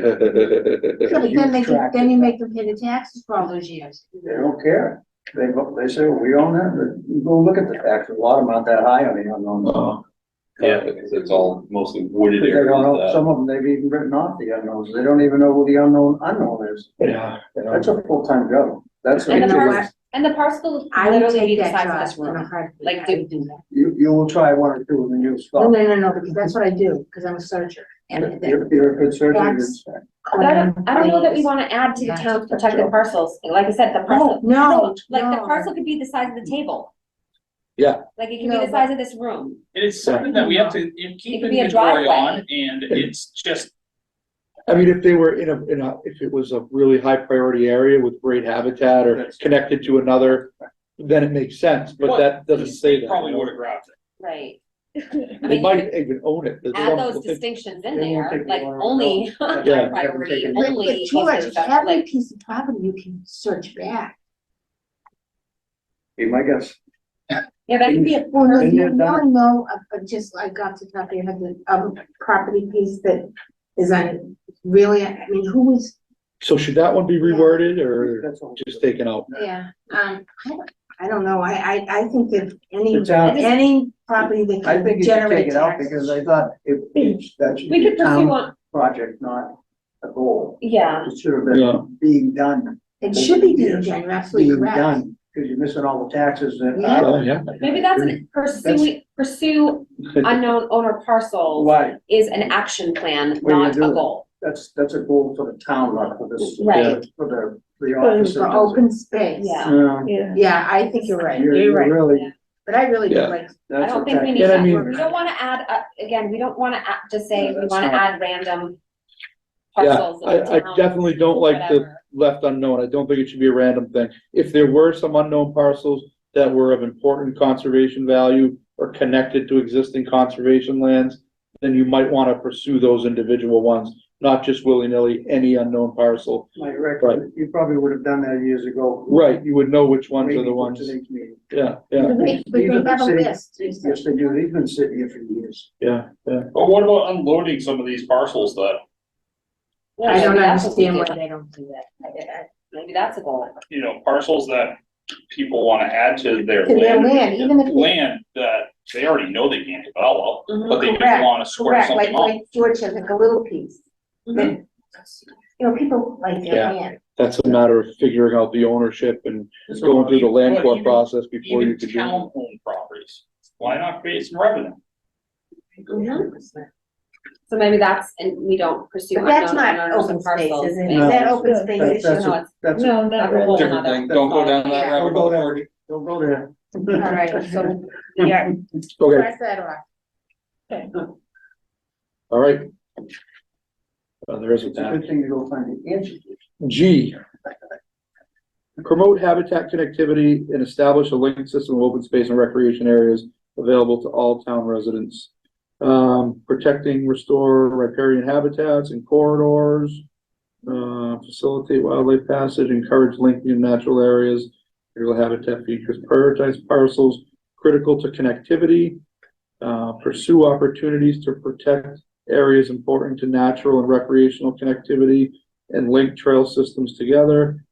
but You then tracked then it. you make them pay the taxes for all those years. They don't care. They say, well, we own that, but you go look at the tax, a lot of them aren't that high on the unknown. Oh, Yeah, because it's all mostly wooded They don't know, areas. some of them, they've even written off the unknowns. They don't even know who the unknown is. yeah. That's a full-time job. That's. And the know parcel, what? and the parcel I would literally be take the that size of job this in a room. heartbeat. Like, I would do that. You will try one or two in the new No, spot. no, because that's what I do, because I'm a searcher. And You're a good surgeon. Tax- But I don't know that we wanna add to the Yeah. town's protected parcels. Like I said, the No, parcel, no, like the no. parcel could be the size of the table. Yeah. Like it could No, be the but- size of this room. It's something that we have to keep could be a inventory driveway. on, and it's just, I mean, if they were in a, if it was a really high priority area with great habitat or connected to another, then it makes sense, but that doesn't say they that. probably would have grabbed it. Right. I They mean, you might could even own it. There's add some- those distinctions in They won't there, take the like owner only high Yeah. priority, But- But only. George, clusters that are every like, piece of property you can search back. Be my guess. yeah, that could be a. Well, no, Been you there, done really know, just like off the top of your head, the property piece that is on, really, I mean, who was, So should that one be reworded or That's all. just taken out? yeah, I don't know, I think that any, The town- any property that I think can you should take generate it out taxes. because I thought that should We be could a pursue town one, project, not a goal. yeah, It should have Yeah. been being done. It should be being Yes. done, you're absolutely Being correct. done, because you're missing all the taxes and. Yeah. Oh, yeah. maybe that's an pursue unknown owner parcels Why? is an action plan, What are you not a doing? goal. That's a goal for the town, not for this. Right. For the office. For open space. Yeah. Yeah. Yeah, I think you're right, You're you're right, really, but I really do Yeah. like, I that's don't think we okay. need And I to, mean- we don't wanna add, again, we don't wanna just say Yeah, we that's wanna not- add random Yeah, parcels. I of town, definitely don't like the whatever. left unknown. I don't think it should be a random thing. If there were some unknown parcels that were of important conservation value or connected to existing conservation lands, then you might want to pursue those individual ones, not just willy-nilly, any unknown parcel. My record, you probably would have done that years ago. Right, you would know which ones are Maybe the for ones. today's meeting. Yeah, yeah, we These can are the have a city- list. Yes, they do. They've been sitting here for years. yeah, yeah. But what about unloading some of these parcels that, I don't Maybe that's what we understand do. why they don't do that. Maybe that's a goal. you know, parcels that people wanna add to their To their land. land, even if they- Land that they already know they can't develop, Mhm. but they just Correct, wanna square Correct, something like off. George said, like a little piece. Mhm. That, you know, people like their Yeah. land. That's a matter of figuring out the ownership and going through the land But court even- process before you Even could do it. town-owned properties, why not create some revenue? So maybe that's, and we don't pursue But that's unknown not owners open and space, parcels. is it? Maybe Is that that's- open space? That's No, a, it's that's a. No, not a whole really. Different nother- thing, don't go down that Yeah. rabbit Don't go hole. there. Don't go there. All right, so, yeah, Okay, cross that off. Okay. all right. There is a It's a that. good thing to go find the answer. G, promote habitat connectivity and establish a link system of open space and recreation areas available to all town residents. Protecting, restore riparian habitats and corridors, facilitate wildlife passage, encourage linking in natural areas, natural habitat features, prioritize parcels critical to connectivity, pursue opportunities to protect areas important to natural and recreational connectivity and link trail systems together,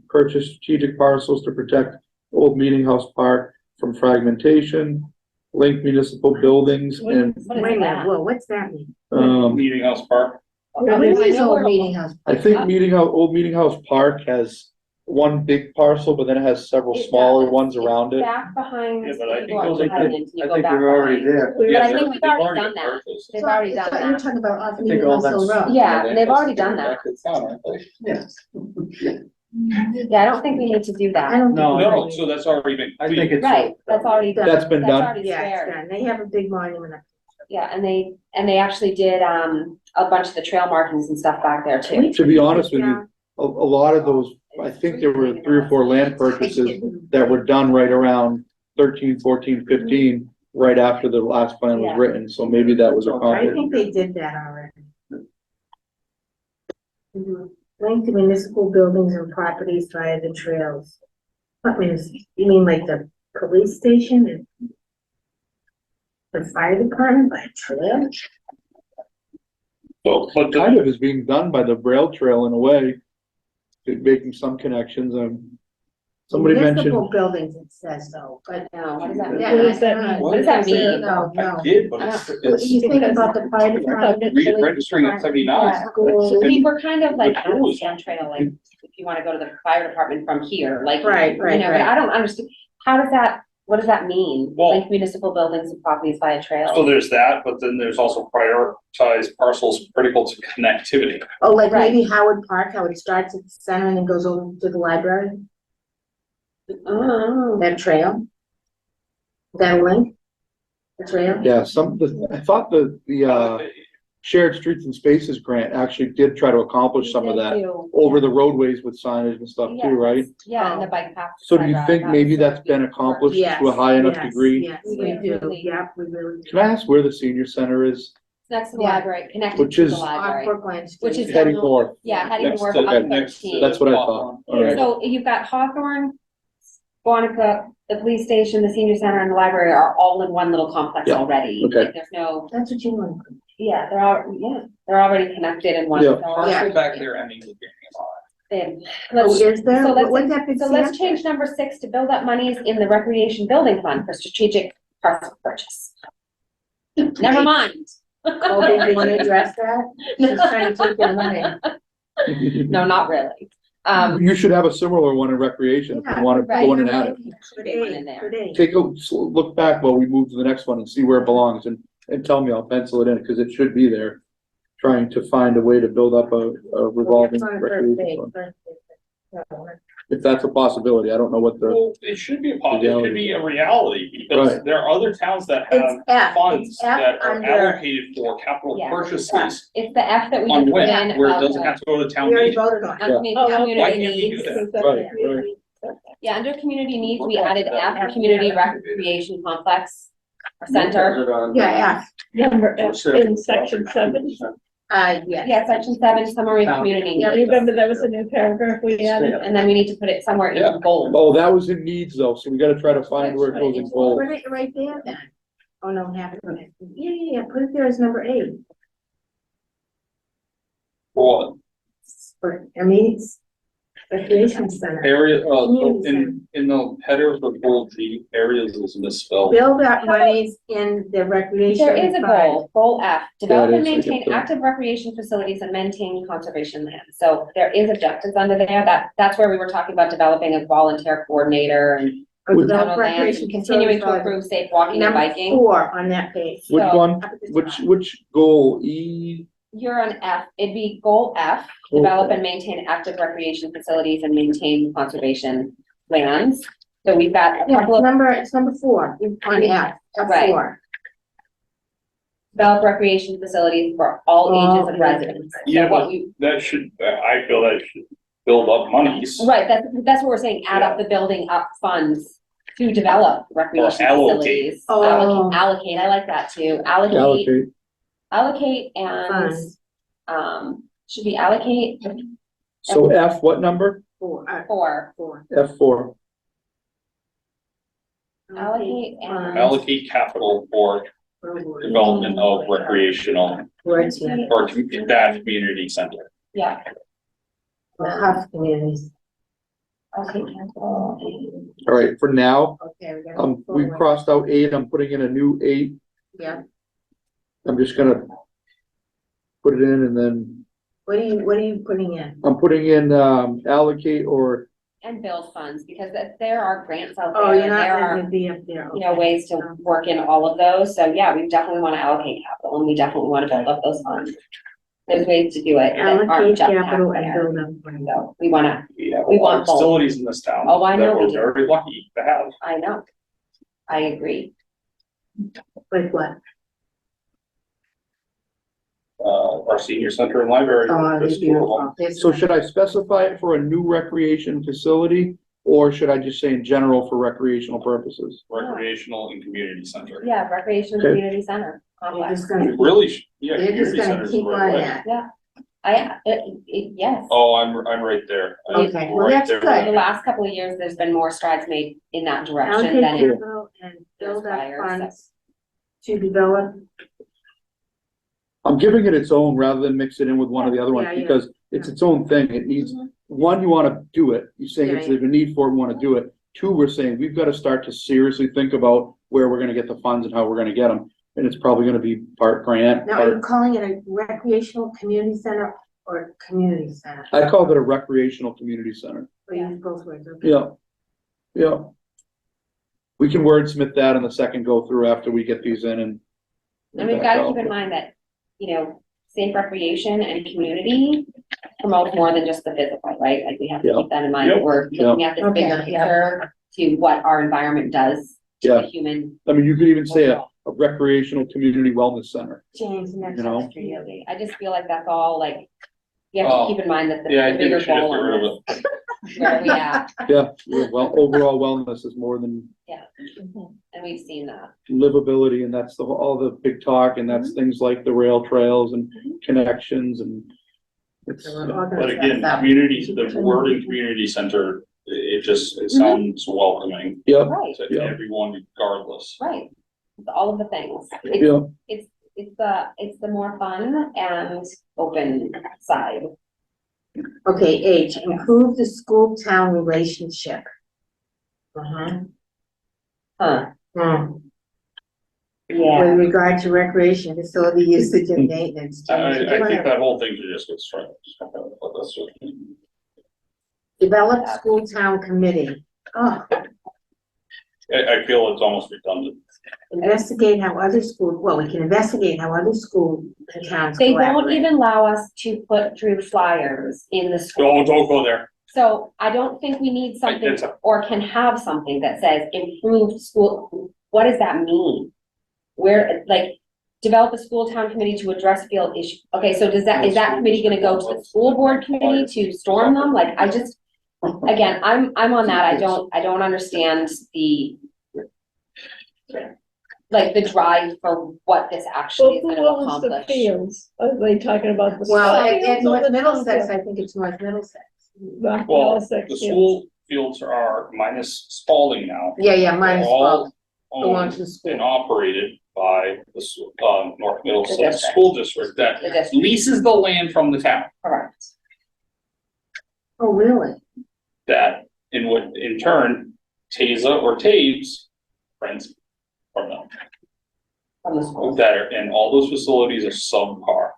purchase strategic parcels to protect Old Meeting House Park from fragmentation, link municipal buildings and, What is Wait a minute, that? whoa, what's that mean? Meeting House Park. What is Old Meeting House? I think Old Meeting House Park has one big parcel, but then it has several It smaller does. ones It's around it. Back behind. Yeah, but I you think go those up are- behind it, you I go think back they're already behind. there. But I Yeah, think they're- we've they've already done got that. parcels. They've already done You're that. talking about off I think Meeting all House Hill that's- Road. Yeah, and they've already done that. Yes. Yeah, I don't think we need to do I that. don't. No, think No, we- so that's already been. I think it's. Right, that's already done. That's been That's done. already Yeah, it's squared. done. They have a big monument up. Yeah, and they actually did, a bunch of the trail markings and stuff back there too. To be honest with you, a lot of those, I think there were 3 or 4 land purchases that were done right around 13, 14, 15, right after the last plan was Yeah. written, so maybe that was I accomplished. think they did that already. Link to municipal buildings and properties via the trails. What means, you mean like the police station and the fire department by a trail? Well, but the, Kind of is being done by the rail trail in a way, making some connections, somebody mentioned, Municipal buildings, it says though, but. No, what does that mean? Yeah, What does that I don't mean? know. What does that mean? No, I no. did, but it's You think about the fire department. registering at 79. I mean, we're kind of like The at the tools. sand trail, like if you wanna go to the fire department from here, like. Right, You right, know, but right. I don't understand, how does that, what does that mean? Well- Link municipal buildings and properties via So trail? there's that, but then there's also prioritized parcels critical to connectivity. Oh, like Right. maybe Howard Park, how it starts at the center and then goes over to the library, Oh, that trail? That link? The trail? yeah, I thought the shared streets and spaces grant actually did try to accomplish some of they that do. over the roadways with signage and stuff too, right? Yeah, and the bike path. So do you think maybe that's been accomplished Yes, to a high enough yes, degree? Yes, we We do, really- yeah, we really do. Can I ask where the senior center is? Next to the Yeah. library, connected Which to the is- Off library, Brookline Street. which is Heading down- north. yeah, heading Next north to- on next to- 13. That's what I thought. All right. So you've got Hawthorne, Quantico, the police station, the senior center and the library are all in one little complex Yeah, already. okay. Like, there's no, That's what you want. yeah, they're already connected in one. Yeah. so- Parcel back there ending with Then, Oh, let's, is there? so let's- What's that big so let's fiesta? change number 6 to build up monies in the recreation building fund for strategic parcel purchase. Never mind. Oh, do you want to address that? She's trying to take your money. No, not really. You should have a similar one in recreation if Yeah, you want to right. go in and add it. Good Big one in aid, there. good aid. Take a look back while we move to the next one and see where it belongs and tell me, I'll pencil it in because it should be there. Trying to find a way to build up a revolving That's on her recreation birthday, fund. birthday. If that's a possibility, I don't know what the, Well, it should be it should be a reality, because Right. there are other towns that have It's F, funds it's F that are under, allocated for capital Yeah. purchases It's the F that we on just put when, in where it about doesn't the- have to go to town we already meeting. voted on it. under Oh, okay. community Why can't we needs. do that? right, right. Yeah, under community needs, we added F, community recreation complex or center. Yeah, F, Number F in section 7. yes. Yeah, section 7, summary of community Yeah, needs. remember that was a new paragraph we added? And then we need to put it somewhere Yeah. in bold. Oh, that was in needs though, so we gotta try to find where it goes in bold. Put it right there then. Oh, no, have it. Yeah, put it there as number 8. Well, I mean, it's recreation center. area, Community in the header of the bold, the areas is misspelled. Build up monies in the recreation. There is a fund. goal F, develop and is, I get maintain that. active recreation facilities and maintain conservation land. So there is objectives under there, that's where we were talking about developing a volunteer coordinator and Or With- develop tunnel lands recreation and continuing to facilities. improve safe walking and Number biking. 4 on that page. Which So- one? Up at the Which, top. which goal? E? You're on F, it'd be goal F, develop and maintain active recreation facilities and maintain conservation lands. So we've got a Yeah, couple of it's number 4 on F, Right. F4. develop recreation facilities for all ages of residents. So Yeah, what but we, that should, I feel that should, build up monies. Right, that's what we're saying, add up the building up funds to develop recreation allocate. facilities. Oh. Allocate, I like that too, allocate and, should we allocate So F, what number? Four. for, F4. allocate and. Allocate capital for development of recreational Words, yeah. or that community center. Yeah, The Huff communities. allocate capital All right, for now, Okay, we got. we crossed out 8, I'm putting in a new 8. Yeah, I'm just gonna put it in and then what are you putting in? I'm putting in, allocate or, and build funds, because there are grants out Oh, there, you're and there not are, gonna be up there. you know, ways to work in all of those, so yeah, we definitely wanna allocate capital, and we definitely wanna build up those funds. There's ways to do it that aren't Allocate just capital and taxpayer, build up. funds. so we wanna, We have a We lot want of both. facilities in this town. Oh, I know that we we're do. very lucky to have. I know. I agree. Like what? Our senior center and library. Oh, there's they're two of them. beautiful. There's- so should I specify it for a new recreation facility? Or should I just say in general for recreational purposes? Recreational and community center. Yeah, recreation Okay. community center. You're complex. just gonna, Really, yeah. you're just community gonna center's the keep right on way. that. Yes. Oh, I'm right there. I'm Okay, well, right that's there. good. The last couple of years, there's been more strides made in that direction Allocate than in, capital and build up Inspire, so- funds to develop. I'm giving it its own rather than mix it in with one of the other ones, Yeah, yeah, because it's its own thing. It needs, one, you wanna do it. You're saying it's, Yeah, there's a need for it, we wanna do it. 2, we're saying we've gotta start to seriously think about where we're gonna get the funds and how we're gonna get them. And it's probably gonna be part grant, Now, are you part, calling it a recreational community center or community center? I called it a recreational community center. Or you use both words, okay? Yeah, yeah. We can wordsmith that in the second go through after we get these in and. and we've gotta keep in mind that, you know, safe recreation and community promote more than just the physical, right? Like, we have to Yeah. keep that in mind. Yep. We're looking at this Okay, bigger yeah. picture to what our environment does to Yeah. the human. I mean, you could even say a recreational community wellness center. James, next You know? up for you. I just feel like that's all like, you have Oh. to keep in mind that the Yeah, I the think we bigger should just goal get rid on of this, where we at, Yeah, well, overall wellness is more than and we've seen that. livability, and that's all the big talk, and that's things like the rail trails and connections and. It's, So we're all gonna But again, dress up. community, the word in community center, it sounds welcoming yep, Right, to Yeah. everyone regardless. right. It's all of the things. It's, yeah, it's the more fun and open side. Okay, H, improve the school-town relationship. Uh-huh. Huh, Hmm. yeah. With regard to recreation, facility usage and maintenance. I James, you think wanna that whole thing should just get struck. But that's what- Develop school-town committee. Oh, I feel it's almost redundant. investigate how other school, well, we can investigate how other school and towns They won't collaborate. even allow us to put through flyers in the school. Don't go there. So I don't think we need something It's a- or can have something that says improved school. What does that mean? Where, like, develop a school town committee to address field issues. Okay, so is that committee gonna go to the school board committee to storm them? Like, I just, again, I'm on that. I don't understand the, like, the drive for what this actually is Well, gonna who owns the accomplish. fields? Are they talking about the? Well, fields at or North the Middlesex, town I think it's North Middlesex. fields? North Well, Middlesex the fields. school fields are minus Spalding now. Yeah, mine is All all belong owned to the school. and operated by the North The Middlesex district. School District that The district, leases the land from the town. correct. Oh, really? That in turn, Taza or Taves rents from them. From the school. That are, and all those facilities are subpar.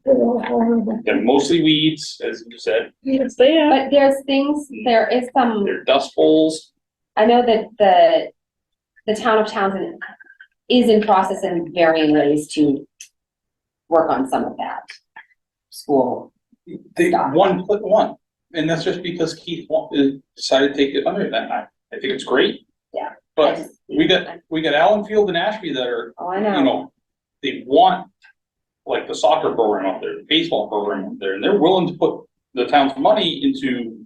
They're all horrible. They're mostly weeds, as you said. Yes, they are. But there is some, They're dust bowls. I know that the town of Townsend is in process in varying ways to work on some of that school. They Stop. put one, and that's just because Keith decided to take it under that. I think it's great. Yeah. But we got Allen Field and Ashby that are, Oh, I you know. know, they want like the soccer program up there, the baseball program up there, and they're willing to put the town's money into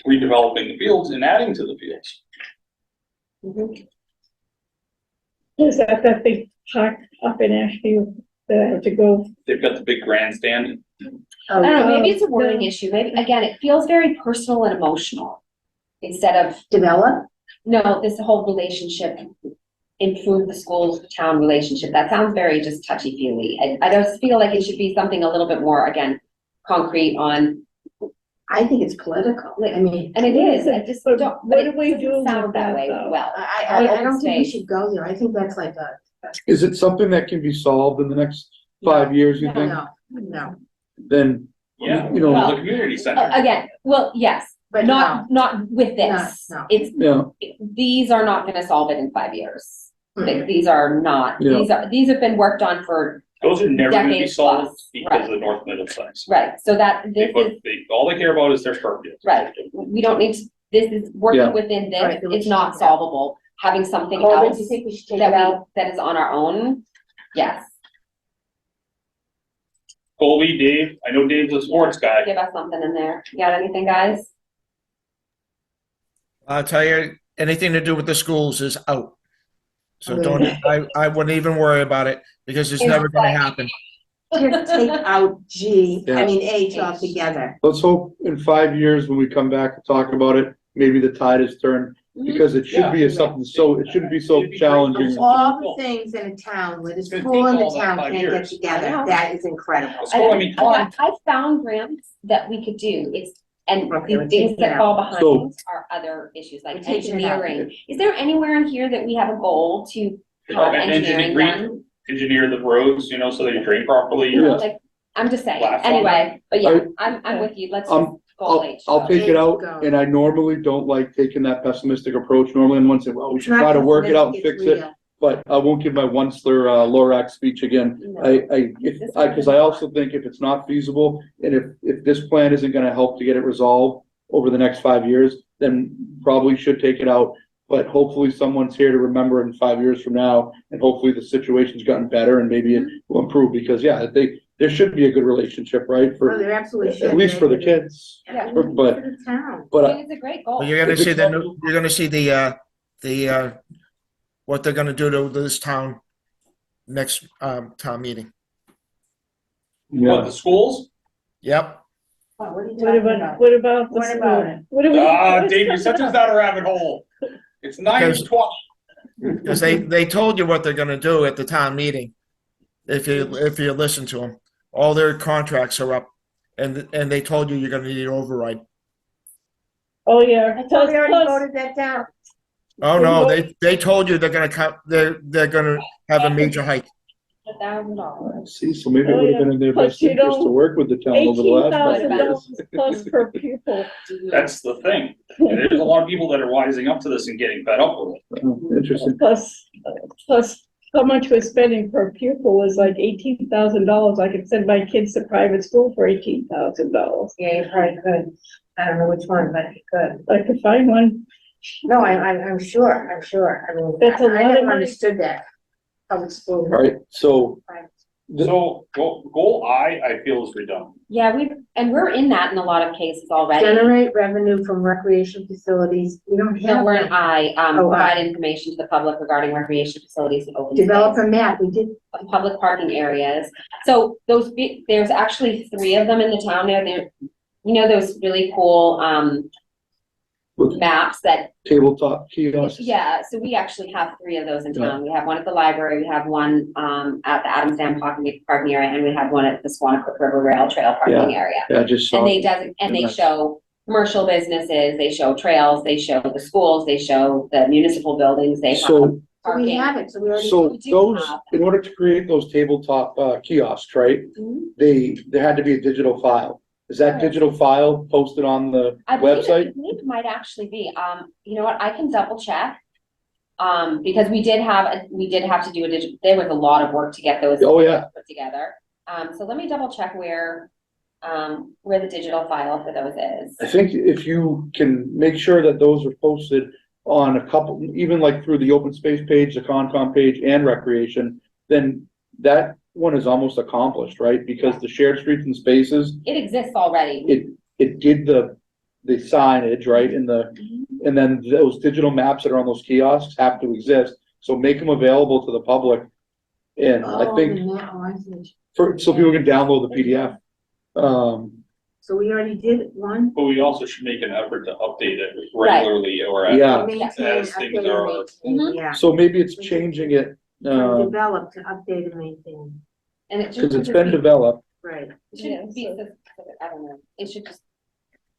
redeveloping the fields and adding to the fields. Is that big park up in Ashfield that I had to go? They've got the big grandstand. I don't know, maybe it's a Oh, wording no. issue. Maybe, again, it feels very personal and emotional. Instead of, Develop? no, this whole relationship, improve the school-town relationship. That sounds very just touchy-feely. I just feel like it should be something a little bit more, again, concrete on, I think it's political. I mean, and it is, I just But don't, what but do it we doesn't do sound with that that, way though? well. I don't think we Space. should go there. I think that's like a, Is it something that can be solved in the next 5 years, you think? no, Then, Yeah, you know, Well, the community center. Again, well, yes, but not with this. No. It's, yeah, these are not gonna solve it in 5 years. Mm. These are not, Yeah. these have been worked on for, Those are never gonna be decades solved plus, because right. of the North Middlesex. right, so that, this is, All they care about is their curfew. right, we don't need to, this is Yeah. working within this, Right, it's not solvable. Having something Colby, do else you think we should take it that out? that is on our own, yes, Colby, Dave, I know Dave's a sports guy. give us something in there. You got anything, guys? I'll tell you, anything to do with the schools is out. So don't, I wouldn't even worry about it because it's never gonna happen. Just take out G, Yeah. I mean H altogether. let's hope in 5 years when we come back to talk about it, maybe the tide has turned, because it should be a something so, it shouldn't be so challenging. All the things in a town where the It's gonna school and take the all that town 5 can't get years. I together, know. that is incredible. So, I mean, come on. I found grants that we could do, it's, and Okay, the we're things taking it that out. fall behind So- are other issues, like We're taking it out. engineering. Is there anywhere in here that we have a goal to have engineering done? Engineer the roads, you know, so they drain properly. Yeah. Like, I'm just saying, Last anyway, but yeah, I- I'm with you, let's Um, just goal H. I'll take it out, Go. and I normally don't like taking that pessimistic approach. Normally I'm one saying, well, we It's should not try to work it out and pessimistic, fix it's it, real. but I won't give my Onceler, Lorax speech again. No. Cause I also think if it's not feasible, and if this plan isn't gonna help to get it resolved over the next 5 years, then probably should take it out. But hopefully someone's here to remember in 5 years from now, and hopefully the situation's gotten better and maybe it will improve, because yeah, there should be a good relationship, right? Oh, For, there absolutely should. at least for the kids, Yeah. but, For the town. but I mean, it's a great goal. Well, you're gonna If see it's- you're gonna see the what they're gonna do to this town next town meeting. What, the schools? Yep. What are you What talking about, about? what about the What about school? it? What do we? Dave, you're such a down a rabbit hole. It's 9:20. Because they told you what they're gonna do at the town meeting. If you listen to them, all their contracts are up, and they told you you're gonna need an override. Oh, yeah. I thought we already Plus- voted that down. Oh no, they told you they're gonna cut. They're gonna have a major hike. $1,000. see, so maybe it Oh, would have yeah. been in their Plus, best you interest to don't- work with the town over the last couple of $18,000 years. plus per pupil. That's the thing. And there's a lot of people that are wising up to this and getting fed up with it. Oh, interesting. Plus how much we're spending per pupil is like $18,000. I could send my kids to private school for $18,000. Yeah, you probably could. I don't know which one, but you could. I could find one. No, I'm sure. I mean, That's a lot I of never money. understood that. Public school. All right, so So goal I feel is redundant. Yeah, we're in that in a lot of cases already. Generate revenue from recreation facilities. We don't No, have we're in that. I, Oh, provide I. information to the public regarding recreation facilities and open Develop space, a map. We did. public parking areas. So there's actually 3 of them in the town there. You know, those really cool, maps that, tabletop kiosks. yeah, so we actually have 3 of those in town. We have one at the library, we have one, at the Adams Dam parking area, and we have one at the Squanicook River Rail Trail parking area. Yeah, I just saw. And they show commercial businesses, they show trails, they show the schools, they show the municipal buildings, they have So, We parking. have it, so we already. so We do those, have- in order to create those tabletop kiosks, right? Mhm. There had to be a digital file. Is that Right. digital file posted on the I believe website? it might actually be, you know what, I can double check. Because we did have to do a digital, there was a lot of work to get those. Oh, yeah. Put together. So let me double check where the digital file for those is. I think if you can make sure that those are posted on a couple, even like through the open space page, the Concom page and recreation, then that one is almost accomplished, right? Because the shared streets and spaces, It exists already. it did the signage, right, and then those digital maps that are on those kiosks have to exist, so make them available to the public. And I Oh, think and that one. so people can download the PDF. So we already did one. But we also should make an effort to update it Right. regularly or Yeah. Maintain, as things update, are. and maintain, Mhm. yeah. So maybe it's changing it, Develop to update and maintain, And it cause should it's just been be, developed. right. it shouldn't be, I don't know, it should just,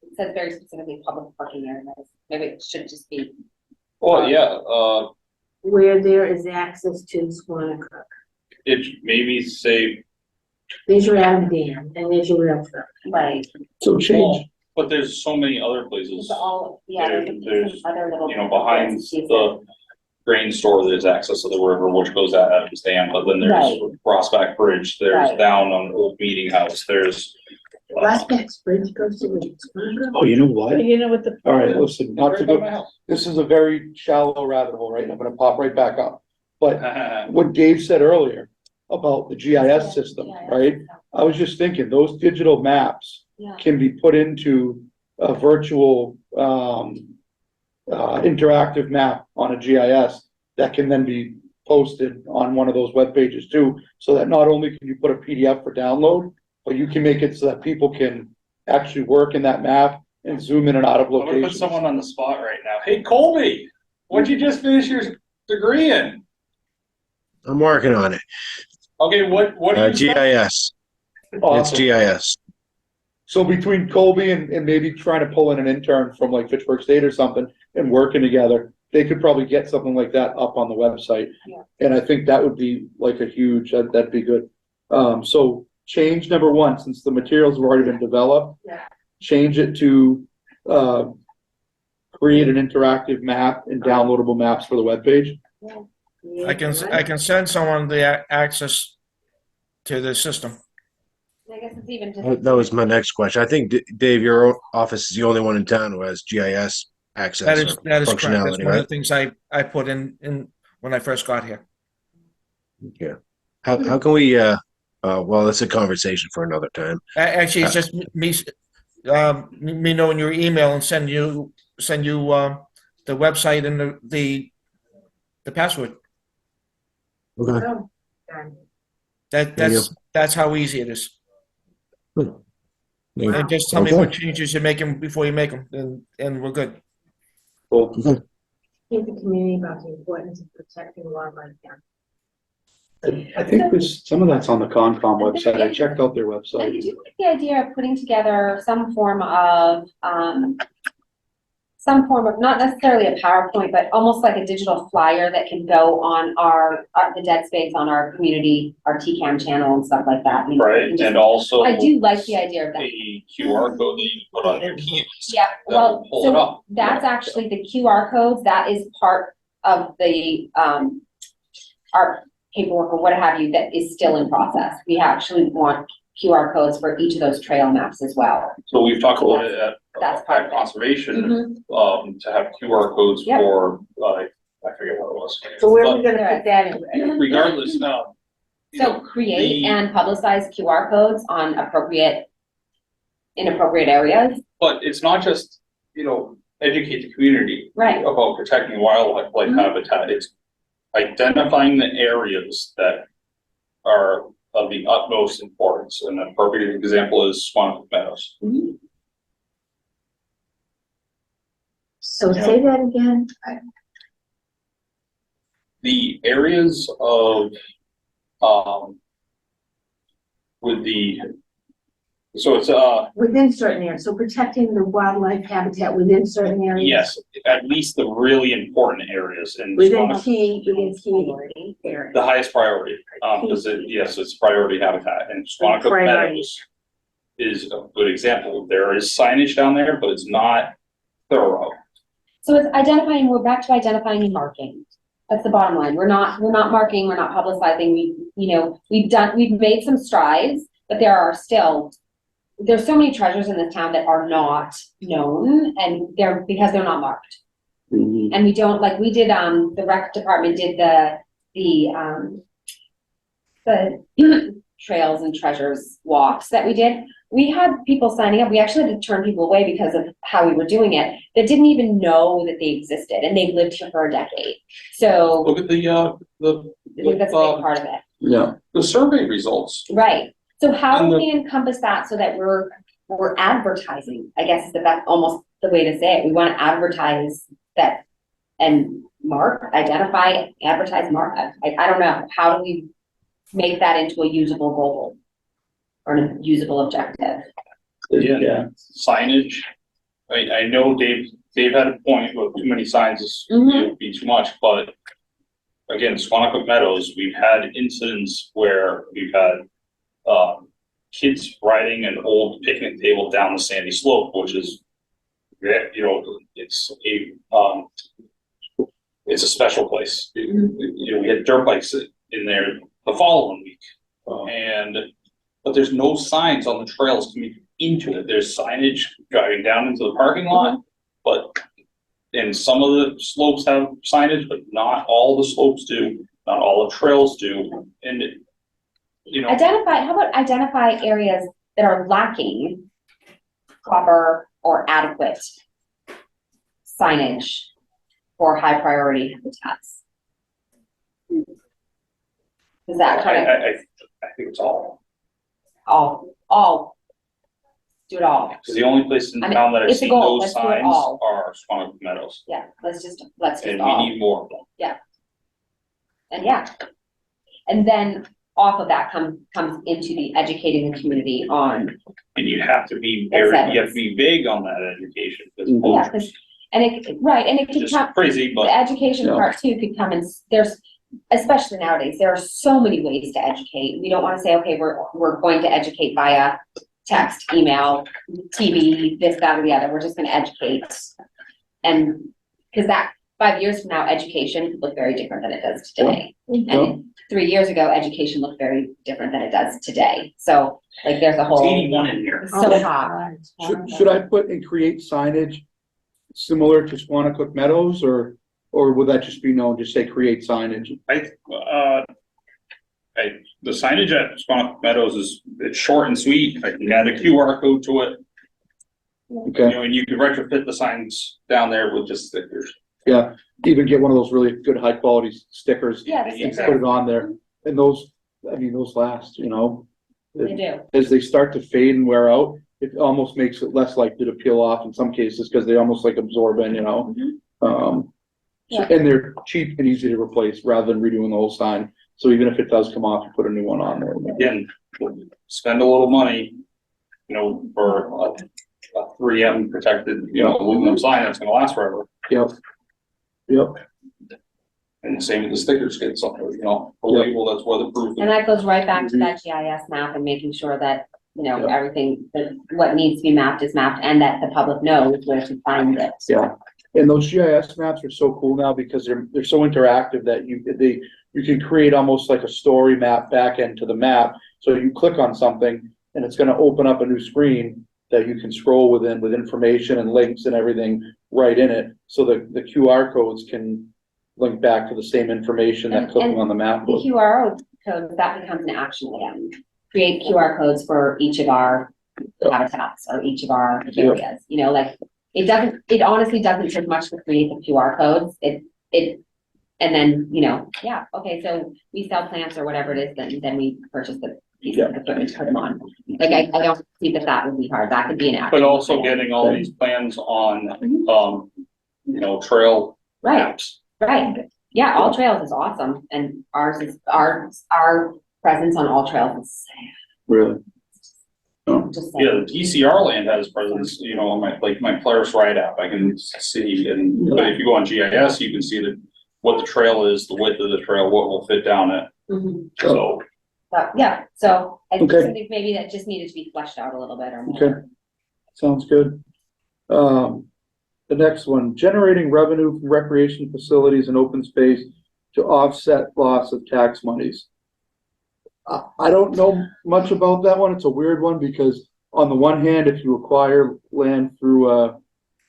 it says very specifically public parking areas, maybe it should just be. Well, yeah, Where there is access to Squanicook. it maybe say, There's your Adam Dam, and there's your rail trail. Right. So change, but there's so many other places. It's all, yeah, There's, some other little. You know, behind the grain store, there's access to the river, which goes at Adams Dam, but then there's Right. Rossback Bridge, there's Right. down on Old Meeting House, there's. Prospects Bridge goes to Squanicook. oh, you know what? You know what the. All right, listen, not to Right by go, my house. this is a very shallow rabbit hole, right? I'm gonna pop right back up. But Uh, what Dave said earlier about the GIS system, right? I was just thinking, those digital maps Yeah. can be put into a virtual, interactive map on a GIS that can then be posted on one of those web pages too, so that not only can you put a PDF for download, but you can make it so that people can actually work in that map and zoom in and out of I'm gonna put locations. someone on the spot right now. Hey, Colby, what'd you just finish your degree in? I'm working on it. Okay, what do you? GIS. It's Awesome. GIS. So between Colby and maybe trying to pull in an intern from like Fitchburg State or something and working together, they could probably get something like that up on the website. Yeah. And I think that would be like a huge, that'd be good. So change number one, since the materials have already been developed. Yeah. Change it to, create an interactive map and downloadable maps for the webpage. I can send someone the access to the system. I guess it's even just. That was my next question. I think, Dave, your office is the only one in town who has GIS access That or is correct. That's functionality, one of the right? things I put in when I first got here. Yeah. How can we, well, that's a conversation for another time. Actually, it's just me knowing your email and send you the website and the password. Okay. Oh, darn. That's how easy it is. Yeah. And just tell me Okay. what changes you're making before you make them, and we're good. Cool. Think the community about the importance of protecting wildlife down. I think there's, some of that's on the Concom website. I checked out their I website. did you like the idea of putting together some form of, not necessarily a PowerPoint, but almost like a digital flyer that can go on the dead space on our community, our TCAM channel and stuff like that. You know, Right, just- and also. I do like the idea of that. A QR code that you put on your keys. Yeah, That well, will pull it so up. that's actually the QR codes, that is part of the, our paperwork or what have you, that is still in process. We actually want QR codes for each of those trail maps as well. So we've talked about it That's at part of it. conservation, to have QR codes Yep. for, I forget what it was. So where are we But gonna put that in? regardless, you So know, create the- and publicize QR codes on inappropriate areas, but it's not just, educate the community right? about protecting wildlife like habitat. It's identifying the areas that are of the utmost importance. An appropriate example is Squanicook Meadows. So say that again. The areas of, so it's, Within certain areas, so protecting the wildlife habitat within certain areas? yes, at least the really important areas in Within Squanicook, key areas. the highest priority, because it's priority habitat, and Squanicook Priority. Meadows is a good example. There is signage down there, but it's not thorough. So it's identifying, we're back to identifying and marking. That's the bottom line. We're not marking, we're not publicizing. We've made some strides, but there's so many treasures in this town that are not known, and because they're not marked. And we don't, like, we did, the rec department did the trails and treasures walks that we did, we had people signing up. We actually had to turn people away because of how we were doing it, that didn't even know that they existed, and they've lived here for a decade. So Look at I think that's a big part of it. Yeah. the survey results. Right, so how And do the- we encompass that so that we're advertising, I guess is that's almost the way to say it, we wanna advertise that and advertise, I don't know, how do we make that into a usable goal? Or a usable objective? Yeah. Signage. I know Dave had a point with too many signs is, Mhm. would be too much, but again, Squanicook Meadows, we've had incidents where we've had, kids riding an old picnic table down the sandy slope, which is, it's a special place. We had dirt bikes in there the following week. But there's no signs on the trails coming into it. There's signage driving down into the parking lot, and some of the slopes have signage, but not all the slopes do, not all the trails do, and How about identify areas that are lacking proper or adequate signage for high priority habitats? Is that kind of I think it's all, do it all? because the only places in I mean, town that I've it's a seen goal. those Let's do it signs all. are Squanicook Meadows, Yeah, let's and we all, need more of them. and yeah. And then off of that comes into the educating the community on, And you have to be Exactly. you have to be vague on that education, because yeah, 'cause- and it could just come, crazy, the but education Yeah. part too could come in, there's, especially nowadays, there are so many ways to educate. We don't wanna say, okay, we're going to educate via text, email, TV, this, that, or the other, we're just gonna educate. And, cause that, 5 years from now, education could look very different than it does today. And 3 years ago, education looked very different than it does today. So, like, there's a it's whole, 81 in here. so hot. Should I put and create signage similar to Squanicook Meadows, or would that just be known, just say create signage? The signage at Squanicook Meadows it's short and sweet. I can add a QR code to it, Okay, and you could retrofit the signs down there with just stickers. yeah, even get one of those really good, high quality stickers, Yeah, Exactly. put it on there, and those last, they do. as they start to fade and wear out, it almost makes it less likely to peel off in some cases, because they almost like absorb in, Yeah. And they're cheap and easy to replace rather than redoing the whole sign. So even if it does come off, you put a new one on there. Again, spend a little money, for a 3M protected, aluminum sign that's gonna last forever. Yep. And the same with the stickers, get something, a Yep. label that's weatherproof. And that goes right back to that GIS map and making sure that, Yeah. everything, that what needs to be mapped is mapped and that the public knows where to find it. Yeah, and those GIS maps are so cool now because they're so interactive that you can create almost like a story map back into the map. So you click on something and it's gonna open up a new screen that you can scroll within with information and links and everything right in it. So the QR codes can link back to the same information that And- clicking and on the map The would. QR code, that becomes an action item. Create QR codes for each of our habitats or each of our Yeah. areas, it honestly doesn't take much to create the QR codes. And then, yeah, okay, so we sell plants or whatever it is, then we purchase the pieces of equipment to put them on. Like, I don't see that would be hard. That could be an action. But also getting all these plans on, trail Right. maps. Right, yeah, All Trails is awesome, and our presence on All Trails is Really? just. Yeah, the DCR land has presence, on my Polaris Ride app, I can see, but if you go on GIS, you can see what the trail is, the width of the trail, what will fit down it, Mhm. so. But, yeah, so I Okay. think maybe that just needed to be fleshed out a little bit or more. Okay. Sounds good. The next one, generating revenue from recreation facilities and open space to offset loss of tax monies. I don't know much about that one. It's a weird one because on the one hand, if you acquire land through a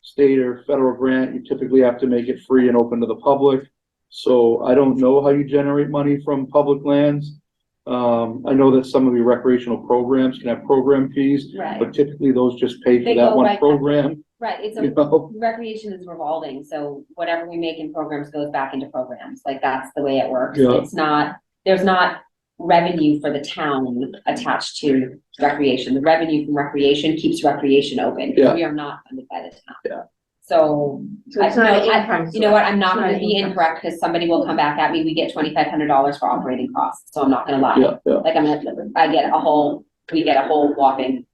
state or federal grant, you typically have to make it free and open to the public. So I don't know how you generate money from public lands. I know that some of the recreational programs can have program fees, Right, but typically those just pay They for that go one right back. program, right, it's you a, know? recreation is revolving, so whatever we make in programs goes back into programs, like that's the way it works. Yeah. It's not, there's not revenue for the town attached to recreation. The revenue from recreation keeps recreation open. Yeah. We are not funded by the town. Yeah. So, So it's not an income. you know what, I'm not source. gonna It's be an income incorrect, because somebody will come back at me, we get $2,500 for operating costs, so I'm not gonna lie. Yeah, yeah, Like we get a whole whopping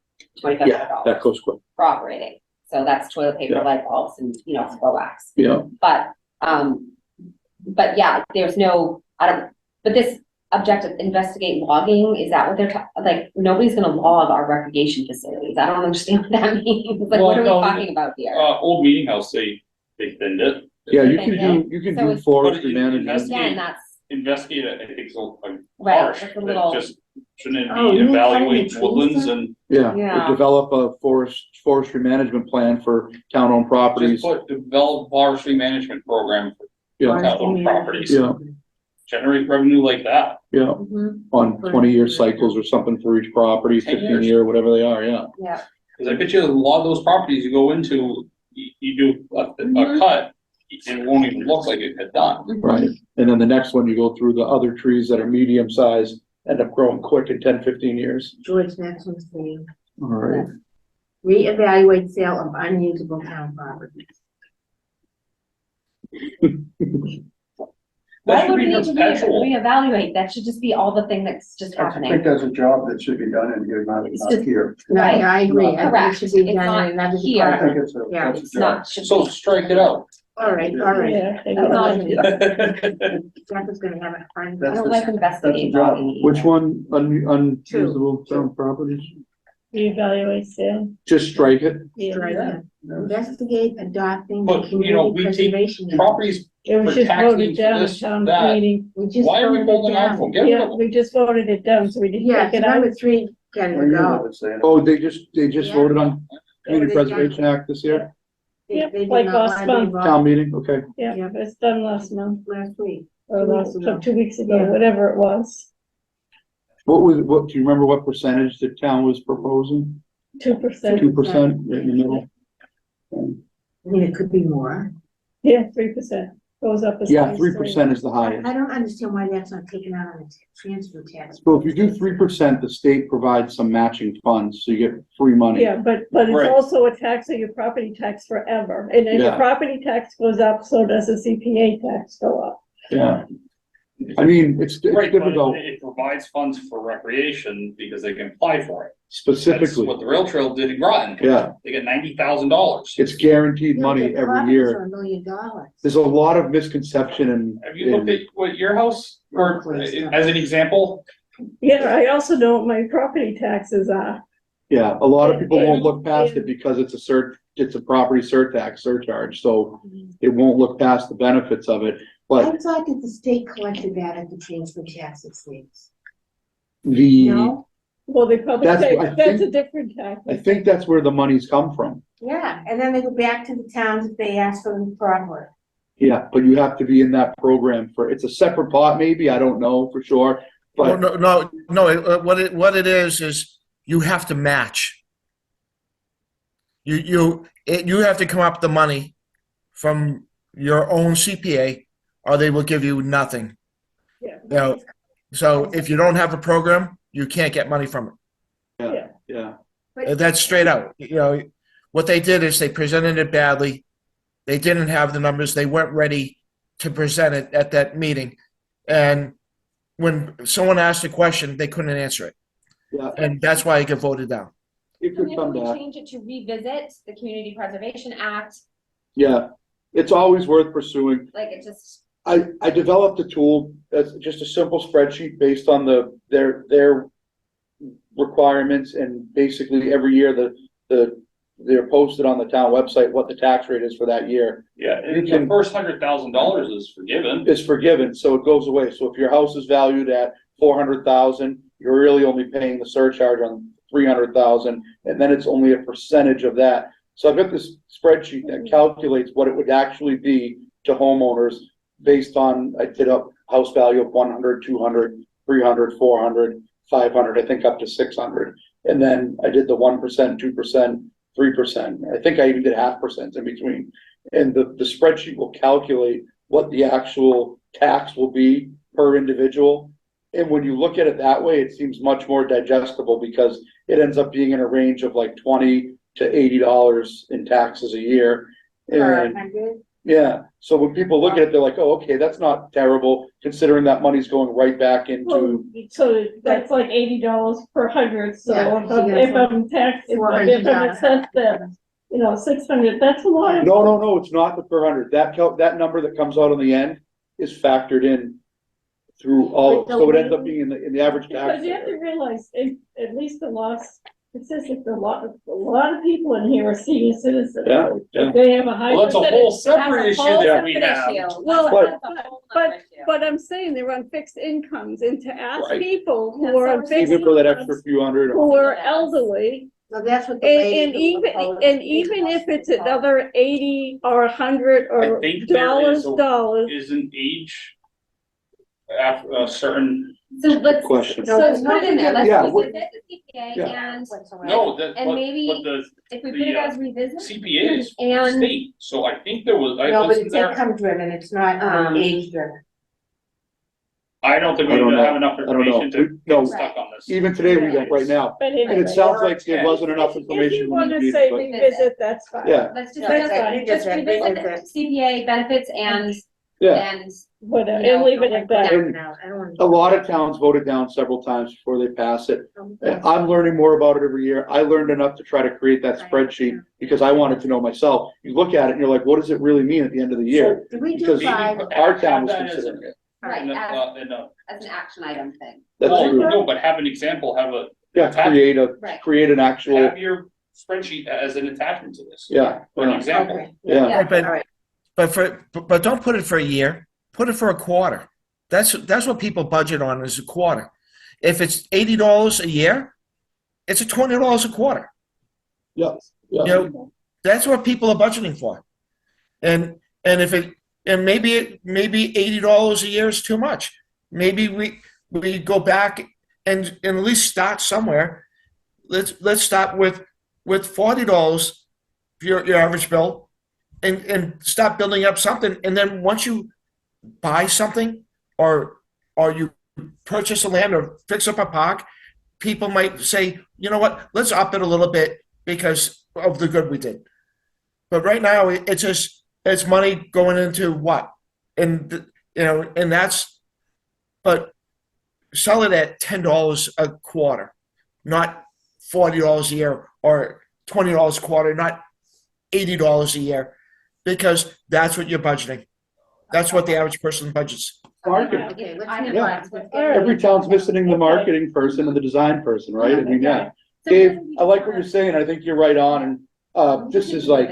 $2,500 yeah, that goes quick, for operating. So that's toilet paper, Yeah. light bulbs, and, you know, floor wax. yeah, But yeah, there's no, but this objective, investigate logging, is that what they're like, nobody's gonna log our recreation facilities. I don't understand what that means. Like, what are we Well, no, talking about here? Old Meeting House, they thinned it. yeah, you Okay, can do So it's- forestry But it- management, Again, that's, Investigate, I think it's a Right, harsh, it's a but little- just, shouldn't Oh, it be you mean evaluate cutting the woodlands trees and yeah, Yeah. or develop a forestry management plan for town-owned just properties, put develop forestry management program for yeah, town-owned properties. Yeah. Generate revenue like that. yeah, Mhm. on 20-year cycles or something for each property, 10 years. 15-year, whatever they are, yeah. yeah, Cause I bet you a lot of those properties you go into, you do a Mhm. cut, it won't even look like it had done. Right, and then the next one, you go through the other trees that are medium size, end up growing quick in 10, 15 years. George, next one's for you. All right. Reevaluate sale of unusable town properties. That why should would we be need to perpetual. reevaluate? That should just be all the thing that's just I happening. think that's a job that should be done and you're not, It's not just- here. Right. I agree. I think it Correct. should be It's done not in another here. I department. think it's a, Yeah. that's a It's job. not, should So be, strike it out. All right, all right. Yeah. I That's not- think- Jeff is gonna have a fun. I That's don't the- like investigating job. logging either. Which one, unusable town properties? Reevaluate sale. Just strike it, Yeah. Right. Investigate adopting the But, you know, community we take preservation. Act. Properties, It was For just tax voted needs, down at this, town that. meeting. We just why are we voted it holding on down. for? Get rid Yeah, of them. we just voted it down, so we didn't Yeah, take so it out. number 3 got Well, to you go. know what's saying. oh, they just Yeah. voted on Community Voted Preservation Act this year, Yep, They did like not last want to be month. involved town meeting, okay. Yeah, it's done last month, last week. or 2 last, weeks ago. 2 weeks ago, Yeah. whatever it was, What, do you remember what percentage the town was proposing? 2%. 2%, right in the middle? I mean, it could be more. Yeah, 3%, goes up as high Yeah, as 3% is the I highest. don't understand why that's not taken out on the transfer tax. So if you do 3%, the state provides some matching funds, so you get free money. Yeah, but it's Right. also a tax on your property tax forever, and if your Yeah. property tax goes up, so does the CPA tax go up. Yeah. I mean, it's Right, but difficult it provides funds for recreation because they can apply for it. That's specifically. what the rail trail did in Groton. Yeah, They get $90,000. it's guaranteed money every year. For $1 million. There's a lot of misconception and. Have you looked at what your house, or as an example? Yeah, I also know what my property taxes are. Yeah, a lot of people won't And- look past it and- because it's a property surcharge, so it won't look past the benefits of it. But I thought that the state collected that at the transfer tax estates. the, No? Well, they probably That's- say, I that's a think- different tax. I think that's where the money's come from. Yeah, and then they go back to the towns if they ask for them properly. Yeah, but you have to be in that program it's a separate pot maybe, I don't know for sure. Oh, But no, what it is you have to match. You have to come up with the money from your own CPA, or they will give you nothing. Yeah. You know, so if you don't have a program, you can't get money from yeah, it. That's straight out. You know, what they did is they presented it badly. They didn't have the numbers. They weren't ready to present it at that meeting. And when someone asked a question, they couldn't answer it. yeah, And that's why it got voted down. it could Maybe come we back. change it to revisit the Community Preservation Act, Yeah, it's always worth pursuing. like it just, I developed a tool that's just a simple spreadsheet based on their requirements, and basically every year they're posted on the town website what the tax rate is for that year. Yeah, You and can- the first $100,000 is forgiven. It's forgiven, so it goes away. So if your house is valued at 400,000, you're really only paying the surcharge on 300,000, and then it's only a percentage of that. So I've got this spreadsheet that calculates what it would actually be to homeowners based on, I did a house value of 100, 200, 300, 400, 500, I think up to 600. And then I did the 1%, 2%, 3%. I think I even did 0.5% in between. And the spreadsheet will calculate what the actual tax will be per individual. And when you look at it that way, it seems much more digestible because it ends up being in a range of like $20 to $80 in taxes a year. And yeah, so when people look at it, they're like, oh, okay, that's not terrible, considering that money's going right back Well, into, so that's like $80 per hundred, so Yeah, if I'm taxed, if I'm assessed that, 600, that's a lot. no, it's not the per hundred. That number that comes out on the end is factored in through all, But the so it ends up way- being in the average tax. Because you have to realize, at least the last, it says that a lot of people in here are senior citizens. Yeah, yeah. They have a high Well, that's a percentage. whole separate issue that we Separate have. issue. Well, That's a whole nother issue. But I'm saying they're on fixed incomes, and to ask Right. people who That's are on what fixed Even for that extra incomes, few hundred. who are elderly, So that's what the and lady who even, proposed and it even if it's proposed. another 80 or 100 or I think there is dollars, Is an age after a certain, So let's, Question. so let's put it in there, let's Yeah, revisit the CPA Yeah. and no, that, And but, maybe but the if we put the, it as revisit. CPA is And- state, so I think there was, I No, but listened it's there. income driven, it's not age driven. I don't think I we don't know. have enough I don't know. information to No. get stuck on this. Even today we don't right now. but And anyway. it sounds like there wasn't enough If information. you when wanna needed, say but- revisit, that's fine. Yeah, Let's just, Yeah, just revisit, revisit revisit. CPA benefits yeah. and Whatever, No, and leave it at that. And I don't want. A lot of towns voted down several times before they pass it. I'm learning more about it every year. I learned enough to try to create that spreadsheet because I wanted to know myself. You look at it and you're like, what does it really mean at the end of the year? Did we do Because five? our town was Have that as a- considering it. right, in a- as, in a- as an action item thing. That's well, true. no, but have an example, have a, Yeah, Right. create an actual, have your spreadsheet as an attachment to this. yeah, For an yeah, example. Okay. yeah. Yeah. But, All right. but don't put it for a year, put it for a quarter. That's what people budget on is a quarter. If it's $80 a year, it's a $20 a quarter. Yeah, You yeah. know, that's what people are budgeting for. And if it, and maybe $80 a year is too much. Maybe we go back and at least start somewhere. Let's start with $40 for your average bill and start building up something. And then once you buy something or you purchase a land or fix up a park, people might say, you know what, let's up it a little bit because of the good we did. But right now, it's money going into what? And, and that's, but sell it at $10 a quarter, not $40 a year or $20 a quarter, not $80 a year, because that's what you're budgeting. That's what the average person budgets. Marketing. Okay, let's I move Yeah. on. Every town's missing the marketing person and the design person, right? I mean, yeah. Dave, I like what you're saying. I think you're right on. And this is like,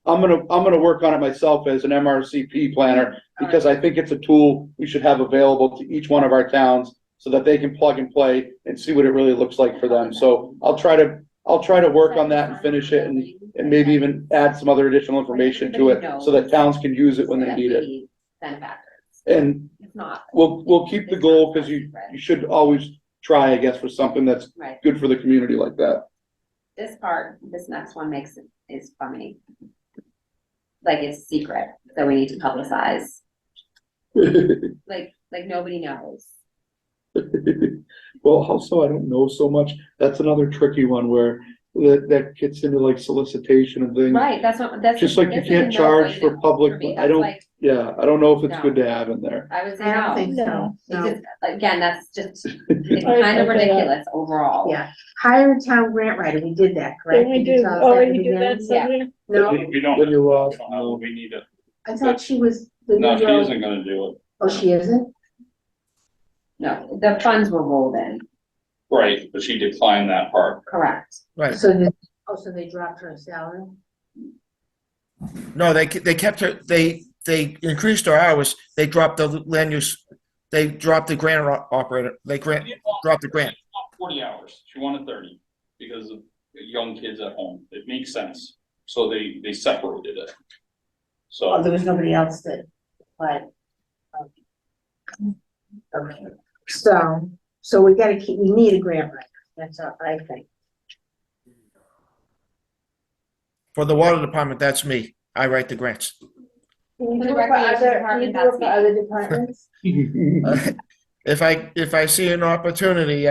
I'm gonna work on it myself as an MRCP planner because I think it's a tool we should have available to each one of our towns so that they can plug and play and see what it really looks like for them. So I'll try to work on that and finish it and maybe even add some other additional information to it so that towns can use it when they need it. And If not. we'll keep the goal because you should always try, I guess, for something that's Right. good for the community like that. This part, this next one is funny. Like it's secret, so we need to publicize. Like nobody knows. Well, also, I don't know so much. That's another tricky one where that gets into like solicitation and things. Right, that's. Just like you this is can't a no charge way for no public, me. I That's don't- like- Yeah, I don't know if it's No. good to have in there. I would say I don't no. think so. It's No. just, again, that's just, it's Alright, kind of okay. ridiculous overall. Yeah. Hire a town grant writer, we did that, correct? Can we Did you do, tell us oh, at the you do that, beginning? Sylvia? No, We don't, Then you lost. we need to, I thought she was the no, new she girl. isn't gonna do it. Oh, she isn't? No, the funds were rolled in, Right, but she declined that part. correct. Right. So they dropped her salary? No, they kept her, they increased her hours. They dropped the land use, they dropped the grant operator, dropped the grant. 40 hours, she wanted 30 because of young kids at home. It makes sense. So they separated it. Oh, So, there was nobody else that applied. Okay. So we gotta we need a grant writer, that's all I think. For the water department, that's me. I write the grants. Can you For do the it for recreation other, can department, you do it that's for me. other departments? If I see an opportunity,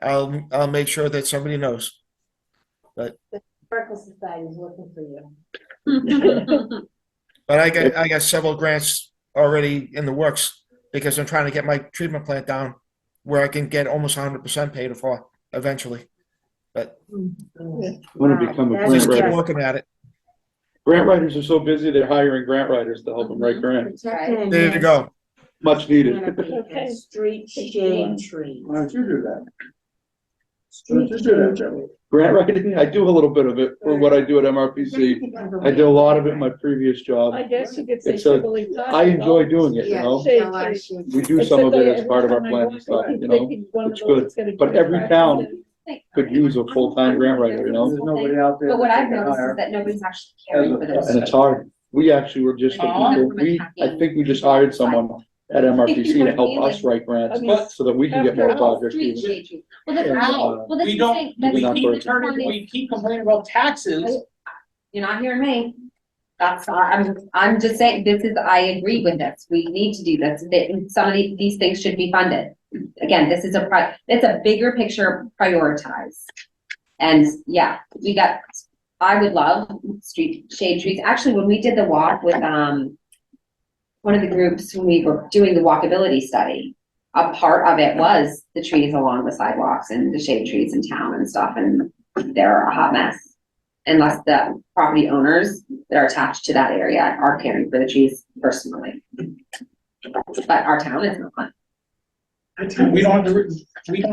I'll make sure that somebody knows. Sparkle Society is looking for you. But I got several grants already in the works because I'm trying to get my treatment plant down where I can get almost 100% paid for eventually. But I'm gonna become a Wow, just grant keep writer. looking at it. Grant writers are so busy, they're hiring grant writers to help them write grants. Protect and There you go. Much needed. canopy and Okay. street shade trees. Why don't you do that? Street Just do that, shade Joe. Grant writing, I do a little bit of it for what I do at MRPC. I did a lot of it in my previous job. I guess you could say. It's a- Tivoli Park I is enjoy all- doing it, you Yeah, know? Shade a lot of tree. shade We trees. do some of it Except as part of our every plan time I and stuff, walk, I you keep know? thinking one of It's those good. is gonna But be every practiced town in. could use a full-time grant writer, you know? There's nobody out there. But what that I've they can noticed hire. is that nobody's actually caring for those. And it's hard. We actually were just looking for, I think we just hired someone at MRPC to help us write grants But so that we can get more after projects. Street even. shade trees. Well, that's, How? well, that's We the don't, thing. That's we the keep thing. turning- The point is- we keep complaining about taxes. You're not hearing me. I'm just saying, I agree with this. We need to do this. Some of these things should be funded. Again, this is it's a bigger picture prioritize. And yeah, I would love street shade trees. Actually, when we did the walk with, one of the groups, when we were doing the walkability study, a part of it was the trees along the sidewalks and the shade trees in town and stuff, and they're a hot mess. Unless the property owners that are attached to that area are caring for the trees personally. But our town is not. We don't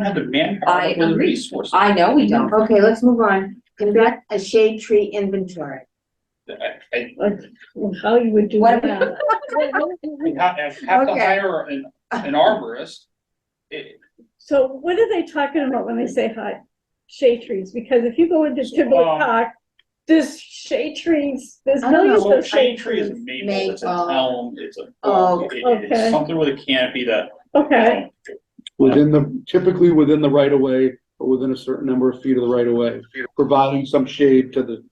have the manpower I or the agree. resources. I know we don't. Okay, let's move on. Conduct a shade tree inventory. Like, how you would do What that. We have to Okay. hire an arborist. So what are they talking about when they say shade trees? Because if you go into Tivoli Park, there's shade trees, there's I don't know. millions of Shade shade tree is trees. a maple, it's a Maple. elm, it's a. Oh, It's okay. something with a canopy that. Okay, Typically within the right of way, or within a certain number of feet of the right of way, providing some shade to the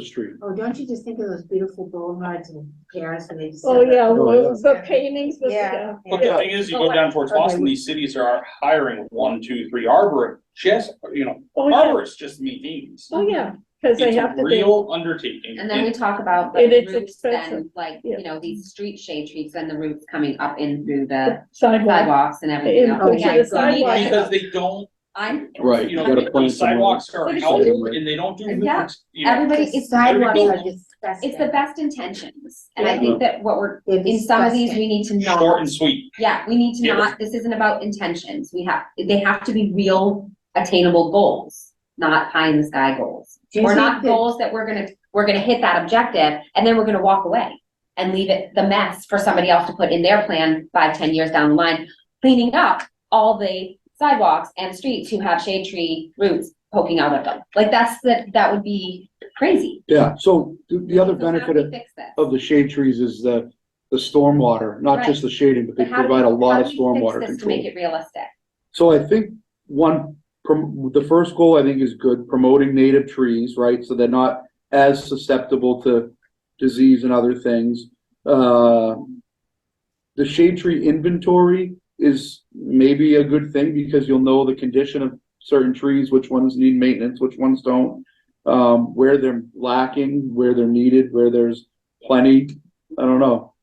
street. Oh, don't you just think of those beautiful boulevards in Paris when they just. oh yeah, Oh, yeah. the paintings with, Yeah. But the thing is, you go down towards Boston, these cities are hiring 1, 2, 3 arborists, oh yeah, arborists just to maintain these. oh yeah, because they It's have a to be. real undertaking. And then we talk about And the it's roots expensive. and like, Yeah. these street shade trees and the roots coming up in through the Sidewalk. sidewalks and everything In- else. oh, Again, to the so we need sidewalk. to- Because they don't, I'm, Right, you you know, gotta plant the some. sidewalks are But it's out like- and they don't do. Yeah. you know, everybody, The it's, sidewalks everybody- are disgusting. it's the best intentions. And I Yeah. think that what we're, They're in some of these, disgusting. we need to Short not, and sweet. yeah, we need to Yeah. not, this isn't about intentions. They have to be real attainable goals, not pie in the sky goals. Do you Or not think that- goals that we're gonna hit that objective and then we're gonna walk away and leave it the mess for somebody else to put in their plan 5, 10 years down the line, cleaning up all the sidewalks and streets who have shade tree roots poking out of them. Like that would be crazy. Yeah, so the other So how do benefit we fix this? of the shade trees is the stormwater, not just the shading, but they But how do provide a we- lot how of do we fix stormwater this To control. make it realistic. So I think the first goal I think is good, promoting native trees, right? So they're not as susceptible to disease and other things. The shade tree inventory is maybe a good thing because you'll know the condition of certain trees, which ones need maintenance, which ones don't. Where they're lacking, where they're needed, where there's plenty. I don't know.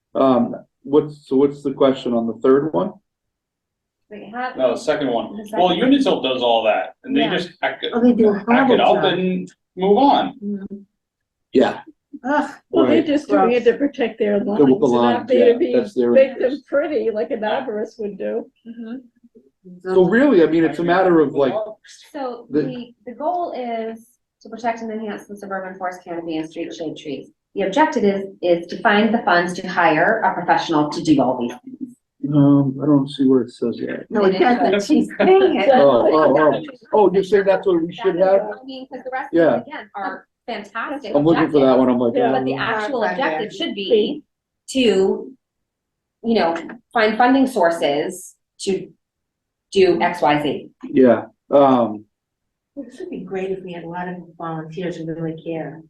What's the question on the third one? No, the second one. The second Well, one. Unitil does all that and they Yeah. just hack it, Oh, they do a hack horrible it up job. and move on. Yeah, Ugh, Well, they're Right. just doing it to protect their lawns, the they're not lawns, there yeah, to be, that's their make them interest. pretty like an arborist would do. So really, I mean, it's a matter of like, So The- the goal is to protect and enhance the suburban forest canopy and street shade trees. The objective is to find the funds to hire a professional to do all these things. I don't see where it says that. no, it doesn't, she's saying it. Oh, you're saying that's what we should have? I mean, because the rest of Yeah. them, again, are fantastic I'm looking for that objectives. one, I'm like, Yeah. But the oh, actual Okay. objective should be to, find funding sources to do X, Y, Z. Yeah, This would be great if we had a lot of volunteers who really care.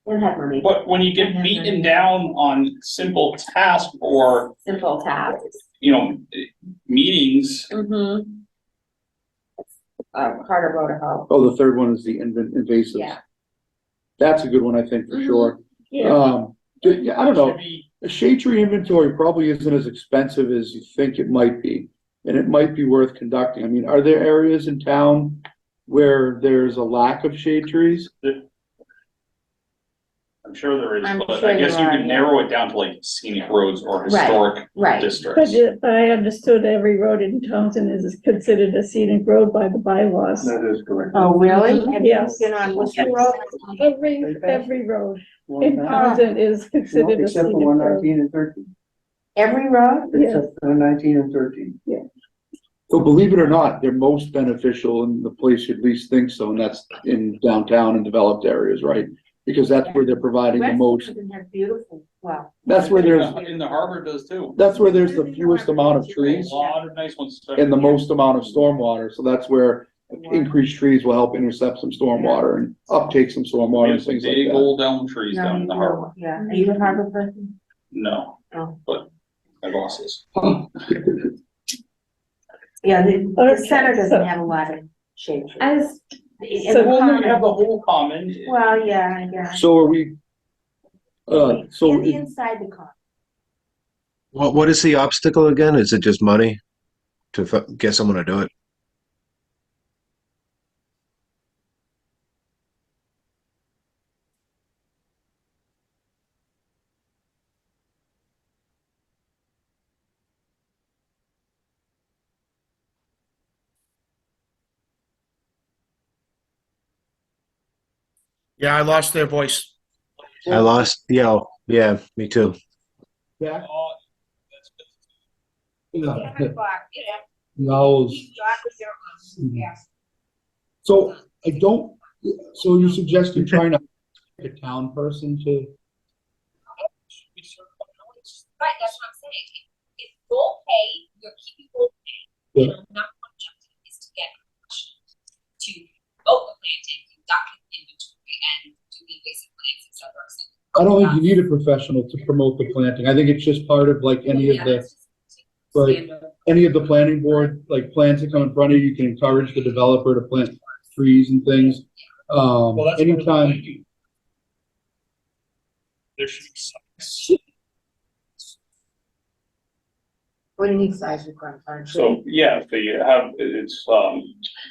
We'll have money, But when you get beaten down on simple tasks or, simple tasks. you know, meetings, Mm-hmm. Harder road to hoe. oh, the third one is the invasives. Yeah. That's a good one, I think, for Mhm. sure. Yeah, Yeah, I don't know. should be- A shade tree inventory probably isn't as expensive as you think it might be, and it might be worth conducting. I mean, are there areas in town where there's a lack of shade trees? I'm sure there is, I'm but sure I guess you there are, could yeah. narrow it down to like scenic roads or historic Right. but districts. if I understood every road in Townsend is considered a scenic road by the bylaws. That is correct. Oh, really? Mhm. Have you Yes. been on Worcester Road? Every road in Townsend is considered a Except scenic for road. 119 and 13. Every road? Yes. Except for 19 and 13. So believe it or not, they're most beneficial in the place you'd least think so, and that's in downtown and developed areas, right? Because that's where they're providing the most, Western have beautiful, well. that's where there's, In the harbor does too. that's where there's the fewest amount of A trees lot of nice ones. and the most amount of stormwater, so that's where increased trees will help intercept some stormwater and uptake some We stormwater have and some things like big that. old elm trees down in the harbor. Yeah, are you a harbor person? No, Oh. but my boss is. Yeah, the Okay, center so- doesn't have a lot of shade trees. As, In So the Well, common- we have the whole common. Well, yeah, yeah. So are we, so, Inside the common. What is the obstacle again? Is it just money to get someone to do it? Yeah, I lost their voice. I lost, yeah, me too. no, so I don't, so you're suggesting trying to pick a town person to, Right, that's what I'm saying. If you'll pay, your key people pay, Yeah. your number one objective is to get permission to vote the planting, conduct the inventory, and do the invasive plants, et cetera, et cetera. I don't think you need a professional to promote the planting. I think it's just part of like any of Yeah, the, that's just right. standard. any of the planning board, like plans that come in front of you, you can encourage the developer to plant trees and things. Anytime, There should be some. What do you need size requirements on a tree? So, yeah, so you have, it's, so I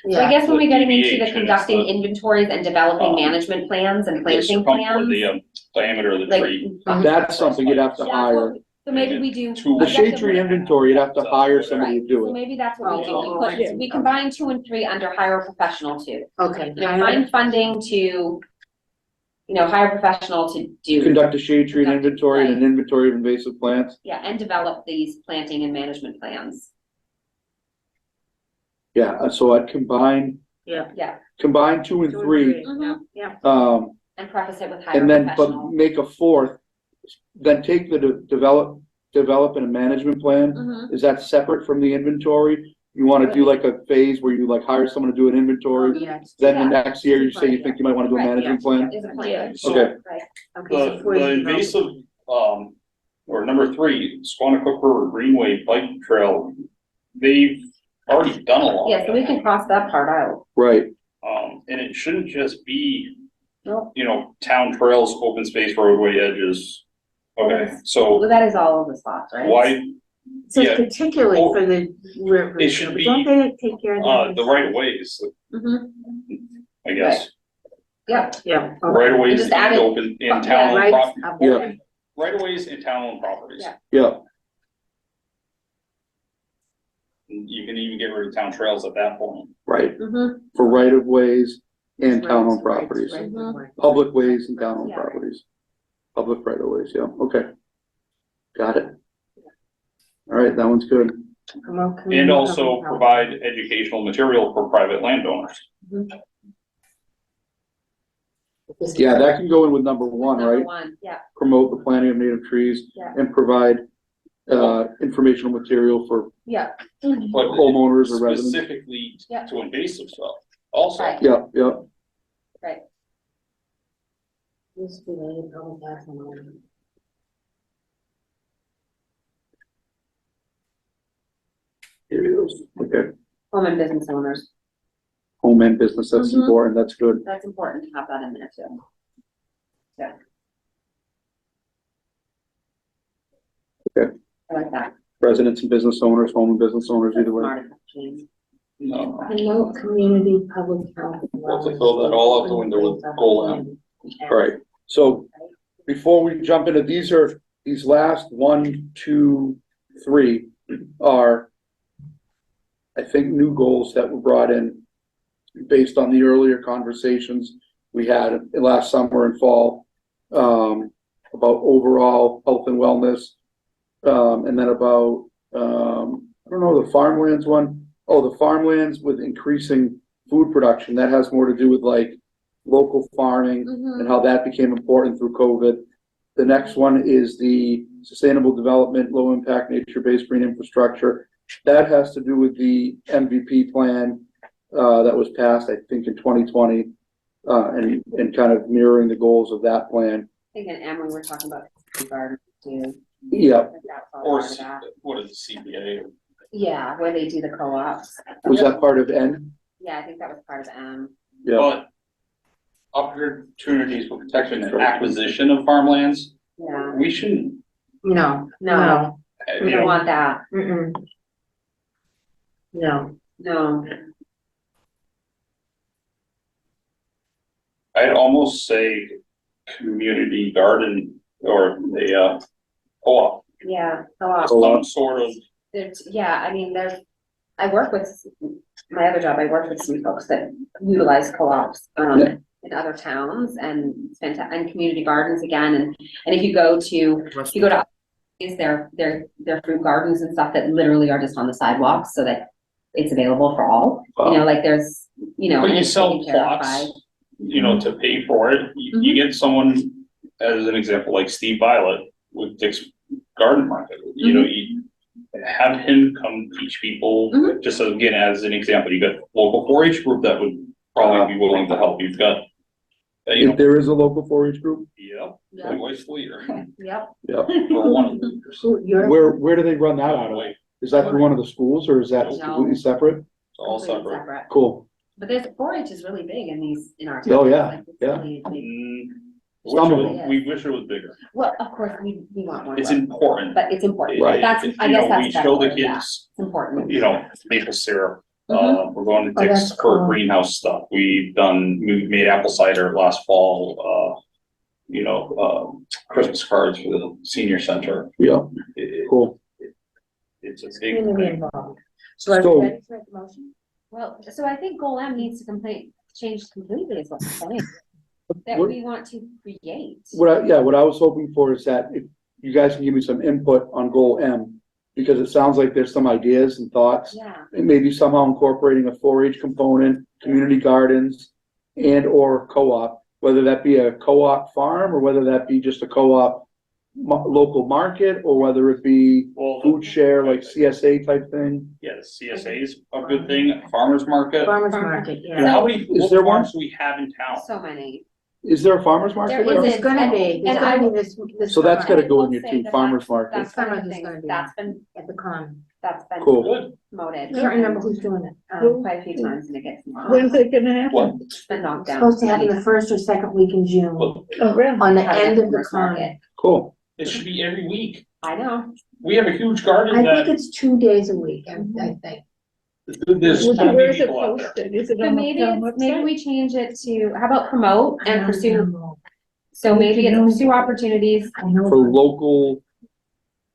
Yeah, guess when we get into DBH, the and it's conducting the- inventories and developing um, management plans and the planting circumference, plans. the diameter of the Like, tree. that's something you'd have to that's hire. what, so maybe we do. Two- The shade tree inventory, you'd have to hire somebody to Right, do so it. maybe that's what we do. Oh, We okay. put, we combine 2 and 3 under hire a professional too. okay. You know, find funding to, hire a professional to do, Conduct a shade tree Conduct- inventory and an right. inventory of invasive plants. yeah, and develop these planting and management plans. Yeah, so I'd combine Yeah. Yeah, 2 and 3, Mhm. Yeah. and preface it with hire a and then, but professional. make a 4th. Then take the develop and a management plan. Mhm. Is that separate from the inventory? You wanna do like a phase where you like hire someone to do an inventory? Yeah. Then the Yeah. next year you say you think you might wanna do a Right, management plan? Is a plan. So- Okay. Right. Okay, so The, for the invasive, or number 3, Squanicook River Greenway Bike Trail, they've already done a lot. Yeah, of so we that. can cross that part out. Right, And it shouldn't just be, Nope. town trails, open space, roadway edges. Okay, so Well, that is all of the spots, right? why, So yeah. particularly Oh, for the river. it should be, Don't they take care of that? the right of ways, Mhm. I guess. Yep, Yeah. Right of ways Just in add it- open, in yeah, town owned Right. property, Yeah. right of ways in town owned properties. Yeah. yeah, You can even get rid of town trails at that point. right, mhm, for right of ways and town owned Right, properties, right, right. public ways and town owned Yeah. properties. Public right of ways, yeah, okay. Got it. All right, that one's good. And also provide educational material for private landowners. Yeah, that can go in with number 1, number right? 1, yeah, Promote the planting of native trees Yeah. and provide informational material for Yeah, But homeowners or residents. specifically Yeah. to invasive stuff also. right, Yeah, yeah. right. This is related public health and Here it is. Okay. Home and business owners, Home and business, that's Mhm. important. That's good. that's important to have that in there too. Yeah. Okay. I like that. Residents and business owners, home and business owners, That's either way. smart, James. No. promote community public health. and We'll have to wellness throw that all out the window with goal M. All right. So before we jump into, these last 1, 2, 3 are, I think, new goals that were brought in based on the earlier conversations we had last summer and fall, about overall health and wellness. And then about, I don't know, the farmlands one. Oh, the farmlands with increasing food production. That has more to do with like local farming and how that became important through COVID. The next one is the sustainable development, low impact, nature-based green infrastructure. That has to do with the MVP plan that was passed, I think, in 2020, and kind of mirroring the goals of that plan. I think in M, we were talking about gardens too. Yeah, I think that's all Or part of that. what is the CPA? Yeah, where they do the co-ops. was that part of N? Yeah, I think that was part of M. Yeah, But opportunities for protection and acquisition of farmlands, Yeah, we shouldn't, No, no, we you don't know, want that. mm-mm. No, No. I'd almost say community garden or the co-op, Yeah, co-op. some sort of, Yeah, I mean, I work with, my other job, I work with some folks that utilize co-ops, Yeah. in other towns and and community gardens again, and if you go to, is their fruit gardens and stuff that literally are just on the sidewalks so that it's available for all, you know, like there's, you know. but and you it's sell taken care of plots, by- you know, to pay for it. You get someone, as an example, like Steve Violet with Dick's Garden Market, you know, you have him come teach people, just as, again, as an example, you got local 4-H group that would probably be willing to help. You've got, you if know, there is a local 4-H group, yeah, my wife's the leader Yep. yeah. for one of them. who, you're. Where do they run that out of? It's Is that through one of the schools or is that No. completely separate? all Completely separate. Cool. But there's 4-H is really big in our town. Oh, yeah, Like, it's yeah. really big. Some of them. We wish it was bigger. Well, of course, we want more. It's growth, important. But it's important, Right. that's, If, I you guess know, that's. we better show the word, yeah. kids, It's important. you know, maple syrup. We're going to Oh, Dick's that's for cool. greenhouse stuff. We made apple cider last fall, you know, Christmas cards for the senior center. Yeah, It- cool. It's a big Community thing. involved. So are So- you ready for the motion? Well, so I think goal M needs to change completely is what I'm saying. That What- we want to create. What I was hoping for is that if you guys can give me some input on goal M, because it sounds like there's some ideas and thoughts. Yeah, And maybe somehow incorporating a 4-H component, community gardens, and or co-op, whether that be a co-op farm or whether that be just a co-op local market, or whether it be Well, food share, like CSA type thing. yeah, the CSA is a good thing, farmer's market. Farmer's market, You know, yeah. how many Is there one? farms do we have in town? so many. Is there a farmer's market? There Well, is. there's gonna be, there's And I gonna be this So that's summer gotta go in I your will say two that farmer's market. That's one of the Farmers is things, gonna be- that's been at the con. Cool. Good. promoted. I can't remember who's doing it. Quite a few times and it gets. When's it gonna happen? What? It's been knocked down. Supposed to happen the first or second week in June, Well, Oh, really? on the Try to end get of the farmers con. market. Cool. it should be every week. I know. We have a huge garden I think that it's 2 days a week, I think. there's Where so many is it people out there. posted? Is it So on the maybe, town maybe website? we change it to, how about promote I and don't pursue, know. so maybe it's pursue opportunities. I know. For local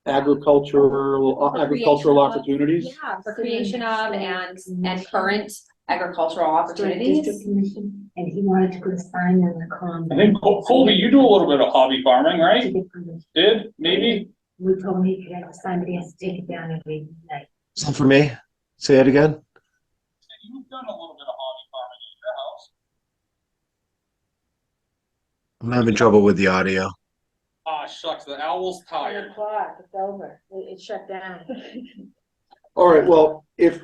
agricultural creation of- opportunities. Yeah, for creation of and Commission. current agricultural District opportunities. Commission, and he wanted to put a sign in the con. I think Colby, you do a little bit of hobby farming, To right? get permission. Did, maybe? We told him he could have a sign, but he has to take it down every night. Something for me? Say it again? You've done a little bit of hobby farming in your house. I'm having trouble with the audio. Ah, shucks, the owl's 10 tired. o'clock, it's over, it shut down. All right, well, if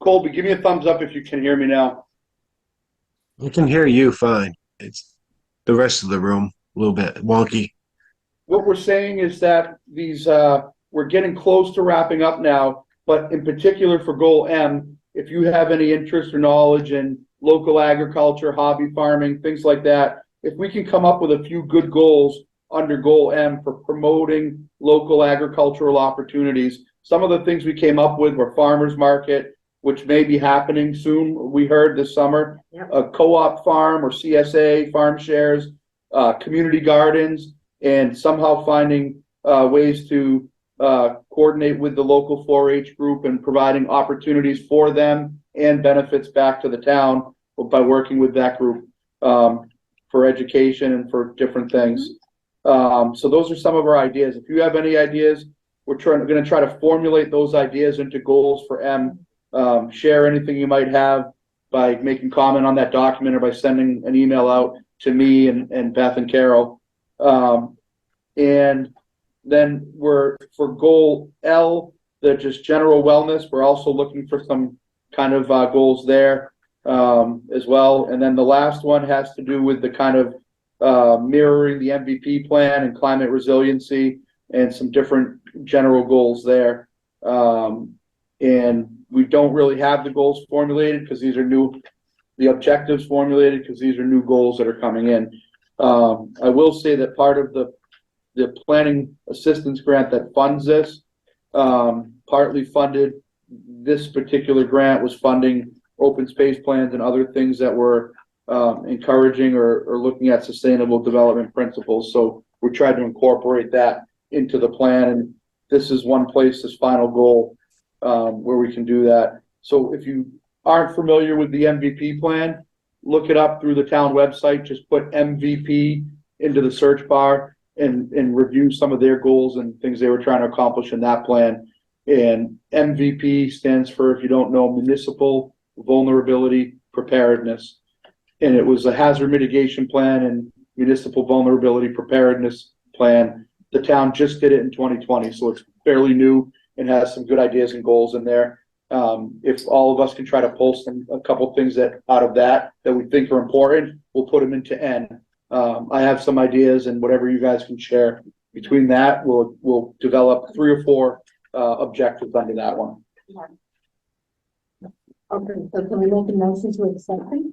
Colby, give me a thumbs up if you can hear me now. I can hear you fine. It's the rest of the room, a little bit wonky. What we're saying is that these, we're getting close to wrapping up now, but in particular for goal M, if you have any interest or knowledge in local agriculture, hobby farming, things like that, if we can come up with a few good goals under goal M for promoting local agricultural opportunities. Some of the things we came up with were farmers market, which may be happening soon. We heard this summer, Yep. a co-op farm or CSA farm shares, community gardens, and somehow finding ways to coordinate with the local 4-H group and providing opportunities for them and benefits back to the town by working with that group for education and for different things. So those are some of our ideas. If you have any ideas, we're going to try to formulate those ideas into goals for M. Share anything you might have by making comment on that document or by sending an email out to me and Beth and Carol. And then for goal L, the just general wellness, we're also looking for some kind of goals there as well. And then the last one has to do with the kind of mirroring the MVP plan and climate resiliency and some different general goals there. And we don't really have the goals formulated because these are new, the objectives formulated because these are new goals that are coming in. I will say that part of the planning assistance grant that funds this, partly funded this particular grant was funding open space plans and other things that were encouraging or looking at sustainable development principles. So we're trying to incorporate that into the plan. And this is one place, this final goal, where we can do that. So if you aren't familiar with the MVP plan, look it up through the town website, just put MVP into the search bar and review some of their goals and things they were trying to accomplish in that plan. And MVP stands for, if you don't know, Municipal Vulnerability Preparedness. And it was a hazard mitigation plan and municipal vulnerability preparedness plan. The town just did it in 2020, so it's fairly new and has some good ideas and goals in there. If all of us can try to pull a couple things that out of that we think are important, we'll put them into N. I have some ideas, and whatever you guys can share between that, we'll develop 3 or 4 objectives under that one. Okay, so can we make a motion to accept them?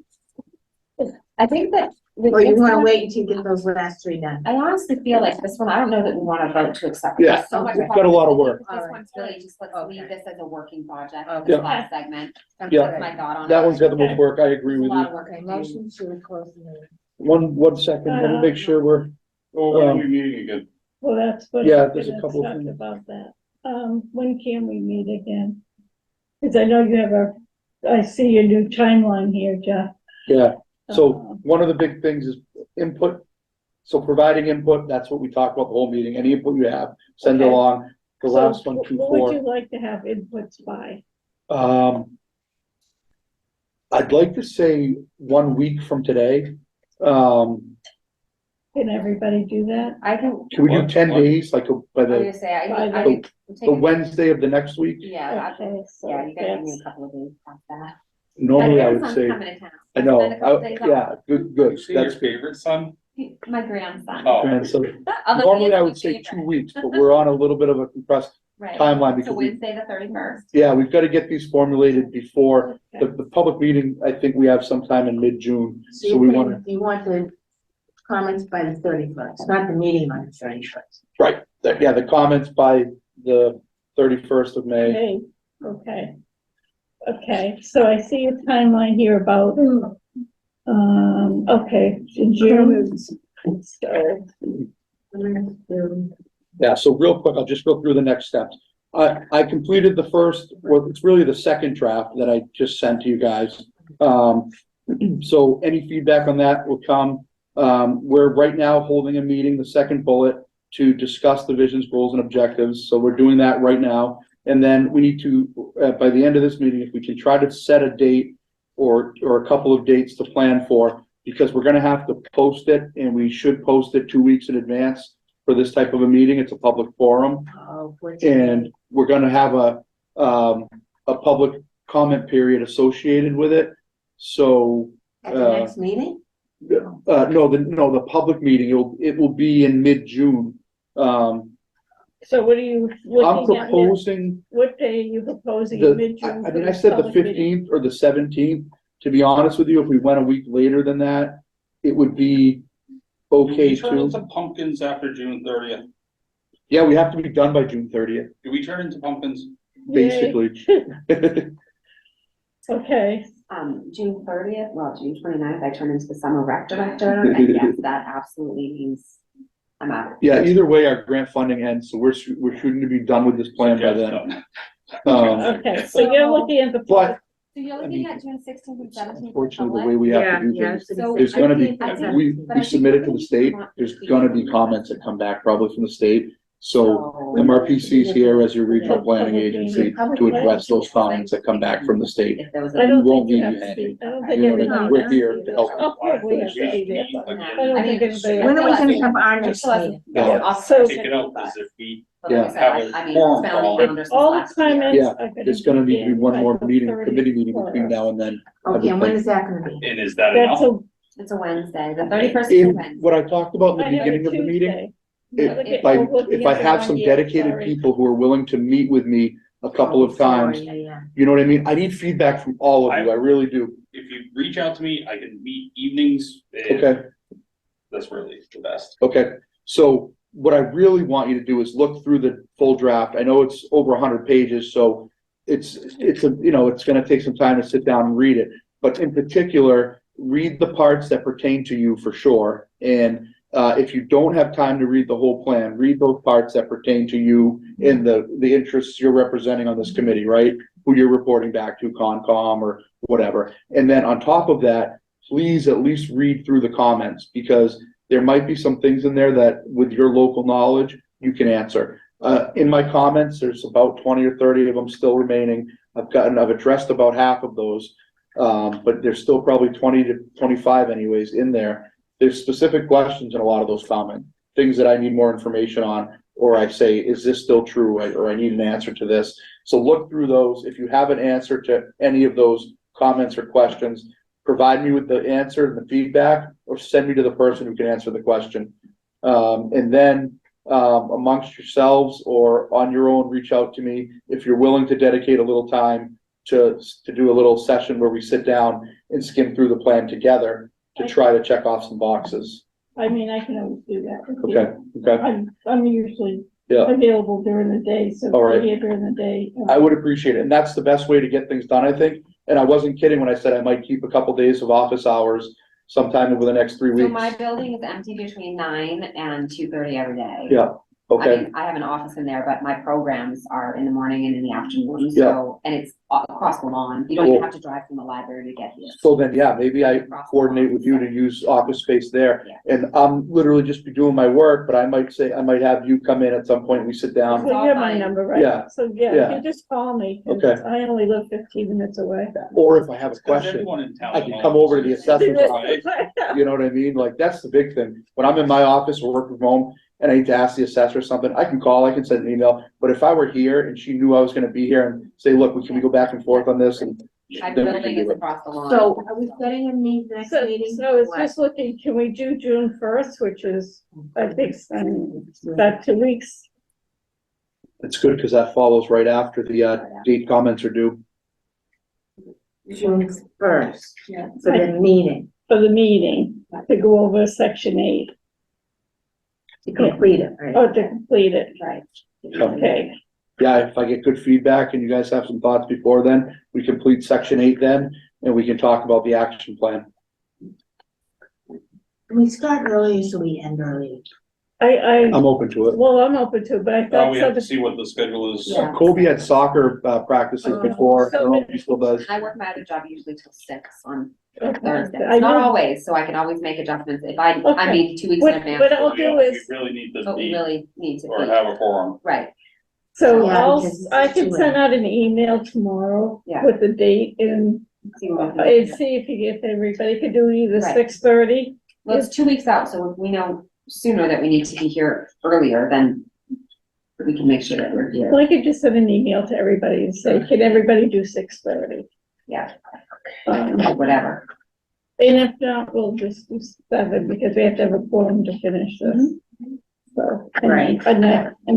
I think that. Or you wanna wait until you get those last 3 done? I honestly feel like this one, I don't know that we want to vote to accept. Yeah, There's so much we've got a lot of work. This one's really just, let's Okay. leave this as a working project, Okay. this last segment. Yeah. That's my thought on it. That one's got the most work. I agree It's a with lot you. of work. Okay, motion to close the meeting. One second, let me make sure we're, Oh, when are we meeting again? Well, that's what. Yeah, I was there's a gonna couple of talk things. about that. When can we meet again? Cause I know you have I see your new timeline here, Jeff. yeah. So Uh, one of the big things is input. So providing input, that's what we talked about the whole meeting. Any input you have, send it Okay. along. The so last one, what would you 2-4. like to have inputs by? I'd like to say 1 week from today. Can everybody do that? I can, Can we do What? 10 What? days, like by I'm the, gonna say, I By can the take, Wednesday of the next week? yeah, Okay, so yeah, you gotta give me that's, a couple of days past that. Normally I My would grandson's say, coming to town. I know, Spend a couple days off. yeah, good, You see your that's good. favorite son? My grandson. Oh. And so Although he normally is I my would say favorite. 2 weeks, but we're on a little bit of a compressed Right. timeline So because we, Wednesday, the 31st. yeah, we've got to get these formulated before okay. the public meeting. I think we have sometime in mid-June. So So we you want want, you want the comments by the 31st, not the meeting on the 31st. Right, yeah, the comments by the 31st of May. Okay. Okay, so I see a timeline here about, okay, in June. So, Yeah, so real quick, I'll just go through the next steps. I completed the first, well, it's really the second draft that I just sent to you guys. So any feedback on that will come. We're right now holding a meeting, the second bullet, to discuss the visions, goals, and objectives. So we're doing that right now. And then we need to, by the end of this meeting, if we can try to set a date or a couple of dates to plan for, because we're gonna have to post it, and we should post it 2 weeks in advance for this type of a meeting. It's a public forum, Oh, what's and we're gonna have a public comment period associated with it. So, at the next meeting? no, the public meeting, it will be in mid-June. So what are you I'm looking at? proposing What day are you proposing the, in mid-June? I for mean, I this said the public meeting? 15th or the 17th. To be honest with you, if we went a week later than that, it would be okay Do we turn too. into pumpkins after June 30th? Yeah, we have to be done by June 30th, Do we turn into pumpkins? Yay. basically. Okay, June 30th, well, June 29th, I turn into the summer rec director, and yes, that absolutely means I'm out. Yeah, either way, our grant funding ends, so we're shooting to be done with this plan by then. okay, so you're looking at the. But So you're I looking mean, at June 16th and 17th. unfortunately, the way we have to do things, So there's gonna be, I think- we submit it to the state, there's gonna be comments that come back probably from the state. So MRPC is here as your regional planning agency to address those comments that come back from the state. If there was I a, don't We won't think you leave have you to hanging. be, I don't think You know what I everybody. mean? We're has to here be to there. help. Of course, we have to be there, but I don't I think mean, anybody. When are we has gonna to. have our next Yeah. meeting? Yeah. So- Take it out, because if we like I said, I mean, it's been on the calendar since All the last year. comments Yeah, are gonna It's gonna be need to be in one more by the meeting, 30th committee meeting for between us. now and then. I would Okay, and when think. is that gonna be? and is that That's enough? a, It's a Wednesday, the 31st is a In Wednesday. what I talked about in I the have a beginning of the meeting, Tuesday. if I have some dedicated people who are willing to meet with me a couple Oh, of times, yeah. you know what I mean? I need feedback from all of you, I really do. If you reach out to me, I can meet evenings. and Okay, That's really the best. okay. So what I really want you to do is look through the full draft. I know it's over 100 pages, so it's gonna take some time to sit down and read it. But in particular, read the parts that pertain to you for sure. And if you don't have time to read the whole plan, read those parts that pertain to you in the interests you're representing on this committee, right? Who you're reporting back to, Concom or whatever. And then on top of that, please at least read through the comments, because there might be some things in there that with your local knowledge, you can answer. In my comments, there's about 20 or 30 of them still remaining. I've addressed about half of those. But there's still probably 20 to 25 anyways in there. There's specific questions in a lot of those comments, things that I need more information on, or I say, is this still true? Or I need an answer to this. So look through those. If you have an answer to any of those comments or questions, provide me with the answer and the feedback, or send me to the person who can answer the question. And then amongst yourselves or on your own, reach out to me if you're willing to dedicate a little time to do a little session where we sit down and skim through the plan together to try to check off some boxes. I mean, I can always do that. Okay. I'm usually Yeah, available during the day, so All right. if you're here during the day. I would appreciate it. And that's the best way to get things done, I think. And I wasn't kidding when I said I might keep a couple days of office hours sometime over the next 3 So weeks. my building is empty between 9 and 2:30 every day. Yeah, I okay. mean, I have an office in there, but my programs are in the morning and in the afternoon, Yeah. so, and it's across the lawn. You don't even have to drive from the library to get here. So then, yeah, maybe I coordinate with you to use office space there. Yeah. And I'm literally just be doing my work, but I might have you come in at some point, we sit down. So you have my number, right? Yeah. So, yeah, Yeah. you just call me. and Okay. I only live 15 minutes away. Or if I have a Because question, everyone in town I can knows. come over to the assessor's office. Right. You know what I mean? Like, that's the big thing. When I'm in my office or work from home and I need to ask the assessor something, I can call, I can send an email. But if I were here and she knew I was gonna be here and say, look, can we go back and forth on this? And My then we building can is do it. across the lawn. So are we setting a next So, meeting? so it's What? just looking, can we do June 1st, which is, I think, about 2 weeks? It's good because that follows right after the date comments are due. June 1st, Yeah. for the meeting, For the meeting, to go over section 8, to complete it, right? or to complete it, Right. okay. Yeah, if I get good feedback and you guys have some thoughts before then, we complete section 8 then, and we can talk about the action plan. Can we start earlier so we end early? I'm open to it. Well, I'm open to it, but I Now thought we have to something, see what the schedule is. Yeah. Kobe had soccer practices before. I don't know if he still does. I work my other job usually till 6 on okay. Thursdays. I Not know, always, so I can always make adjustments if I Okay. mean 2 weeks in what, advance. what I'll do We is, really need to But we meet really need to or be, have a forum. right, so Yeah, because I it's can too send late. out an email tomorrow Yeah. with the date and See what we can And do. see if everybody could do either Right. 6:30. Well, it's 2 weeks out, so if we know sooner that we need to be here earlier, then we can make sure that we're here. Well, I could just send an email to everybody and say, can everybody do 6:30? Yeah, Um, whatever. And if not, we'll just do 7 because we have to have a quorum to finish this. So, Right. and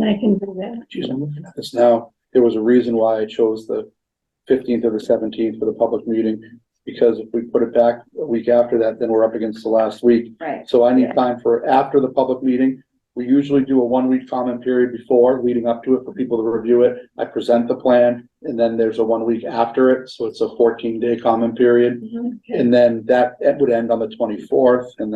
I can do that. Geez, I'm looking at this now. There was a reason why I chose the 15th or the 17th for the public meeting. Because if we put it back a week after that, then we're up against the last week. Right. So I need time for after the public meeting. We usually do a 1 week comment period before, leading up to it for people to review it. I present the plan and then there's a 1 week after it. So it's a 14-day comment period. Okay. And then that would end on the 24th and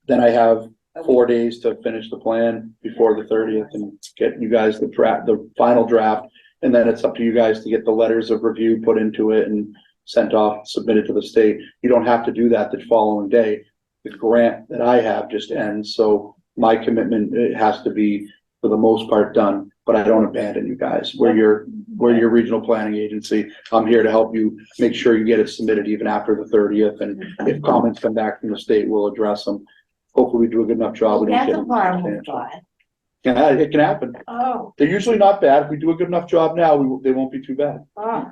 then I have 4 days to finish the plan before the 30th and get you guys the final draft. And then it's up to you guys to get the letters of review put into it and sent off, submitted to the state. You don't have to do that the following day. The grant that I have just ends, so my commitment, it has to be for the most part done, but I don't abandon you guys. We're your regional planning agency. I'm here to help you make sure you get it submitted even after the 30th, and if comments come back from the state, we'll address them. Hopefully we do a good enough job. We don't That's get a them horrible substantial. thought. Yeah, it can happen. Oh, They're usually not bad. If we do a good enough job now, they won't be too bad. oh.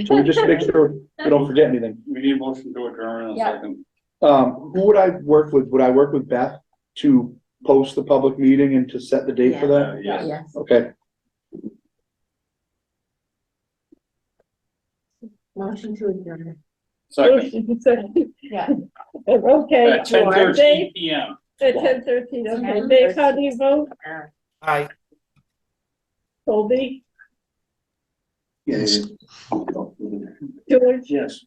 So we just make sure we don't forget anything. We need a motion to adjourn in a Yeah. second. Who would I work with? Would I work with Beth to post the public meeting and to set the date for that? Yes. Yes. Okay, Motion to adjourn. Second, Yeah. Okay. at 10:13 PM. At 10:13, okay. Dave, how do you vote? Aye. Colby, Yeah. George, yes.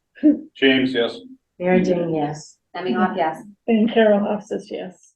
James, yes. Mary Jane, yes. Stemming off, yes. and Carol Hoff says yes.